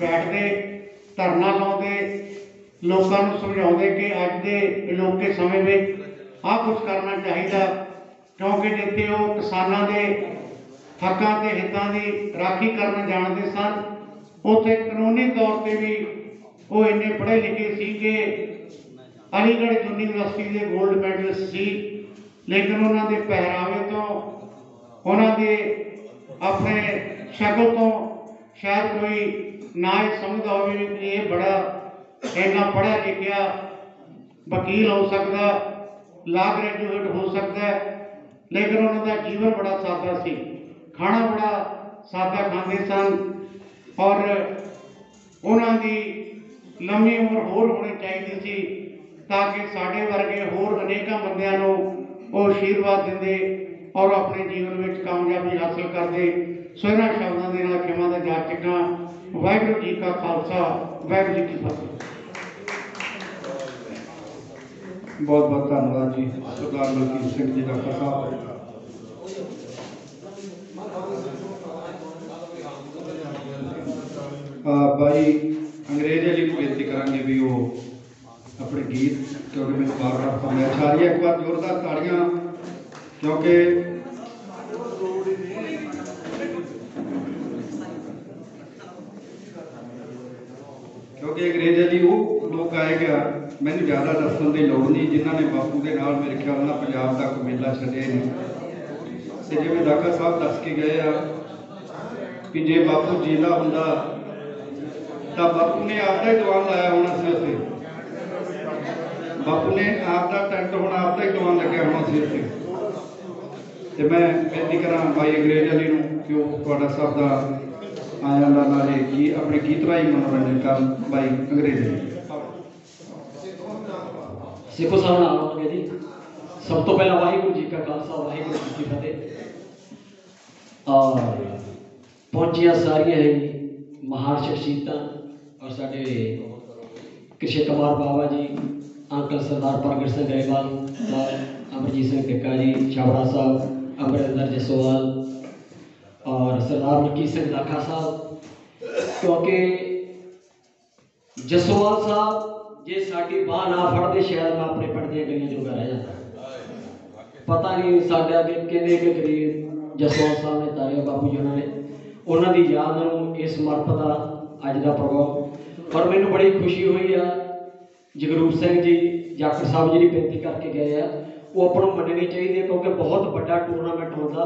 ਬੈਠਦੇ, ਧਰਨਾ ਲਾਉਂਦੇ, ਲੋਕਾਂ ਨੂੰ ਸਮਝਾਉਂਦੇ ਕਿ ਅੱਜ ਦੇ ਅਜੋਕੇ ਸਮੇਂ ਵਿੱਚ ਆਹ ਕੁਝ ਕਰਨਾ ਚਾਹੀਦਾ। ਕਿਉਂਕਿ ਜਿੱਥੇ ਉਹ ਕਿਸਾਨਾਂ ਦੇ ਹੱਕਾਂ ਤੇ ਹਿੱਤਾਂ ਦੀ ਰਾਖੀ ਕਰਨ ਜਾਣਦੇ ਸਨ, ਉੱਥੇ ਕਾਨੂੰਨੀ ਤੌਰ ਤੇ ਵੀ ਉਹ ਇੰਨੇ ਪੜ੍ਹੇ ਲਿਖੇ ਸੀ ਕਿ ਅਲੀਗੜ੍ਹ ਯੂਨੀਵਰਸਿਟੀ ਦੇ ਗੋਲਡ ਮੈਡਲਿਸਟ ਸੀ। ਲੇਕਿਨ ਉਹਨਾਂ ਦੇ ਪਹਿਰਾਵੇ ਤੋਂ, ਉਹਨਾਂ ਦੇ ਆਪਣੇ ਸ਼ਕਲ ਤੋਂ ਸ਼ਾਇਦ ਕੋਈ ਨਾ ਇਹ ਸਮਝਦਾ ਹੋਵੇ ਕਿ ਇਹ ਬੜਾ ਇੰਨਾ ਪੜ੍ਹਿਆ ਲਿਖਿਆ ਵਕੀਲ ਹੋ ਸਕਦਾ, ਲਾ ਗ੍ਰੈਜੂਏਟ ਹੋ ਸਕਦਾ। ਲੇਕਿਨ ਉਹਨਾਂ ਦਾ ਜੀਵਨ ਬੜਾ ਸਾਦਾ ਸੀ, ਖਾਣਾ ਬੜਾ ਸਾਦਾ ਖਾਂਦੇ ਸਨ। ਔਰ ਉਹਨਾਂ ਦੀ ਲੰਮੀ ਉਮਰ ਹੋਰ ਹੋਣੀ ਚਾਹੀਦੀ ਸੀ ਤਾਂ ਕਿ ਸਾਡੇ ਵਰਗੇ ਹੋਰ ਅਨੇਕਾਂ ਬੰਦਿਆਂ ਨੂੰ ਉਹ ਆਸ਼ੀਰਵਾਦ ਦਿੰਦੇ ਔਰ ਆਪਣੇ ਜੀਵਨ ਵਿੱਚ ਕਾਮਯਾਬੀ ਹਾਸਲ ਕਰਦੇ। ਸੋ ਇਹਨਾਂ ਸ਼ਬਦਾਂ ਦੇ ਨਾਲ ਖਿਮਾ ਦਾ ਜਾਚਕਾਂ। ਵਾਹਿਗੁਰੂ ਜੀ ਕਾ ਖਾਲਸਾ, ਵਾਹਿਗੁਰੂ ਜੀ ਕੀ ਫਤਿਹ। ਬਹੁਤ ਬਹੁਤ ਧੰਨਵਾਦ ਜੀ ਸਰਦਾਰ ਮਲਕੀਤ ਸਿੰਘ ਜੀ ਡਾਕਟਰ ਸਾਹਿਬ। ਭਾਈ ਅੰਗਰੇਜ਼ ਜੀ ਨੂੰ ਬੇਨਤੀ ਕਰਾਂਗੇ ਵੀ ਉਹ ਆਪਣੇ ਗੀਤ, ਕਿਉਂਕਿ ਮੈਨੂੰ ਬਾਰ-ਬਾਰ ਫਰਮਾਇਸ਼ ਆ ਰਹੀ ਹੈ, ਇੱਕ ਵਾਰ ਜ਼ੋਰਦਾਰ ਤਾੜੀਆਂ, ਕਿਉਂਕਿ ਅੰਗਰੇਜ਼ ਜੀ ਉਹ ਲੋਕ ਆਏ ਗਿਆ, ਮੈਨੂੰ ਜ਼ਿਆਦਾ ਦੱਸਣ ਦੀ ਲੋੜ ਨਹੀਂ, ਜਿਨ੍ਹਾਂ ਨੇ ਬਾਪੂ ਦੇ ਨਾਲ ਮੇਰੇ ਖਿਆਲ ਨਾਲ ਪੰਜਾਬ ਦਾ ਕੋਈ ਮੇਲਾ ਛੱਡਿਆ ਨਹੀਂ। ਤੇ ਜਿਵੇਂ ਡਾਕਟਰ ਸਾਹਿਬ ਦੱਸ ਕੇ ਗਏ ਆ ਕਿ ਜੇ ਬਾਪੂ ਜੀਂਦਾ ਹੁੰਦਾ ਤਾਂ ਬਾਪੂ ਨੇ ਆਪਦਾ ਹੀ ਦੀਵਾਨ ਲਾਇਆ ਹੋਣਾ ਸੀ ਉੱਥੇ, ਬਾਪੂ ਨੇ ਆਪਦਾ ਟੈਂਟ ਹੋਣਾ, ਆਪਦਾ ਹੀ ਦੀਵਾਨ ਲੱਗਿਆ ਹੋਣਾ ਸੀ ਉੱਥੇ। ਤੇ ਮੈਂ ਬੇਨਤੀ ਕਰਾਂ ਭਾਈ ਅੰਗਰੇਜ਼ ਅਲੀ ਨੂੰ ਕਿ ਉਹ ਤੁਹਾਡਾ ਸਾਹਿਬ ਦਾ ਆਇਆ ਦਾ ਨਾਲੇ ਕੀ ਆਪਣੇ ਗੀਤ ਰਾਹੀਂ ਮਨੋਰੰਜਨ ਕਰਨ। ਭਾਈ ਅੰਗਰੇਜ਼ ਅਲੀ ਸਿੱਖੋ ਸਾਹਿਬ ਨਾਲ ਆਉਣਗੇ ਜੀ। ਸਭ ਤੋਂ ਪਹਿਲਾਂ ਵਾਹਿਗੁਰੂ ਜੀ ਕਾ ਖਾਲਸਾ, ਵਾਹਿਗੁਰੂ ਜੀ ਕੀ ਫਤਿਹ। और पहुंचिया सारिया है महान शख्सियत और साढ़े कृष्ण कुमार बाबा जी, अंकल सरदार प्रगट सिंह गरेवाल साहब, अमरजीत सिंह टिक्का जी, छाबड़ा साहब, अमरिंदर जसोवाल और सरदार मलकीत सिंह दाखा साहब। क्योंकि जसोवाल साहब जे साड़ी बाह ना फड़ते शायद मैं अपने पिंड दी गलियां जोगा रह जाता। पता नहीं साढ़े अगे किन्ने के करीब जसोवाल साहब ने तारे बापू जी उन्होंने की याद में इस समर्पित अज का प्रोग्राम। और मैनू बड़ी खुशी हुई है जगरूप सिंह जी जाखड़ साहब जी बेनती करके गए हैं, वो अपन मननी चाहिए क्योंकि बहुत बड़ा टूरनामेंट होता।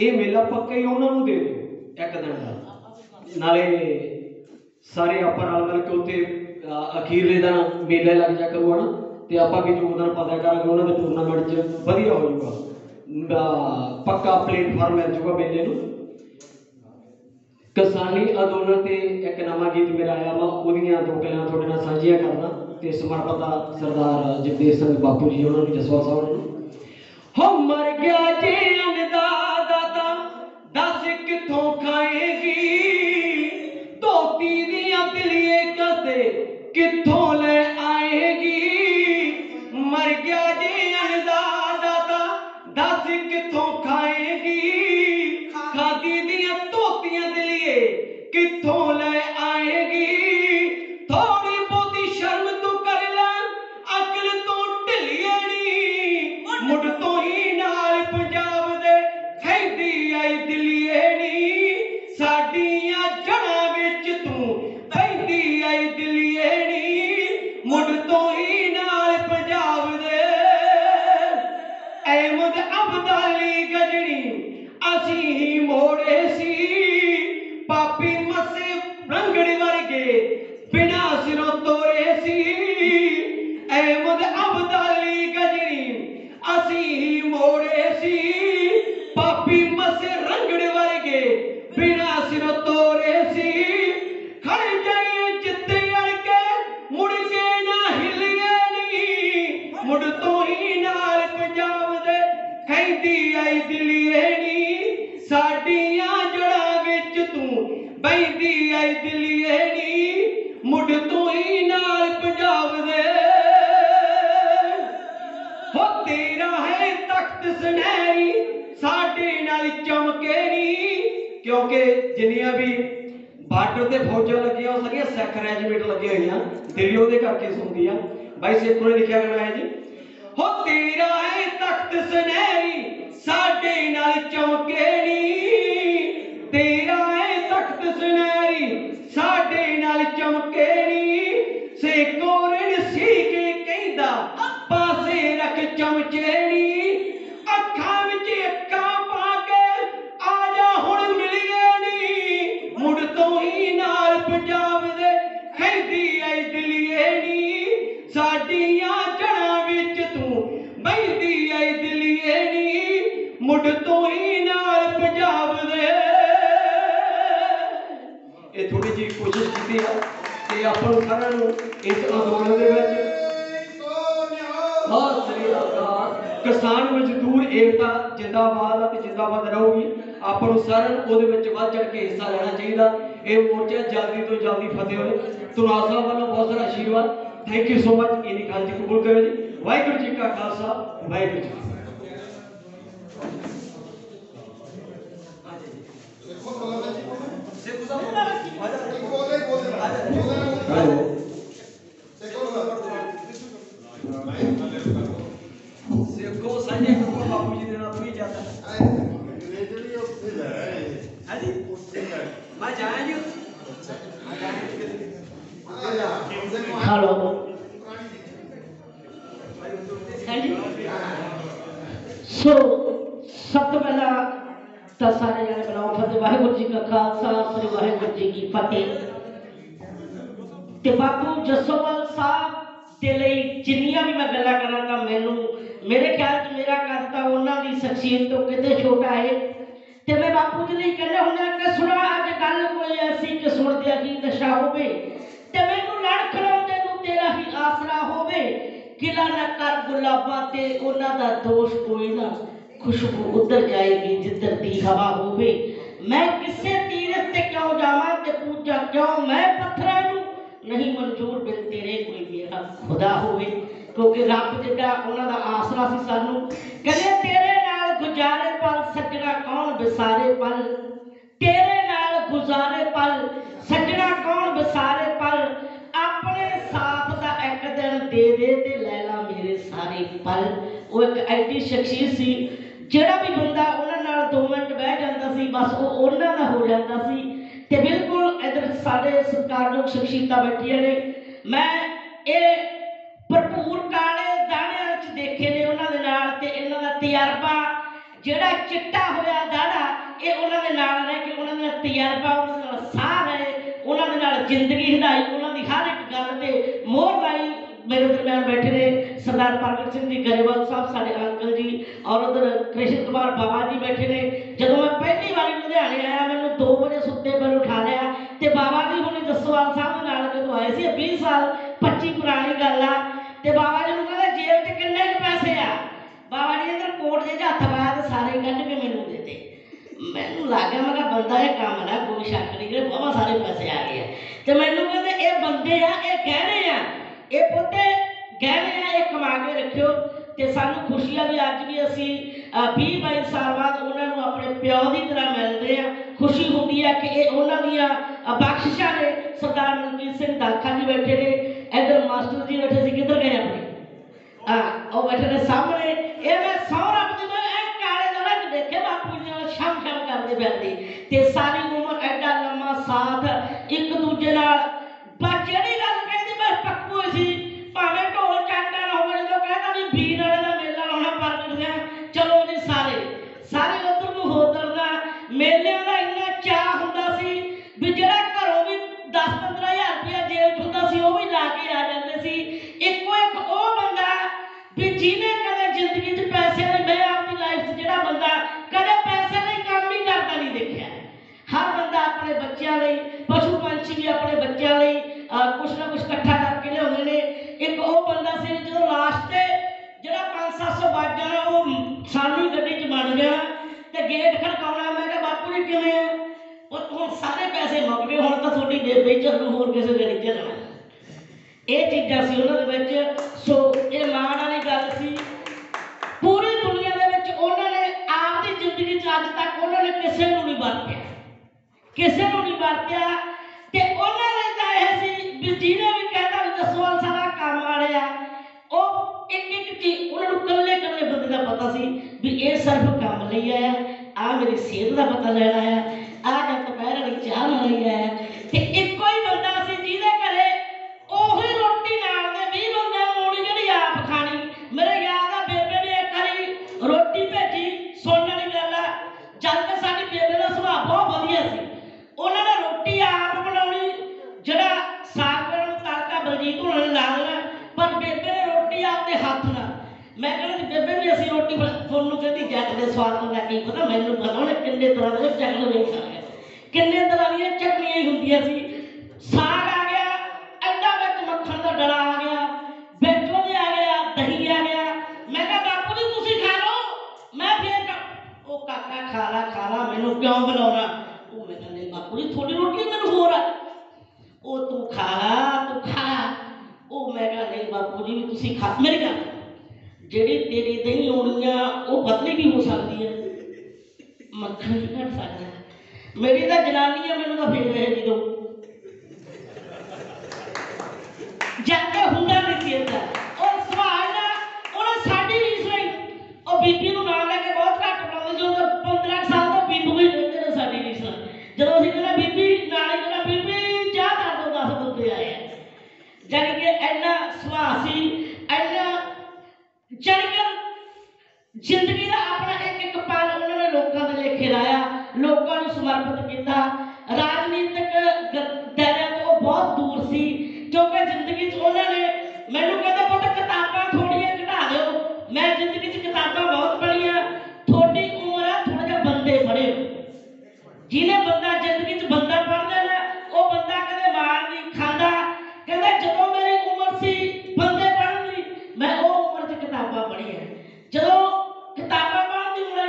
ये मेला पक्का ही उन्होंने दे दो एक दिन का, नाले सारे आप रल मिल के उत्ते अखीरले दिन मेला लग जा करूगा ना, तो आप भी योगदान पा करेंगे उन्होंने टूरनामेंट च वधिया हो जाऊगा, पक्का प्लेटफार्म मिल जाऊगा मेले में। किसानी अंदोलन से एक नवा गीत मेरा आया वा, वह दो गल्लां थोड़े नाल साझियां करना ते समर्पित सरदार जगदेव सिंह बापू जी उन्होंने जसवाल साहब ने। हो मर गया जे अन्नदाता दस किथों खाएगी, धोती दियां दिलिए कदे किथों ले आएगी। मर गया जे अन्नदाता दस किथों खाएगी, खादी दियां धोतियां दिलिए किथों ले आएगी। थोड़ी बहुती शर्म तू कर ले, अकल तो ढिलिए नी, मुड़ तो ही नाल पंजाब दे खैदी आई दिलिए नी। साडियां जड़ां विच तू पैंदी आई दिलिए नी, मुड़ तो ही नाल पंजाब दे। अहमद अब्दाली गजनी असी ही मोड़े सी, पापी मसे रंगड़ वर्गे बिना सिरों तोड़े सी। अहमद अब्दाली गजनी असी ही मोड़े सी, पापी मसे रंगड़ वर्गे बिना सिरों तोड़े सी। खड़ जाइए जिते अड़के मुड़ के ना हिलिए नी, मुड़ तो ही नाल पंजाब दे खैदी आई दिलिए नी। साडियां जड़ां विच तू बैंदी आई दिलिए नी, मुड़ तो ही नाल पंजाब दे। हो तेरा है तख्त सुनहरी साडे नाल चमके नी। क्योंकि जिन्नियां भी बार्डर ते फौजां लगियां वो सारियां सिख रेजिमेंट लगे हुई दिल्ली उहदे करके सुनदियां। भाई सिख ने लिखिया गया है जी, हो तेरा है तख्त सुनहरी साडे नाल चमके नी। तेरा है तख्त सुनहरी साडे नाल चमके नी, से कोरन सी के कहंदा पासे रख चमचे नी। अखां विच अखां पा के आ जा हुण मिलिए नी, मुड़ तो ही नाल पंजाब दे खैदी आई दिलिए नी। साडियां जड़ां विच तू बैंदी आई दिलिए नी, मुड़ तो ही नाल पंजाब दे। ये थोड़ी जी कोशिश की है कि अपन सारे इस अंदोलन दे विच किसान मजदूर एकता जिंदाबाद है, जिंदाबाद रहूगी। अपन सारे उहदे विच वध चढ़ के हिस्सा लेना चाहिए। ये मोर्चा जल्दी तो जल्दी फतेह होए। तुनाल साहब वालों बहुत सारा आशीर्वाद, थैंक यू सो मच। इन्हीं खाल जी कबूल करो जी। वाहिगुरू जी का खालसा, वाहिगुरू जी। देखो संजय कपूर बापू जी देना तो ही जाता है जी। मैं जाया जी हेलो सो सब तो पहला तो सारे जने बनाओ फतेह। वाहिगुरू जी का खालसा, श्री वाहिगुरू जी की फतेह। ते बापू जसोवाल साहब ਦੇ ਲਈ ਜਿੰਨੀਆਂ ਵੀ ਮੈਂ ਗੱਲਾਂ ਕਰਾਂ ਤਾਂ ਮੈਨੂੰ ਮੇਰੇ ਖਿਆਲ 'ਚ ਮੇਰਾ ਕਦ ਤਾਂ ਉਹਨਾਂ ਦੀ ਸ਼ਖਸੀਅਤ ਤੋਂ ਕਿਤੇ ਛੋਟਾ ਹੈ। ਤੇ ਮੈਂ ਬਾਪੂ ਜੀ ਲਈ ਕਹਿੰਦਾ ਹੁੰਦਾ ਕਿ ਸੁਣਾ ਅੱਜ ਗੱਲ ਕੋਈ ਐਸੀ ਕਿ ਸੁਣਦਿਆਂ ਹੀ ਨਸ਼ਾ ਹੋਵੇ, ਤੇ ਮੈਨੂੰ ਲੜ ਖੜਾਉਂਦੇ ਨੂੰ ਤੇਰਾ ਹੀ ਆਸਰਾ ਹੋਵੇ। ਗਿਲਾ ਨਾ ਕਰ ਗੁਲਾਬਾਂ ਤੇ ਉਹਨਾਂ ਦਾ ਦੋਸ਼ ਕੋਈ ਨਾ, खुशबू उधर जाएगी जिधर दी हवा होवे। मैं किसे तीरथ ते क्यों जावां ते पूजा क्यों मैं पत्थरां नूं नहीं मंजूर बिन तेरे कोई मेरा खुदा होवे। क्योंकि रब जिहड़ा उन्हां दा आसरा सी सानू कहंदे तेरे नाल गुजारे पल सजना कौन विसारे पल, तेरे नाल गुजारे पल सजना कौन विसारे पल, अपने साथ दा एक दिन दे दे ते लै ला मेरे सारे पल। वो एक ऐसी शख्सियत सी ਜਿਹੜਾ भी बंदा उन्हां नाल 2 मिनट बह जांदा सी बस वो उन्हां दा हो जांदा सी। ते बिल्कुल इधर साडे सत्कारयोग शख्सियतां बैठियां ने, मैं ये भरपूर काले दाणियां विच देखे ने उन्हां दे नाल ते इन्हां दा तजर्बा ਜਿਹੜਾ चिट्टा होया दाड़ा ये उन्हां दे नाल रह के उन्हां दा तजर्बा उन्हां दे नाल साह रहे उन्हां दे नाल जिंदगी हंडाई उन्हां दी हर एक गल ते मोहर लाई। मेरे दरम्यान बैठे ने सरदार प्रगट सिंह जी गरेवाल साहब साडे अंकल जी और उधर कृष्ण कुमार बाबा जी बैठे ने। जदों मैं पहली बार लुधियाने आया मैंने 2 बजे सुत्ते पर उठा लिया ते बाबा जी हुणे जसवाल साहब दे नाल जदों आए सी 20 साल 25 पुरानी गल आ ते बाबा जी नूं कहंदे जेब च किन्ने पैसे आ, बाबा जी इधर कोट जे हथ पाया ते सारे कढ के मैनूं दे दे। मैनूं लग गया मैं कहा बंदा ये काम ना कोई शक नहीं कि बहुत सारे पैसे आ गए ते मैनूं कहंदे ये बंदे आ ये गहने आ ये पुत्ते गहने आ ये कमा के रखियो। ते सानूं खुशी आ भी अज भी असीं 20-22 साल बाद उन्होंने अपने प्यो की तरह मिलते हैं। खुशी होती है कि ये उन्होंने बख्शिशा ने। सरदार मलकीत सिंह दाखा जी बैठे ने, इधर मास्टर जी बैठे सी किधर गए अपने वो बैठे ने सामने। ये मैं सौ रब दी मैं काले दौरा च देखे बापू जी नाल शम शम करते पैंदे ते सारी उम्र एडा लम्मा साथ एक दूजे नाल पर जेहड़ी गल कहंदी मैं पक्कू सी भावें ढोल चांटा ना होवे जदों कहता भी बीर वाले दा मेला लाउणा प्रगट दिया चलो जी सारे सारे उधर नूं होदर दा मेलिਆਂ ਦਾ ਇੰਨਾ ਚਾਹ ਹੁੰਦਾ ਸੀ ਵੀ ਜਿਹੜਾ ਘਰੋਂ ਵੀ 10-15 ਹਜ਼ਾਰ ਰੁਪਇਆ ਜੇਬ 'ਚ ਹੁੰਦਾ ਸੀ ਉਹ ਵੀ ਲਾ ਕੇ ਆ ਜਾਂਦੇ ਸੀ। ਇੱਕੋ ਇੱਕ ਉਹ ਬੰਦਾ ਵੀ ਜਿਹਨੇ ਕਦੇ ਜ਼ਿੰਦਗੀ 'ਚ ਪੈਸੇ ਲਈ ਮੈਂ ਆਪਣੀ ਲਾਈਫ 'ਚ ਜਿਹੜਾ ਬੰਦਾ ਕਦੇ ਪੈਸੇ ਲਈ ਕੰਮ ਹੀ ਕਰਦਾ ਨਹੀਂ ਦੇਖਿਆ। ਹਰ ਬੰਦਾ ਆਪਣੇ ਬੱਚਿਆਂ ਲਈ ਪਸ਼ੂ ਪੰਛੀ ਵੀ ਆਪਣੇ ਬੱਚਿਆਂ ਲਈ ਕੁਛ ਨਾ ਕੁਛ ਇਕੱਠਾ ਕਰਕੇ ਲਿਆਉਂਦੇ ਨੇ। ਇੱਕ ਉਹ ਬੰਦਾ ਸੀ ਜਦੋਂ ਲਾਸਟ ਤੇ ਜਿਹੜਾ 500-700 ਵੱਜ ਜਾਣਾ ਉਹ ਸਾਨੂੰ ਹੀ ਗੱਡੀ 'ਚ ਬਣ ਜਾਣਾ ਤੇ ਗੇਟ ਖੜਕਾਉਣਾ। ਮੈਂ ਕਿਹਾ ਬਾਪੂ ਜੀ ਕਿਵੇਂ ਆ ਉਹ ਹੁਣ ਸਾਰੇ ਪੈਸੇ ਮੁੱਕ ਗਏ ਹੁਣ ਤਾਂ ਤੁਹਾਡੀ ਬੇਬੇ ਚੱਲੂ ਹੋਰ ਕਿਸੇ ਗੱਡੀ 'ਚ ਚੱਲਣਾ। ਇਹ ਚੀਜ਼ਾਂ ਸੀ ਉਹਨਾਂ ਦੇ ਵਿੱਚ। ਸੋ ਇਹ ਮਾਣ ਵਾਲੀ ਗੱਲ ਸੀ। ਪੂਰੀ ਦੁਨੀਆ ਦੇ ਵਿੱਚ ਉਹਨਾਂ ਨੇ ਆਪਦੀ ਜ਼ਿੰਦਗੀ 'ਚ ਅੱਜ ਤੱਕ ਉਹਨਾਂ ਨੇ ਕਿਸੇ ਨੂੰ ਨਹੀਂ ਵਰਤਿਆ, ਕਿਸੇ ਨੂੰ ਨਹੀਂ ਵਰਤਿਆ। ਤੇ ਉਹਨਾਂ ਨੇ ਤਾਂ ਇਹ ਸੀ ਵੀ ਜਿਹਨੇ ਵੀ ਕਹਿੰਦਾ ਵੀ ਜਸਵਾਲ ਸਾਰਾ ਕੰਮ ਵਾਲਿਆ ਉਹ ਇੱਕ ਚੀਜ਼ ਉਹਨਾਂ ਨੂੰ ਇਕੱਲੇ ਬੰਦੇ ਦਾ ਪਤਾ ਸੀ ਵੀ ਇਹ ਸਿਰਫ ਕੰਮ ਲਈ ਆਇਆ, ਆ ਮੇਰੀ ਸਿਹਤ ਦਾ ਪਤਾ ਲੈਣ ਆਇਆ, ਆ ਜਾਂ ਦੁਪਹਿਰ ਵਾਲੀ ਚਾਹ ਨਾਲ ਲਈ ਆਇਆ। ਤੇ ਇੱਕੋ ਹੀ ਬੰਦਾ ਸੀ ਜਿਹਦੇ ਘਰੇ ਉਹੀ ਰੋਟੀ ਨਾਲ ਦੇ 20 ਬੰਦਿਆਂ ਨੂੰ ਆਉਣੀ ਜਿਹੜੀ ਆਪ ਖਾਣੀ। ਮੇਰੇ ਯਾਦ ਆ ਬੇਬੇ ਨੇ ਇੱਕ ਵਾਰੀ ਰੋਟੀ ਭੇਜੀ, ਸੁਣਨ ਵਾਲੀ ਗੱਲ ਆ ਜਦ ਕਿ ਸਾਡੀ ਬੇਬੇ ਦਾ ਸੁਭਾਅ ਬਹੁਤ ਵਧੀਆ ਸੀ। ਉਹਨਾਂ ਨੇ ਰੋਟੀ ਆਪ ਬਣਾਉਣੀ, ਜਿਹੜਾ ਸਾਗ ਨੂੰ ਤੜਕਾ ਬਲਜੀਤ ਹੋਣਾ ਨੇ ਲਾ ਦੇਣਾ, ਪਰ ਬੇਬੇ ਨੇ ਰੋਟੀ ਆਪਦੇ ਹੱਥ ਨਾਲ। ਮੈਂ ਕਹਿੰਦੀ ਬੇਬੇ ਵੀ ਅਸੀਂ ਰੋਟੀ ਤੁਹਾਨੂੰ ਕਹਿੰਦੀ ਜੱਟ ਦੇ ਸਵਾਦ ਨੂੰ ਲੈ ਕੇ ਪਤਾ ਮੈਨੂੰ ਪਤਾ ਉਹਨੇ ਕਿੰਨੇ ਤਰ੍ਹਾਂ ਦੇ ਚੱਕਲ ਵੇਖ ਸਕਦੇ ਕਿੰਨੇ ਤਰ੍ਹਾਂ ਦੀਆਂ ਚਟਨੀਆਂ ਹੀ ਹੁੰਦੀਆਂ ਸੀ। ਸਾਗ ਆ ਗਿਆ, ਐਡਾ ਵਿੱਚ ਮੱਖਣ ਦਾ ਡਲਾ ਆ ਗਿਆ, ਵਿੱਚ ਉਹਦੇ ਆ ਗਿਆ ਦਹੀਂ ਆ ਗਿਆ। ਮੈਂ ਕਿਹਾ ਬਾਪੂ ਜੀ ਤੁਸੀਂ ਖਾ ਲਓ। ਮੈਂ ਫੇਰ ਉਹ ਕਾਕਾ ਖਾ ਲਾ ਮੈਨੂੰ ਕਿਉਂ ਬੁਲਾਉਣਾ। ਉਹ ਮੈਂ ਕਹਿੰਦੇ ਬਾਪੂ ਜੀ ਥੋੜੀ ਰੋਟੀ ਮੈਨੂੰ ਹੋਰ ਆ। ਉਹ ਤੂੰ ਖਾ ਉਹ ਮੈਂ ਕਿਹਾ ਨਹੀਂ ਬਾਪੂ ਜੀ ਵੀ ਤੁਸੀਂ ਖਾ। ਮੇਰੀ ਗੱਲ ਜਿਹੜੀ ਤੇਰੀ ਦਹੀਂ ਹੋਣੀ ਆ ਉਹ ਪਤਲੀ ਵੀ ਹੋ ਸਕਦੀ ਹੈ, ਮੱਖਣ ਵੀ ਘੱਟ ਸਕਦਾ। ਮੇਰੀ ਤਾਂ ਜਨਾਨੀ ਆ ਮੈਨੂੰ ਤਾਂ ਫੇਰ ਰਹੇ ਜਦੋਂ ਜਦ ਕੇ ਹੁੰਦਾ ਨਹੀਂ ਸੀ ਇਹਦਾ ਉਹ ਸਵਾਲ ਨਾ ਉਹਨੇ ਸਾਡੀ ਰੀਸ ਲਈ ਉਹ ਬੀਬੀ ਨੂੰ ਨਾਲ ਲੈ ਕੇ ਬਹੁਤ ਘੱਟ ਬਣਾਉਂਦੇ ਸੀ। ਉਹ 15 ਸਾਲ ਤੋਂ ਬੀਬੀ ਵੀ ਰਹਿੰਦੇ ਨੇ ਸਾਡੀ ਰੀਸ ਨਾਲ। ਜਦੋਂ ਅਸੀਂ ਕਹਿੰਦਾ ਬੀਬੀ ਨਾਲ ਹੀ ਕਹਿੰਦਾ ਬੀਬੀ ਚਾਹ ਕਰ ਦੋ 10 ਬੰਦੇ ਆਏ ਆ। ਜਾਣੀ ਕਿ ਇੰਨਾ ਸੁਭਾਅ ਸੀ, ਇੰਨਾ ਜਾਣੀ ਕਿ ਜ਼ਿੰਦਗੀ ਦਾ ਆਪਣਾ ਇੱਕ ਪਲ ਉਹਨਾਂ ਨੇ ਲੋਕਾਂ ਦੇ ਲੇਖੇ ਲਾਇਆ, ਲੋਕਾਂ ਨੂੰ ਸਮਰਪਿਤ ਕੀਤਾ। ਰਾਜਨੀਤਿਕ ਦਾਇਰਿਆਂ ਤੋਂ ਉਹ ਬਹੁਤ ਦੂਰ ਸੀ ਕਿਉਂਕਿ ਜ਼ਿੰਦਗੀ 'ਚ ਉਹਨਾਂ ਨੇ ਮੈਨੂੰ ਕਹਿੰਦਾ ਪੁੱਤ ਕਿਤਾਬਾਂ ਥੋੜ੍ਹੀਆਂ ਘਟਾ ਦਿਓ। ਮੈਂ ਜ਼ਿੰਦਗੀ 'ਚ ਕਿਤਾਬਾਂ ਬਹੁਤ ਪੜ੍ਹੀਆਂ, ਤੁਹਾਡੀ ਉਮਰ ਆ ਥੋੜ੍ਹਾ ਜਿਹਾ ਬੰਦੇ ਪੜ੍ਹਿਓ। ਜਿਹਨੇ ਬੰਦਾ ਜ਼ਿੰਦਗੀ 'ਚ ਬੰਦਾ ਪੜ੍ਹਦਾ ਨਾ ਉਹ ਬੰਦਾ ਕਦੇ ਮਾਰ ਨਹੀਂ ਖਾਂਦਾ। ਕਹਿੰਦਾ ਜਦੋਂ ਮੇਰੀ ਉਮਰ ਸੀ ਬੰਦੇ ਪੜ੍ਹਨ ਦੀ ਮੈਂ ਉਹ ਉਮਰ 'ਚ ਕਿਤਾਬਾਂ ਪੜ੍ਹੀਆਂ। ਜਦੋਂ ਕਿਤਾਬਾਂ ਪੜ੍ਹਨ ਦੀ ਉਮਰ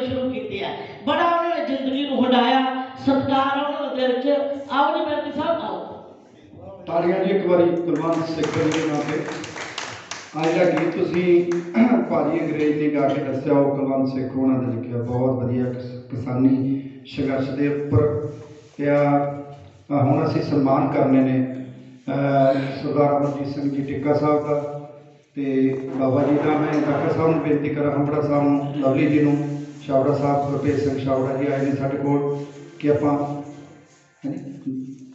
करने शुरू किए हैं। बड़ा उन्होंने जिंदगी को हटाया, सत्कार उन्होंने दिल च। आओ जी बेनती साहब आओ। तालियां जी एक बारी कुलवंत सिख जी के नाम पे। आज का गीत तुसीं भाजी अंग्रेज ने गा के दस्या, वो कुलवंत सिख उन्होंने लिखिया, बहुत वधिया किसानी संघर्ष के उपर आ। हुण असीं सन्मान करने ने सरदार अमरजीत सिंह जी टिक्का साहब का ते बाबा जी का। मैं डॉक्टर साहब को बेनती करा, हंबड़ा साहब नूं, लवली जी नूं, छावड़ा साहब गुरभेज सिंह छावड़ा जी आए ने साडे कोल कि आपां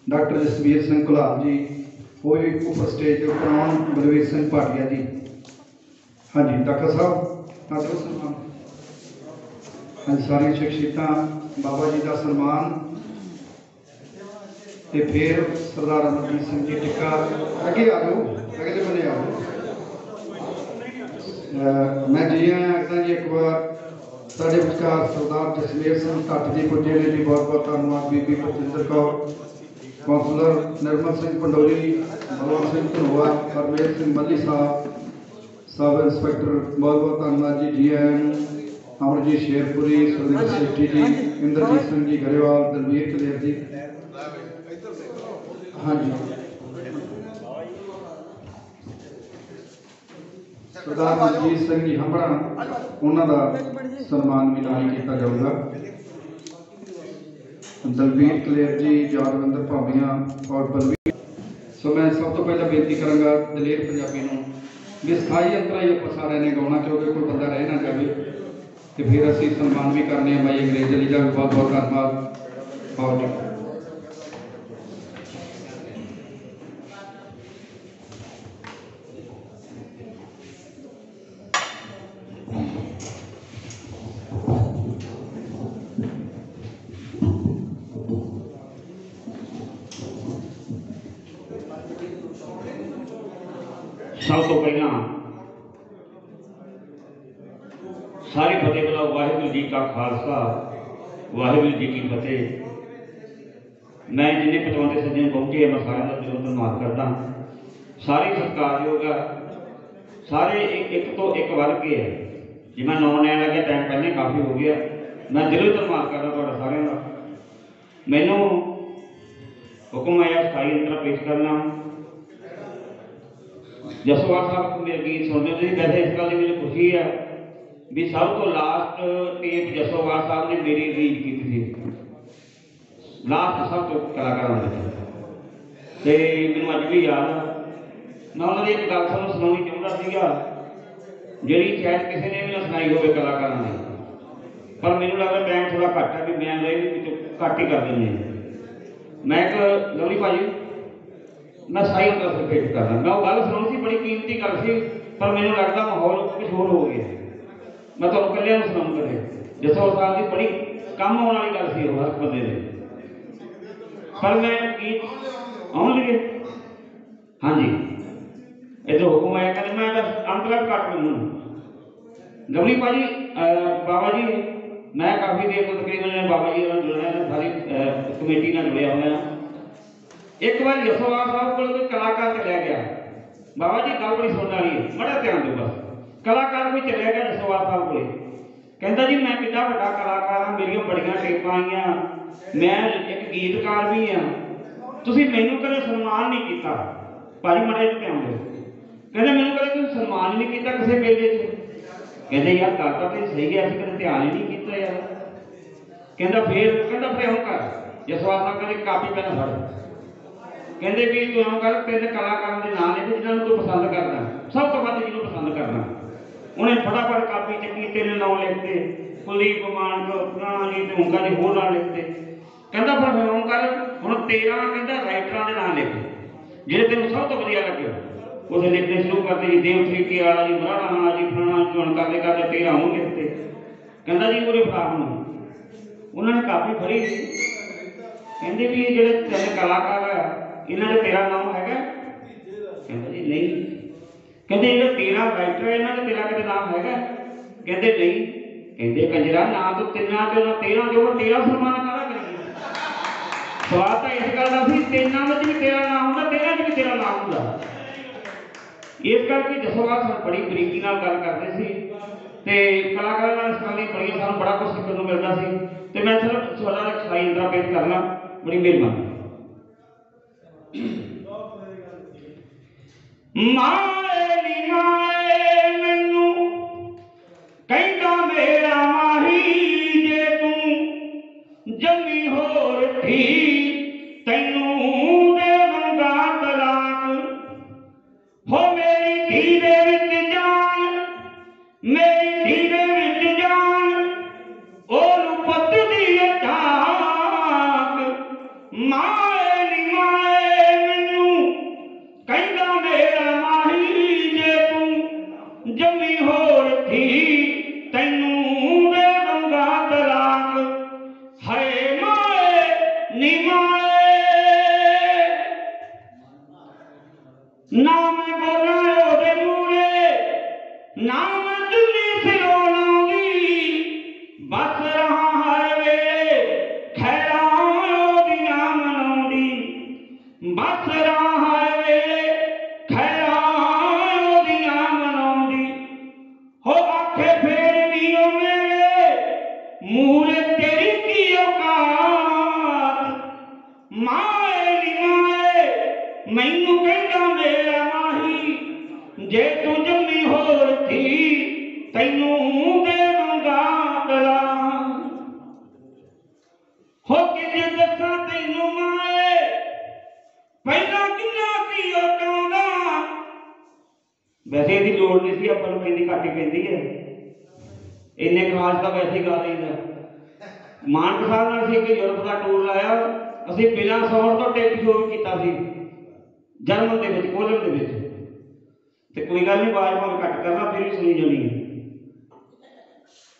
डॉक्टर जसवीर सिंह घुलाल जी वो भी उपर स्टेज के उपर आउण, बलवीर सिंह भाटिया जी। हाँ जी डॉक्टर साहब आपको सन्मान। हाँ जी सारिया शख्सियतां बाबा जी का सन्मान। तो फिर सरदार अमरजीत सिंह जी टिक्का अगे आ जाओ, अगले बने आ जाओ। मैं जी आया आखदा जी एक बार साढ़े विचकार सरदार जसमेर सिंह भट्ट जी पुजे ने जी, बहुत बहुत धन्यवाद। बीबी बलजिंदर कौर, कौंसलर निर्मल सिंह पंडोली, बलवंत सिंह धनोआ, हरमेल सिंह मल्ली साहब, सब इंस्पैक्टर बहुत बहुत धन्यवाद जी। जी आया अमरजीत शेरपुरी, सुरिंदर सेठी जी, इंद्रजीत सिंह जी गरेवाल, दलवीर कलेर जी। हाँ जी सरदार मनजीत सिंह जी हंबड़ा, उन्होंने सन्मान भी नाल किया जाऊगा। दलवीर कलेर जी, यादविंदर भाविया और बलवीर। सो मैं सब तो पहले बेनती कराँगा दलेर पंजाबी नूं भी स्थाई अंतरा ही आप सारे ने गाना, क्योंकि कोई बंदा रह ना जाए। तो फिर असीं सन्मान भी करने हैं भाई अंग्रेज अली का भी बहुत बहुत धन्यवाद। आओ जी सब तो पहला सारी फतेह बुलाओ। वाहिगुरू जी का खालसा, वाहिगुरू जी की फतेह। मैं जिन्हें पतवंते सज्जन पहुंचे मैं सारे का दिलों धन्यवाद करता। सारे सत्कारयोग है, सारे एक तो एक वर्ग के है जी। मैं नौ नया लगे टाइम पहले काफ़ी हो गया, मैं दिलों धन्यवाद करता थोड़ा सारे का। मैनू हुक्म आया स्थाई अंतरा पेश करना। जसोवाल साहब मेरे गीत सुनते हो, वैसे इस गल की मुझे खुशी है भी सब तो लास्ट टेप जसोवाल साहब ने मेरी रीड की थी, लास्ट सब तो कलाकारों के मैनू अज भी याद है। मैं उन्होंने एक गल सानू सुनानी चाहता जी, शायद किसी ने भी ना सुनाई हो कलाकारों ने, पर मैनू लगता टाइम थोड़ा घट है भी मैं घट ही कर देंगे। मैं एक लवली भाजी मैं साई अंतर से पेश करना, मैं वो गल सुनानी सी, बड़ी कीमती गल सी, पर मैनू लगता माहौल कुछ होर हो गया। मैं तुहानू कल्लियां नूं सुनाऊं कदे जसोवाल साहब की बड़ी काम आने वाली गल सी हर बंदे ने, पर मैं गीत आउण लगे। हाँ जी इधर हुक्म आया कहते मैं बस अंतरा घट मैनू लवली भाजी बाबा जी। मैं काफ़ी देर तो तकरीबन बाबा जी जुड़िया सारी कमेटी नाल जुड़िया हुआ। एक बार जसोवाल साहब को कोई कलाकार चलिया गया, बाबा जी गल बड़ी सुनने वाली है, बड़ा ध्यान दो बस। कलाकार कोई चलिया गया जसोवाल साहब को, कहता जी मैं कितना बड़ा कलाकार हाँ, मेरिया बड़िया टेपां आईयां, मैं एक गीतकार भी हाँ, तुसीं मैनू कदे सन्मान नहीं किया। भाजी माड़ा जिहा ध्यान दो, कहते मैनू कदे तुसीं सन्मान ही नहीं किया किसी मेले च। कहते यार गल तो सही है, असीं कदे ध्यान ही नहीं किया यार। कहता फिर हम कर जसोवाल साहब कहते कापी पैन फड़, कहते भी तू एवं कर तीन कलाकारों के नाम लिख जिन्होंने तू पसंद करना, सब तो वध जिन्होंने पसंद करना। उन्हें फटाफट कापी चुकी, तीन नाम लिखते, कुलदीप मान जी ते ओंकार जी होर नाम लिखते। कहता फिर एवं कर हुण 13 कहता राइटरां के नाम लिख जिहड़े तेन सब तो वधिया लगे, उसे लिखने शुरू करते जी। देव तरीके वाला जी, मराठा वाला जी, फलाना चुन करते करते 13 हों लिखते। कहता जी पूरे फलाम उन्होंने कापी फड़ी, कहते भी ये जो तीन कलाकार है इन्होंने 13 नाम है? कहते जी नहीं। कहते जो 13 राइटर है इन्होंने तेरा कदे नाम है? कहते नहीं। कहते कंजरा ना तो 3 चो ना 13 जो 13 सन्मान काहदा करिए। सवाल तो इस गल का सी 3 में भी तेरा नाम होंदा, 13 भी तेरा नाम होंदा। इस करके जसोवाल साहब बड़ी बरीकी नाल गल करते सी ਤੇ ਕਲਾਕਾਰਾਂ ਨਾਲ ਇਸ ਤਰ੍ਹਾਂ ਦੀ ਬੜੀਆਂ ਸਾਨੂੰ ਬੜਾ ਕੁਝ ਸਿੱਖਣ ਨੂੰ ਮਿਲਦਾ ਸੀ। ਤੇ ਮੈਂ ਸਿਰਫ ਤੁਹਾਡਾ ਇੱਕ ਸਾਈ ਇੰਦਰਾ ਪੇਸ਼ ਕਰਨਾ, ਬੜੀ ਮਿਹਰਬਾਨੀ। ਮਾਏ ਨੀ ਮਾਏ ਮੈਨੂੰ ਕਹਿੰਦਾ ਮੇਰਾ ਮਾਹੀ, ਜੇ ਤੂੰ ਜੰਮੀ ਹੋਰ ਥੀ ਤੈਨੂੰ ਦੇਵਾਂਗਾ ਤਲਾਕ। ਹੋ ਮੇਰੀ ਧੀ ਦੇ ਵਿੱਚ ਜਾਨ, ਮੇਰੀ ਧੀ ਦੇ ਵਿੱਚ ਜਾਨ, ਉਹਨੂੰ ਪੁੱਤ ਦੀ ਝਾਕ। ਮਾਏ ਨੀ ਮਾਏ ਮੈਨੂੰ ਕਹਿੰਦਾ ਮੇਰਾ ਮਾਹੀ, ਜੇ ਤੂੰ ਜੰਮੀ ਹੋਰ ਥੀ ਤੈਨੂੰ ਦੇਵਾਂਗਾ ਤਲਾਕ। ਹਾਏ ਮਾਏ ਨੀ ਮਾਏ ਨਾ ਮੈਂ ਬੋਲਾਂ ਉਹਦੇ ਮੂਹਰੇ, ਨਾ ਮੈਂ ਦਿੱਲੀ ਸਿਰੋਂ ਲਾਉਂਦੀ, ਬਸ ਰਹਾ ਹਰ ਵੇਲੇ ਖੈਰਾਂ ਉਹਦੀਆਂ ਮਨਾਉਂਦੀ, ਬਸ ਰਹਾ ਹਰ ਵੇਲੇ ਖੈਰਾਂ ਉਹਦੀਆਂ ਮਨਾਉਂਦੀ। ਹੋ ਆਖੇ ਫੇਰ ਵੀ ਉਹ ਮੇਰੇ ਮੂਹਰੇ ਤੇਰੀ ਕੀ ਔਕਾਤ। ਮਾਏ ਨੀ ਮਾਏ ਮੈਨੂੰ ਕਹਿੰਦਾ ਮੇਰਾ ਮਾਹੀ, ਜੇ ਤੂੰ ਜੰਮੀ ਹੋਰ ਥੀ ਤੈਨੂੰ ਦੇਵਾਂਗਾ ਤਲਾਕ। ਹੋ ਕਿੰਜ ਦੱਸਾਂ ਤੈਨੂੰ ਮਾਏ ਪਹਿਲਾਂ ਕਿੰਨਾ ਸੀ ਉਹ ਚਾਹੁੰਦਾ। ਵੈਸੇ ਇਹਦੀ ਲੋੜ ਨਹੀਂ ਸੀ, ਆਪਾਂ ਨੂੰ ਪੈਂਦੀ ਘੱਟ ਹੀ ਪੈਂਦੀ ਹੈ, ਇੰਨੇ ਖਾਸ ਤਾਂ ਵੈਸੇ ਹੀ ਗਾ ਲਈਦਾ। ਮਾਨਕ ਸਾਹਿਬ ਨਾਲ ਅਸੀਂ ਇੱਕ ਯੂਰਪ ਦਾ ਟੂਰ ਲਾਇਆ, ਅਸੀਂ ਬਿਨਾਂ ਸੌਣ ਤੋਂ ਟੇਪ ਸ਼ੋਅ ਕੀਤਾ ਸੀ ਜਰਮਨ ਦੇ ਵਿੱਚ, ਕੋਲਨ ਦੇ ਵਿੱਚ। ਤੇ ਕੋਈ ਗੱਲ ਨਹੀਂ, ਆਵਾਜ਼ ਭਾਵੇਂ ਘੱਟ ਕਰਨਾ ਫਿਰ ਵੀ ਸੁਣੀ ਜਾਣੀ ਹੈ।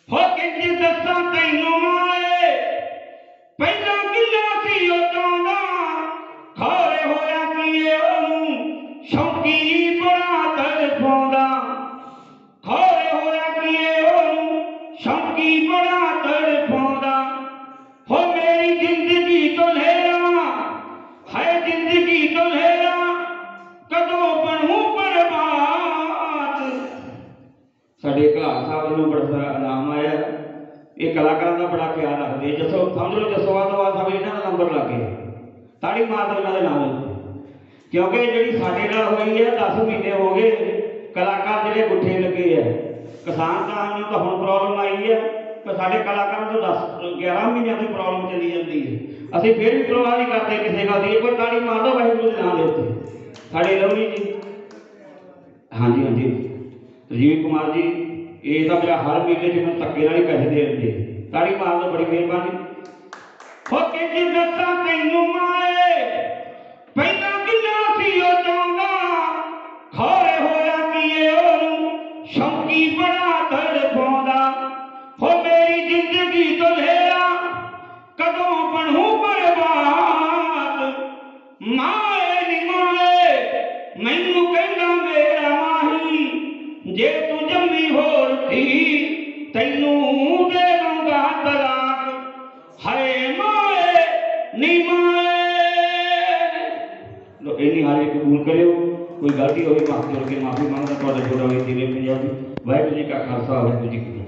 ਹੋ ਕਿੰਜ ਦੱਸਾਂ ਤੈਨੂੰ ਮਾਏ ਪਹਿਲਾਂ ਕਿੰਨਾ ਸੀ ਉਹ ਚਾਹੁੰਦਾ, ਖੋਰੇ ਹੋਇਆ ਕੀ ਉਹਨੂੰ ਸ਼ੌਂਕੀ ਬੜਾ ਤੜਫਾਉਂਦਾ। ਖੋਰੇ ਹੋਇਆ ਕੀ ਉਹਨੂੰ ਸ਼ੌਂਕੀ ਬੜਾ ਤੜਫਾਉਂਦਾ। ਹੋ ਮੇਰੀ ਜ਼ਿੰਦਗੀ ਤੋਂ ਲਹਿਰਾ ਹੈ, ਜ਼ਿੰਦਗੀ ਤੋਂ ਲਹਿਰਾ ਕਦੋਂ ਬਣੂ ਬਰਬਾਦ। ਸਾਡੇ ਘਲਾਲ ਸਾਹਿਬ ਨੂੰ ਬੜਾ ਸਾਰਾ ਇਨਾਮ ਆਇਆ। ਇਹ ਕਲਾਕਾਰਾਂ ਦਾ ਬੜਾ ਖਿਆਲ ਰੱਖਦੇ। ਜੱਸੋ ਸਮਝ ਲਓ ਜੱਸੋਵਾਲ ਤੋਂ ਬਾਅਦ ਸਾਹਿਬ ਇਹਨਾਂ ਦਾ ਨੰਬਰ ਲੱਗ ਗਿਆ, ਤਾੜੀ ਮਾਰ ਦਿਓ ਇਹਨਾਂ ਦੇ ਨਾਮ। ਕਿਉਂਕਿ ਜਿਹੜੀ ਸਾਡੇ ਨਾਲ ਹੋਈ ਹੈ 10 ਮਹੀਨੇ ਹੋ ਗਏ, ਕਲਾਕਾਰ ਜਿਹੜੇ ਗੁੱਠੇ ਲੱਗੇ ਆ। ਕਿਸਾਨ ਤਾਂ ਨੂੰ ਤਾਂ ਹੁਣ ਪ੍ਰੋਬਲਮ ਆਈ ਹੈ, ਪਰ ਸਾਡੇ ਕਲਾਕਾਰਾਂ ਤੋਂ 11 ਮਹੀਨਿਆਂ ਤੋਂ ਪ੍ਰੋਬਲਮ ਚੱਲੀ ਜਾਂਦੀ ਹੈ। ਅਸੀਂ ਫਿਰ ਵੀ ਪਰਵਾਹ ਨਹੀਂ ਕਰਦੇ ਕਿਸੇ ਗੱਲ ਦੀ। ਕੋਈ ਤਾੜੀ ਮਾਰ ਦਿਓ ਵਾਹਿਗੁਰੂ ਦੇ ਨਾਮ ਦੇ ਉੱਤੇ। ਸਾਡੇ ਲਵਲੀ ਜੀ, ਹਾਂਜੀ ਹਾਂਜੀ, ਰਾਜੀਵ ਕੁਮਾਰ ਜੀ, ਇਹ ਤਾਂ ਮੇਰਾ ਹਰ ਮਹੀਨੇ 'ਚ ਮੈਨੂੰ ਧੱਕੇ ਨਾਲ ਹੀ ਪੈਸੇ ਦੇ ਦਿੰਦੇ। ਤਾੜੀ ਮਾਰ ਦਿਓ, ਬੜੀ ਮਿਹਰਬਾਨੀ। ਹੋ ਕਿੰਜ ਦੱਸਾਂ ਤੈਨੂੰ ਮਾਏ ਪਹਿਲਾਂ ਕਿੰਨਾ ਸੀ ਉਹ ਚਾਹੁੰਦਾ, ਖੋਰੇ ਹੋਇਆ ਕੀ ਉਹਨੂੰ ਸ਼ੌਂਕੀ ਬੜਾ ਤੜਫਾਉਂਦਾ। ਹੋ ਮੇਰੀ ਜ਼ਿੰਦਗੀ ਤੋਂ ਲਹਿਰਾ ਕਦੋਂ ਬਣੂ ਬਰਬਾਦ। ਮਾਏ ਨੀ ਮਾਏ ਮੈਨੂੰ ਕਹਿੰਦਾ ਮੇਰਾ ਮਾਹੀ, ਜੇ ਤੂੰ ਜੰਮੀ ਹੋਰ ਥੀ ਤੈਨੂੰ ਦੇਵਾਂਗਾ ਤਲਾਕ। ਹਾਏ ਮਾਏ ਨੀ ਮਾਏ। ਲੋ ਇੰਨੀ ਹਾਜ਼ਰੀ ਕਬੂਲ ਕਰਿਓ। ਕੋਈ ਗਲਤੀ ਹੋਈ ਮਾਫ ਕਰਕੇ ਮਾਫੀ ਮੰਗਦਾ। ਤੁਹਾਡਾ ਛੋਟਾ ਵੀਰ ਜੀ ਪੰਜਾਬੀ। ਵਾਹਿਗੁਰੂ ਜੀ ਕਾ ਖਾਲਸਾ, ਵਾਹਿਗੁਰੂ ਜੀ ਕੀ ਫਤਿਹ।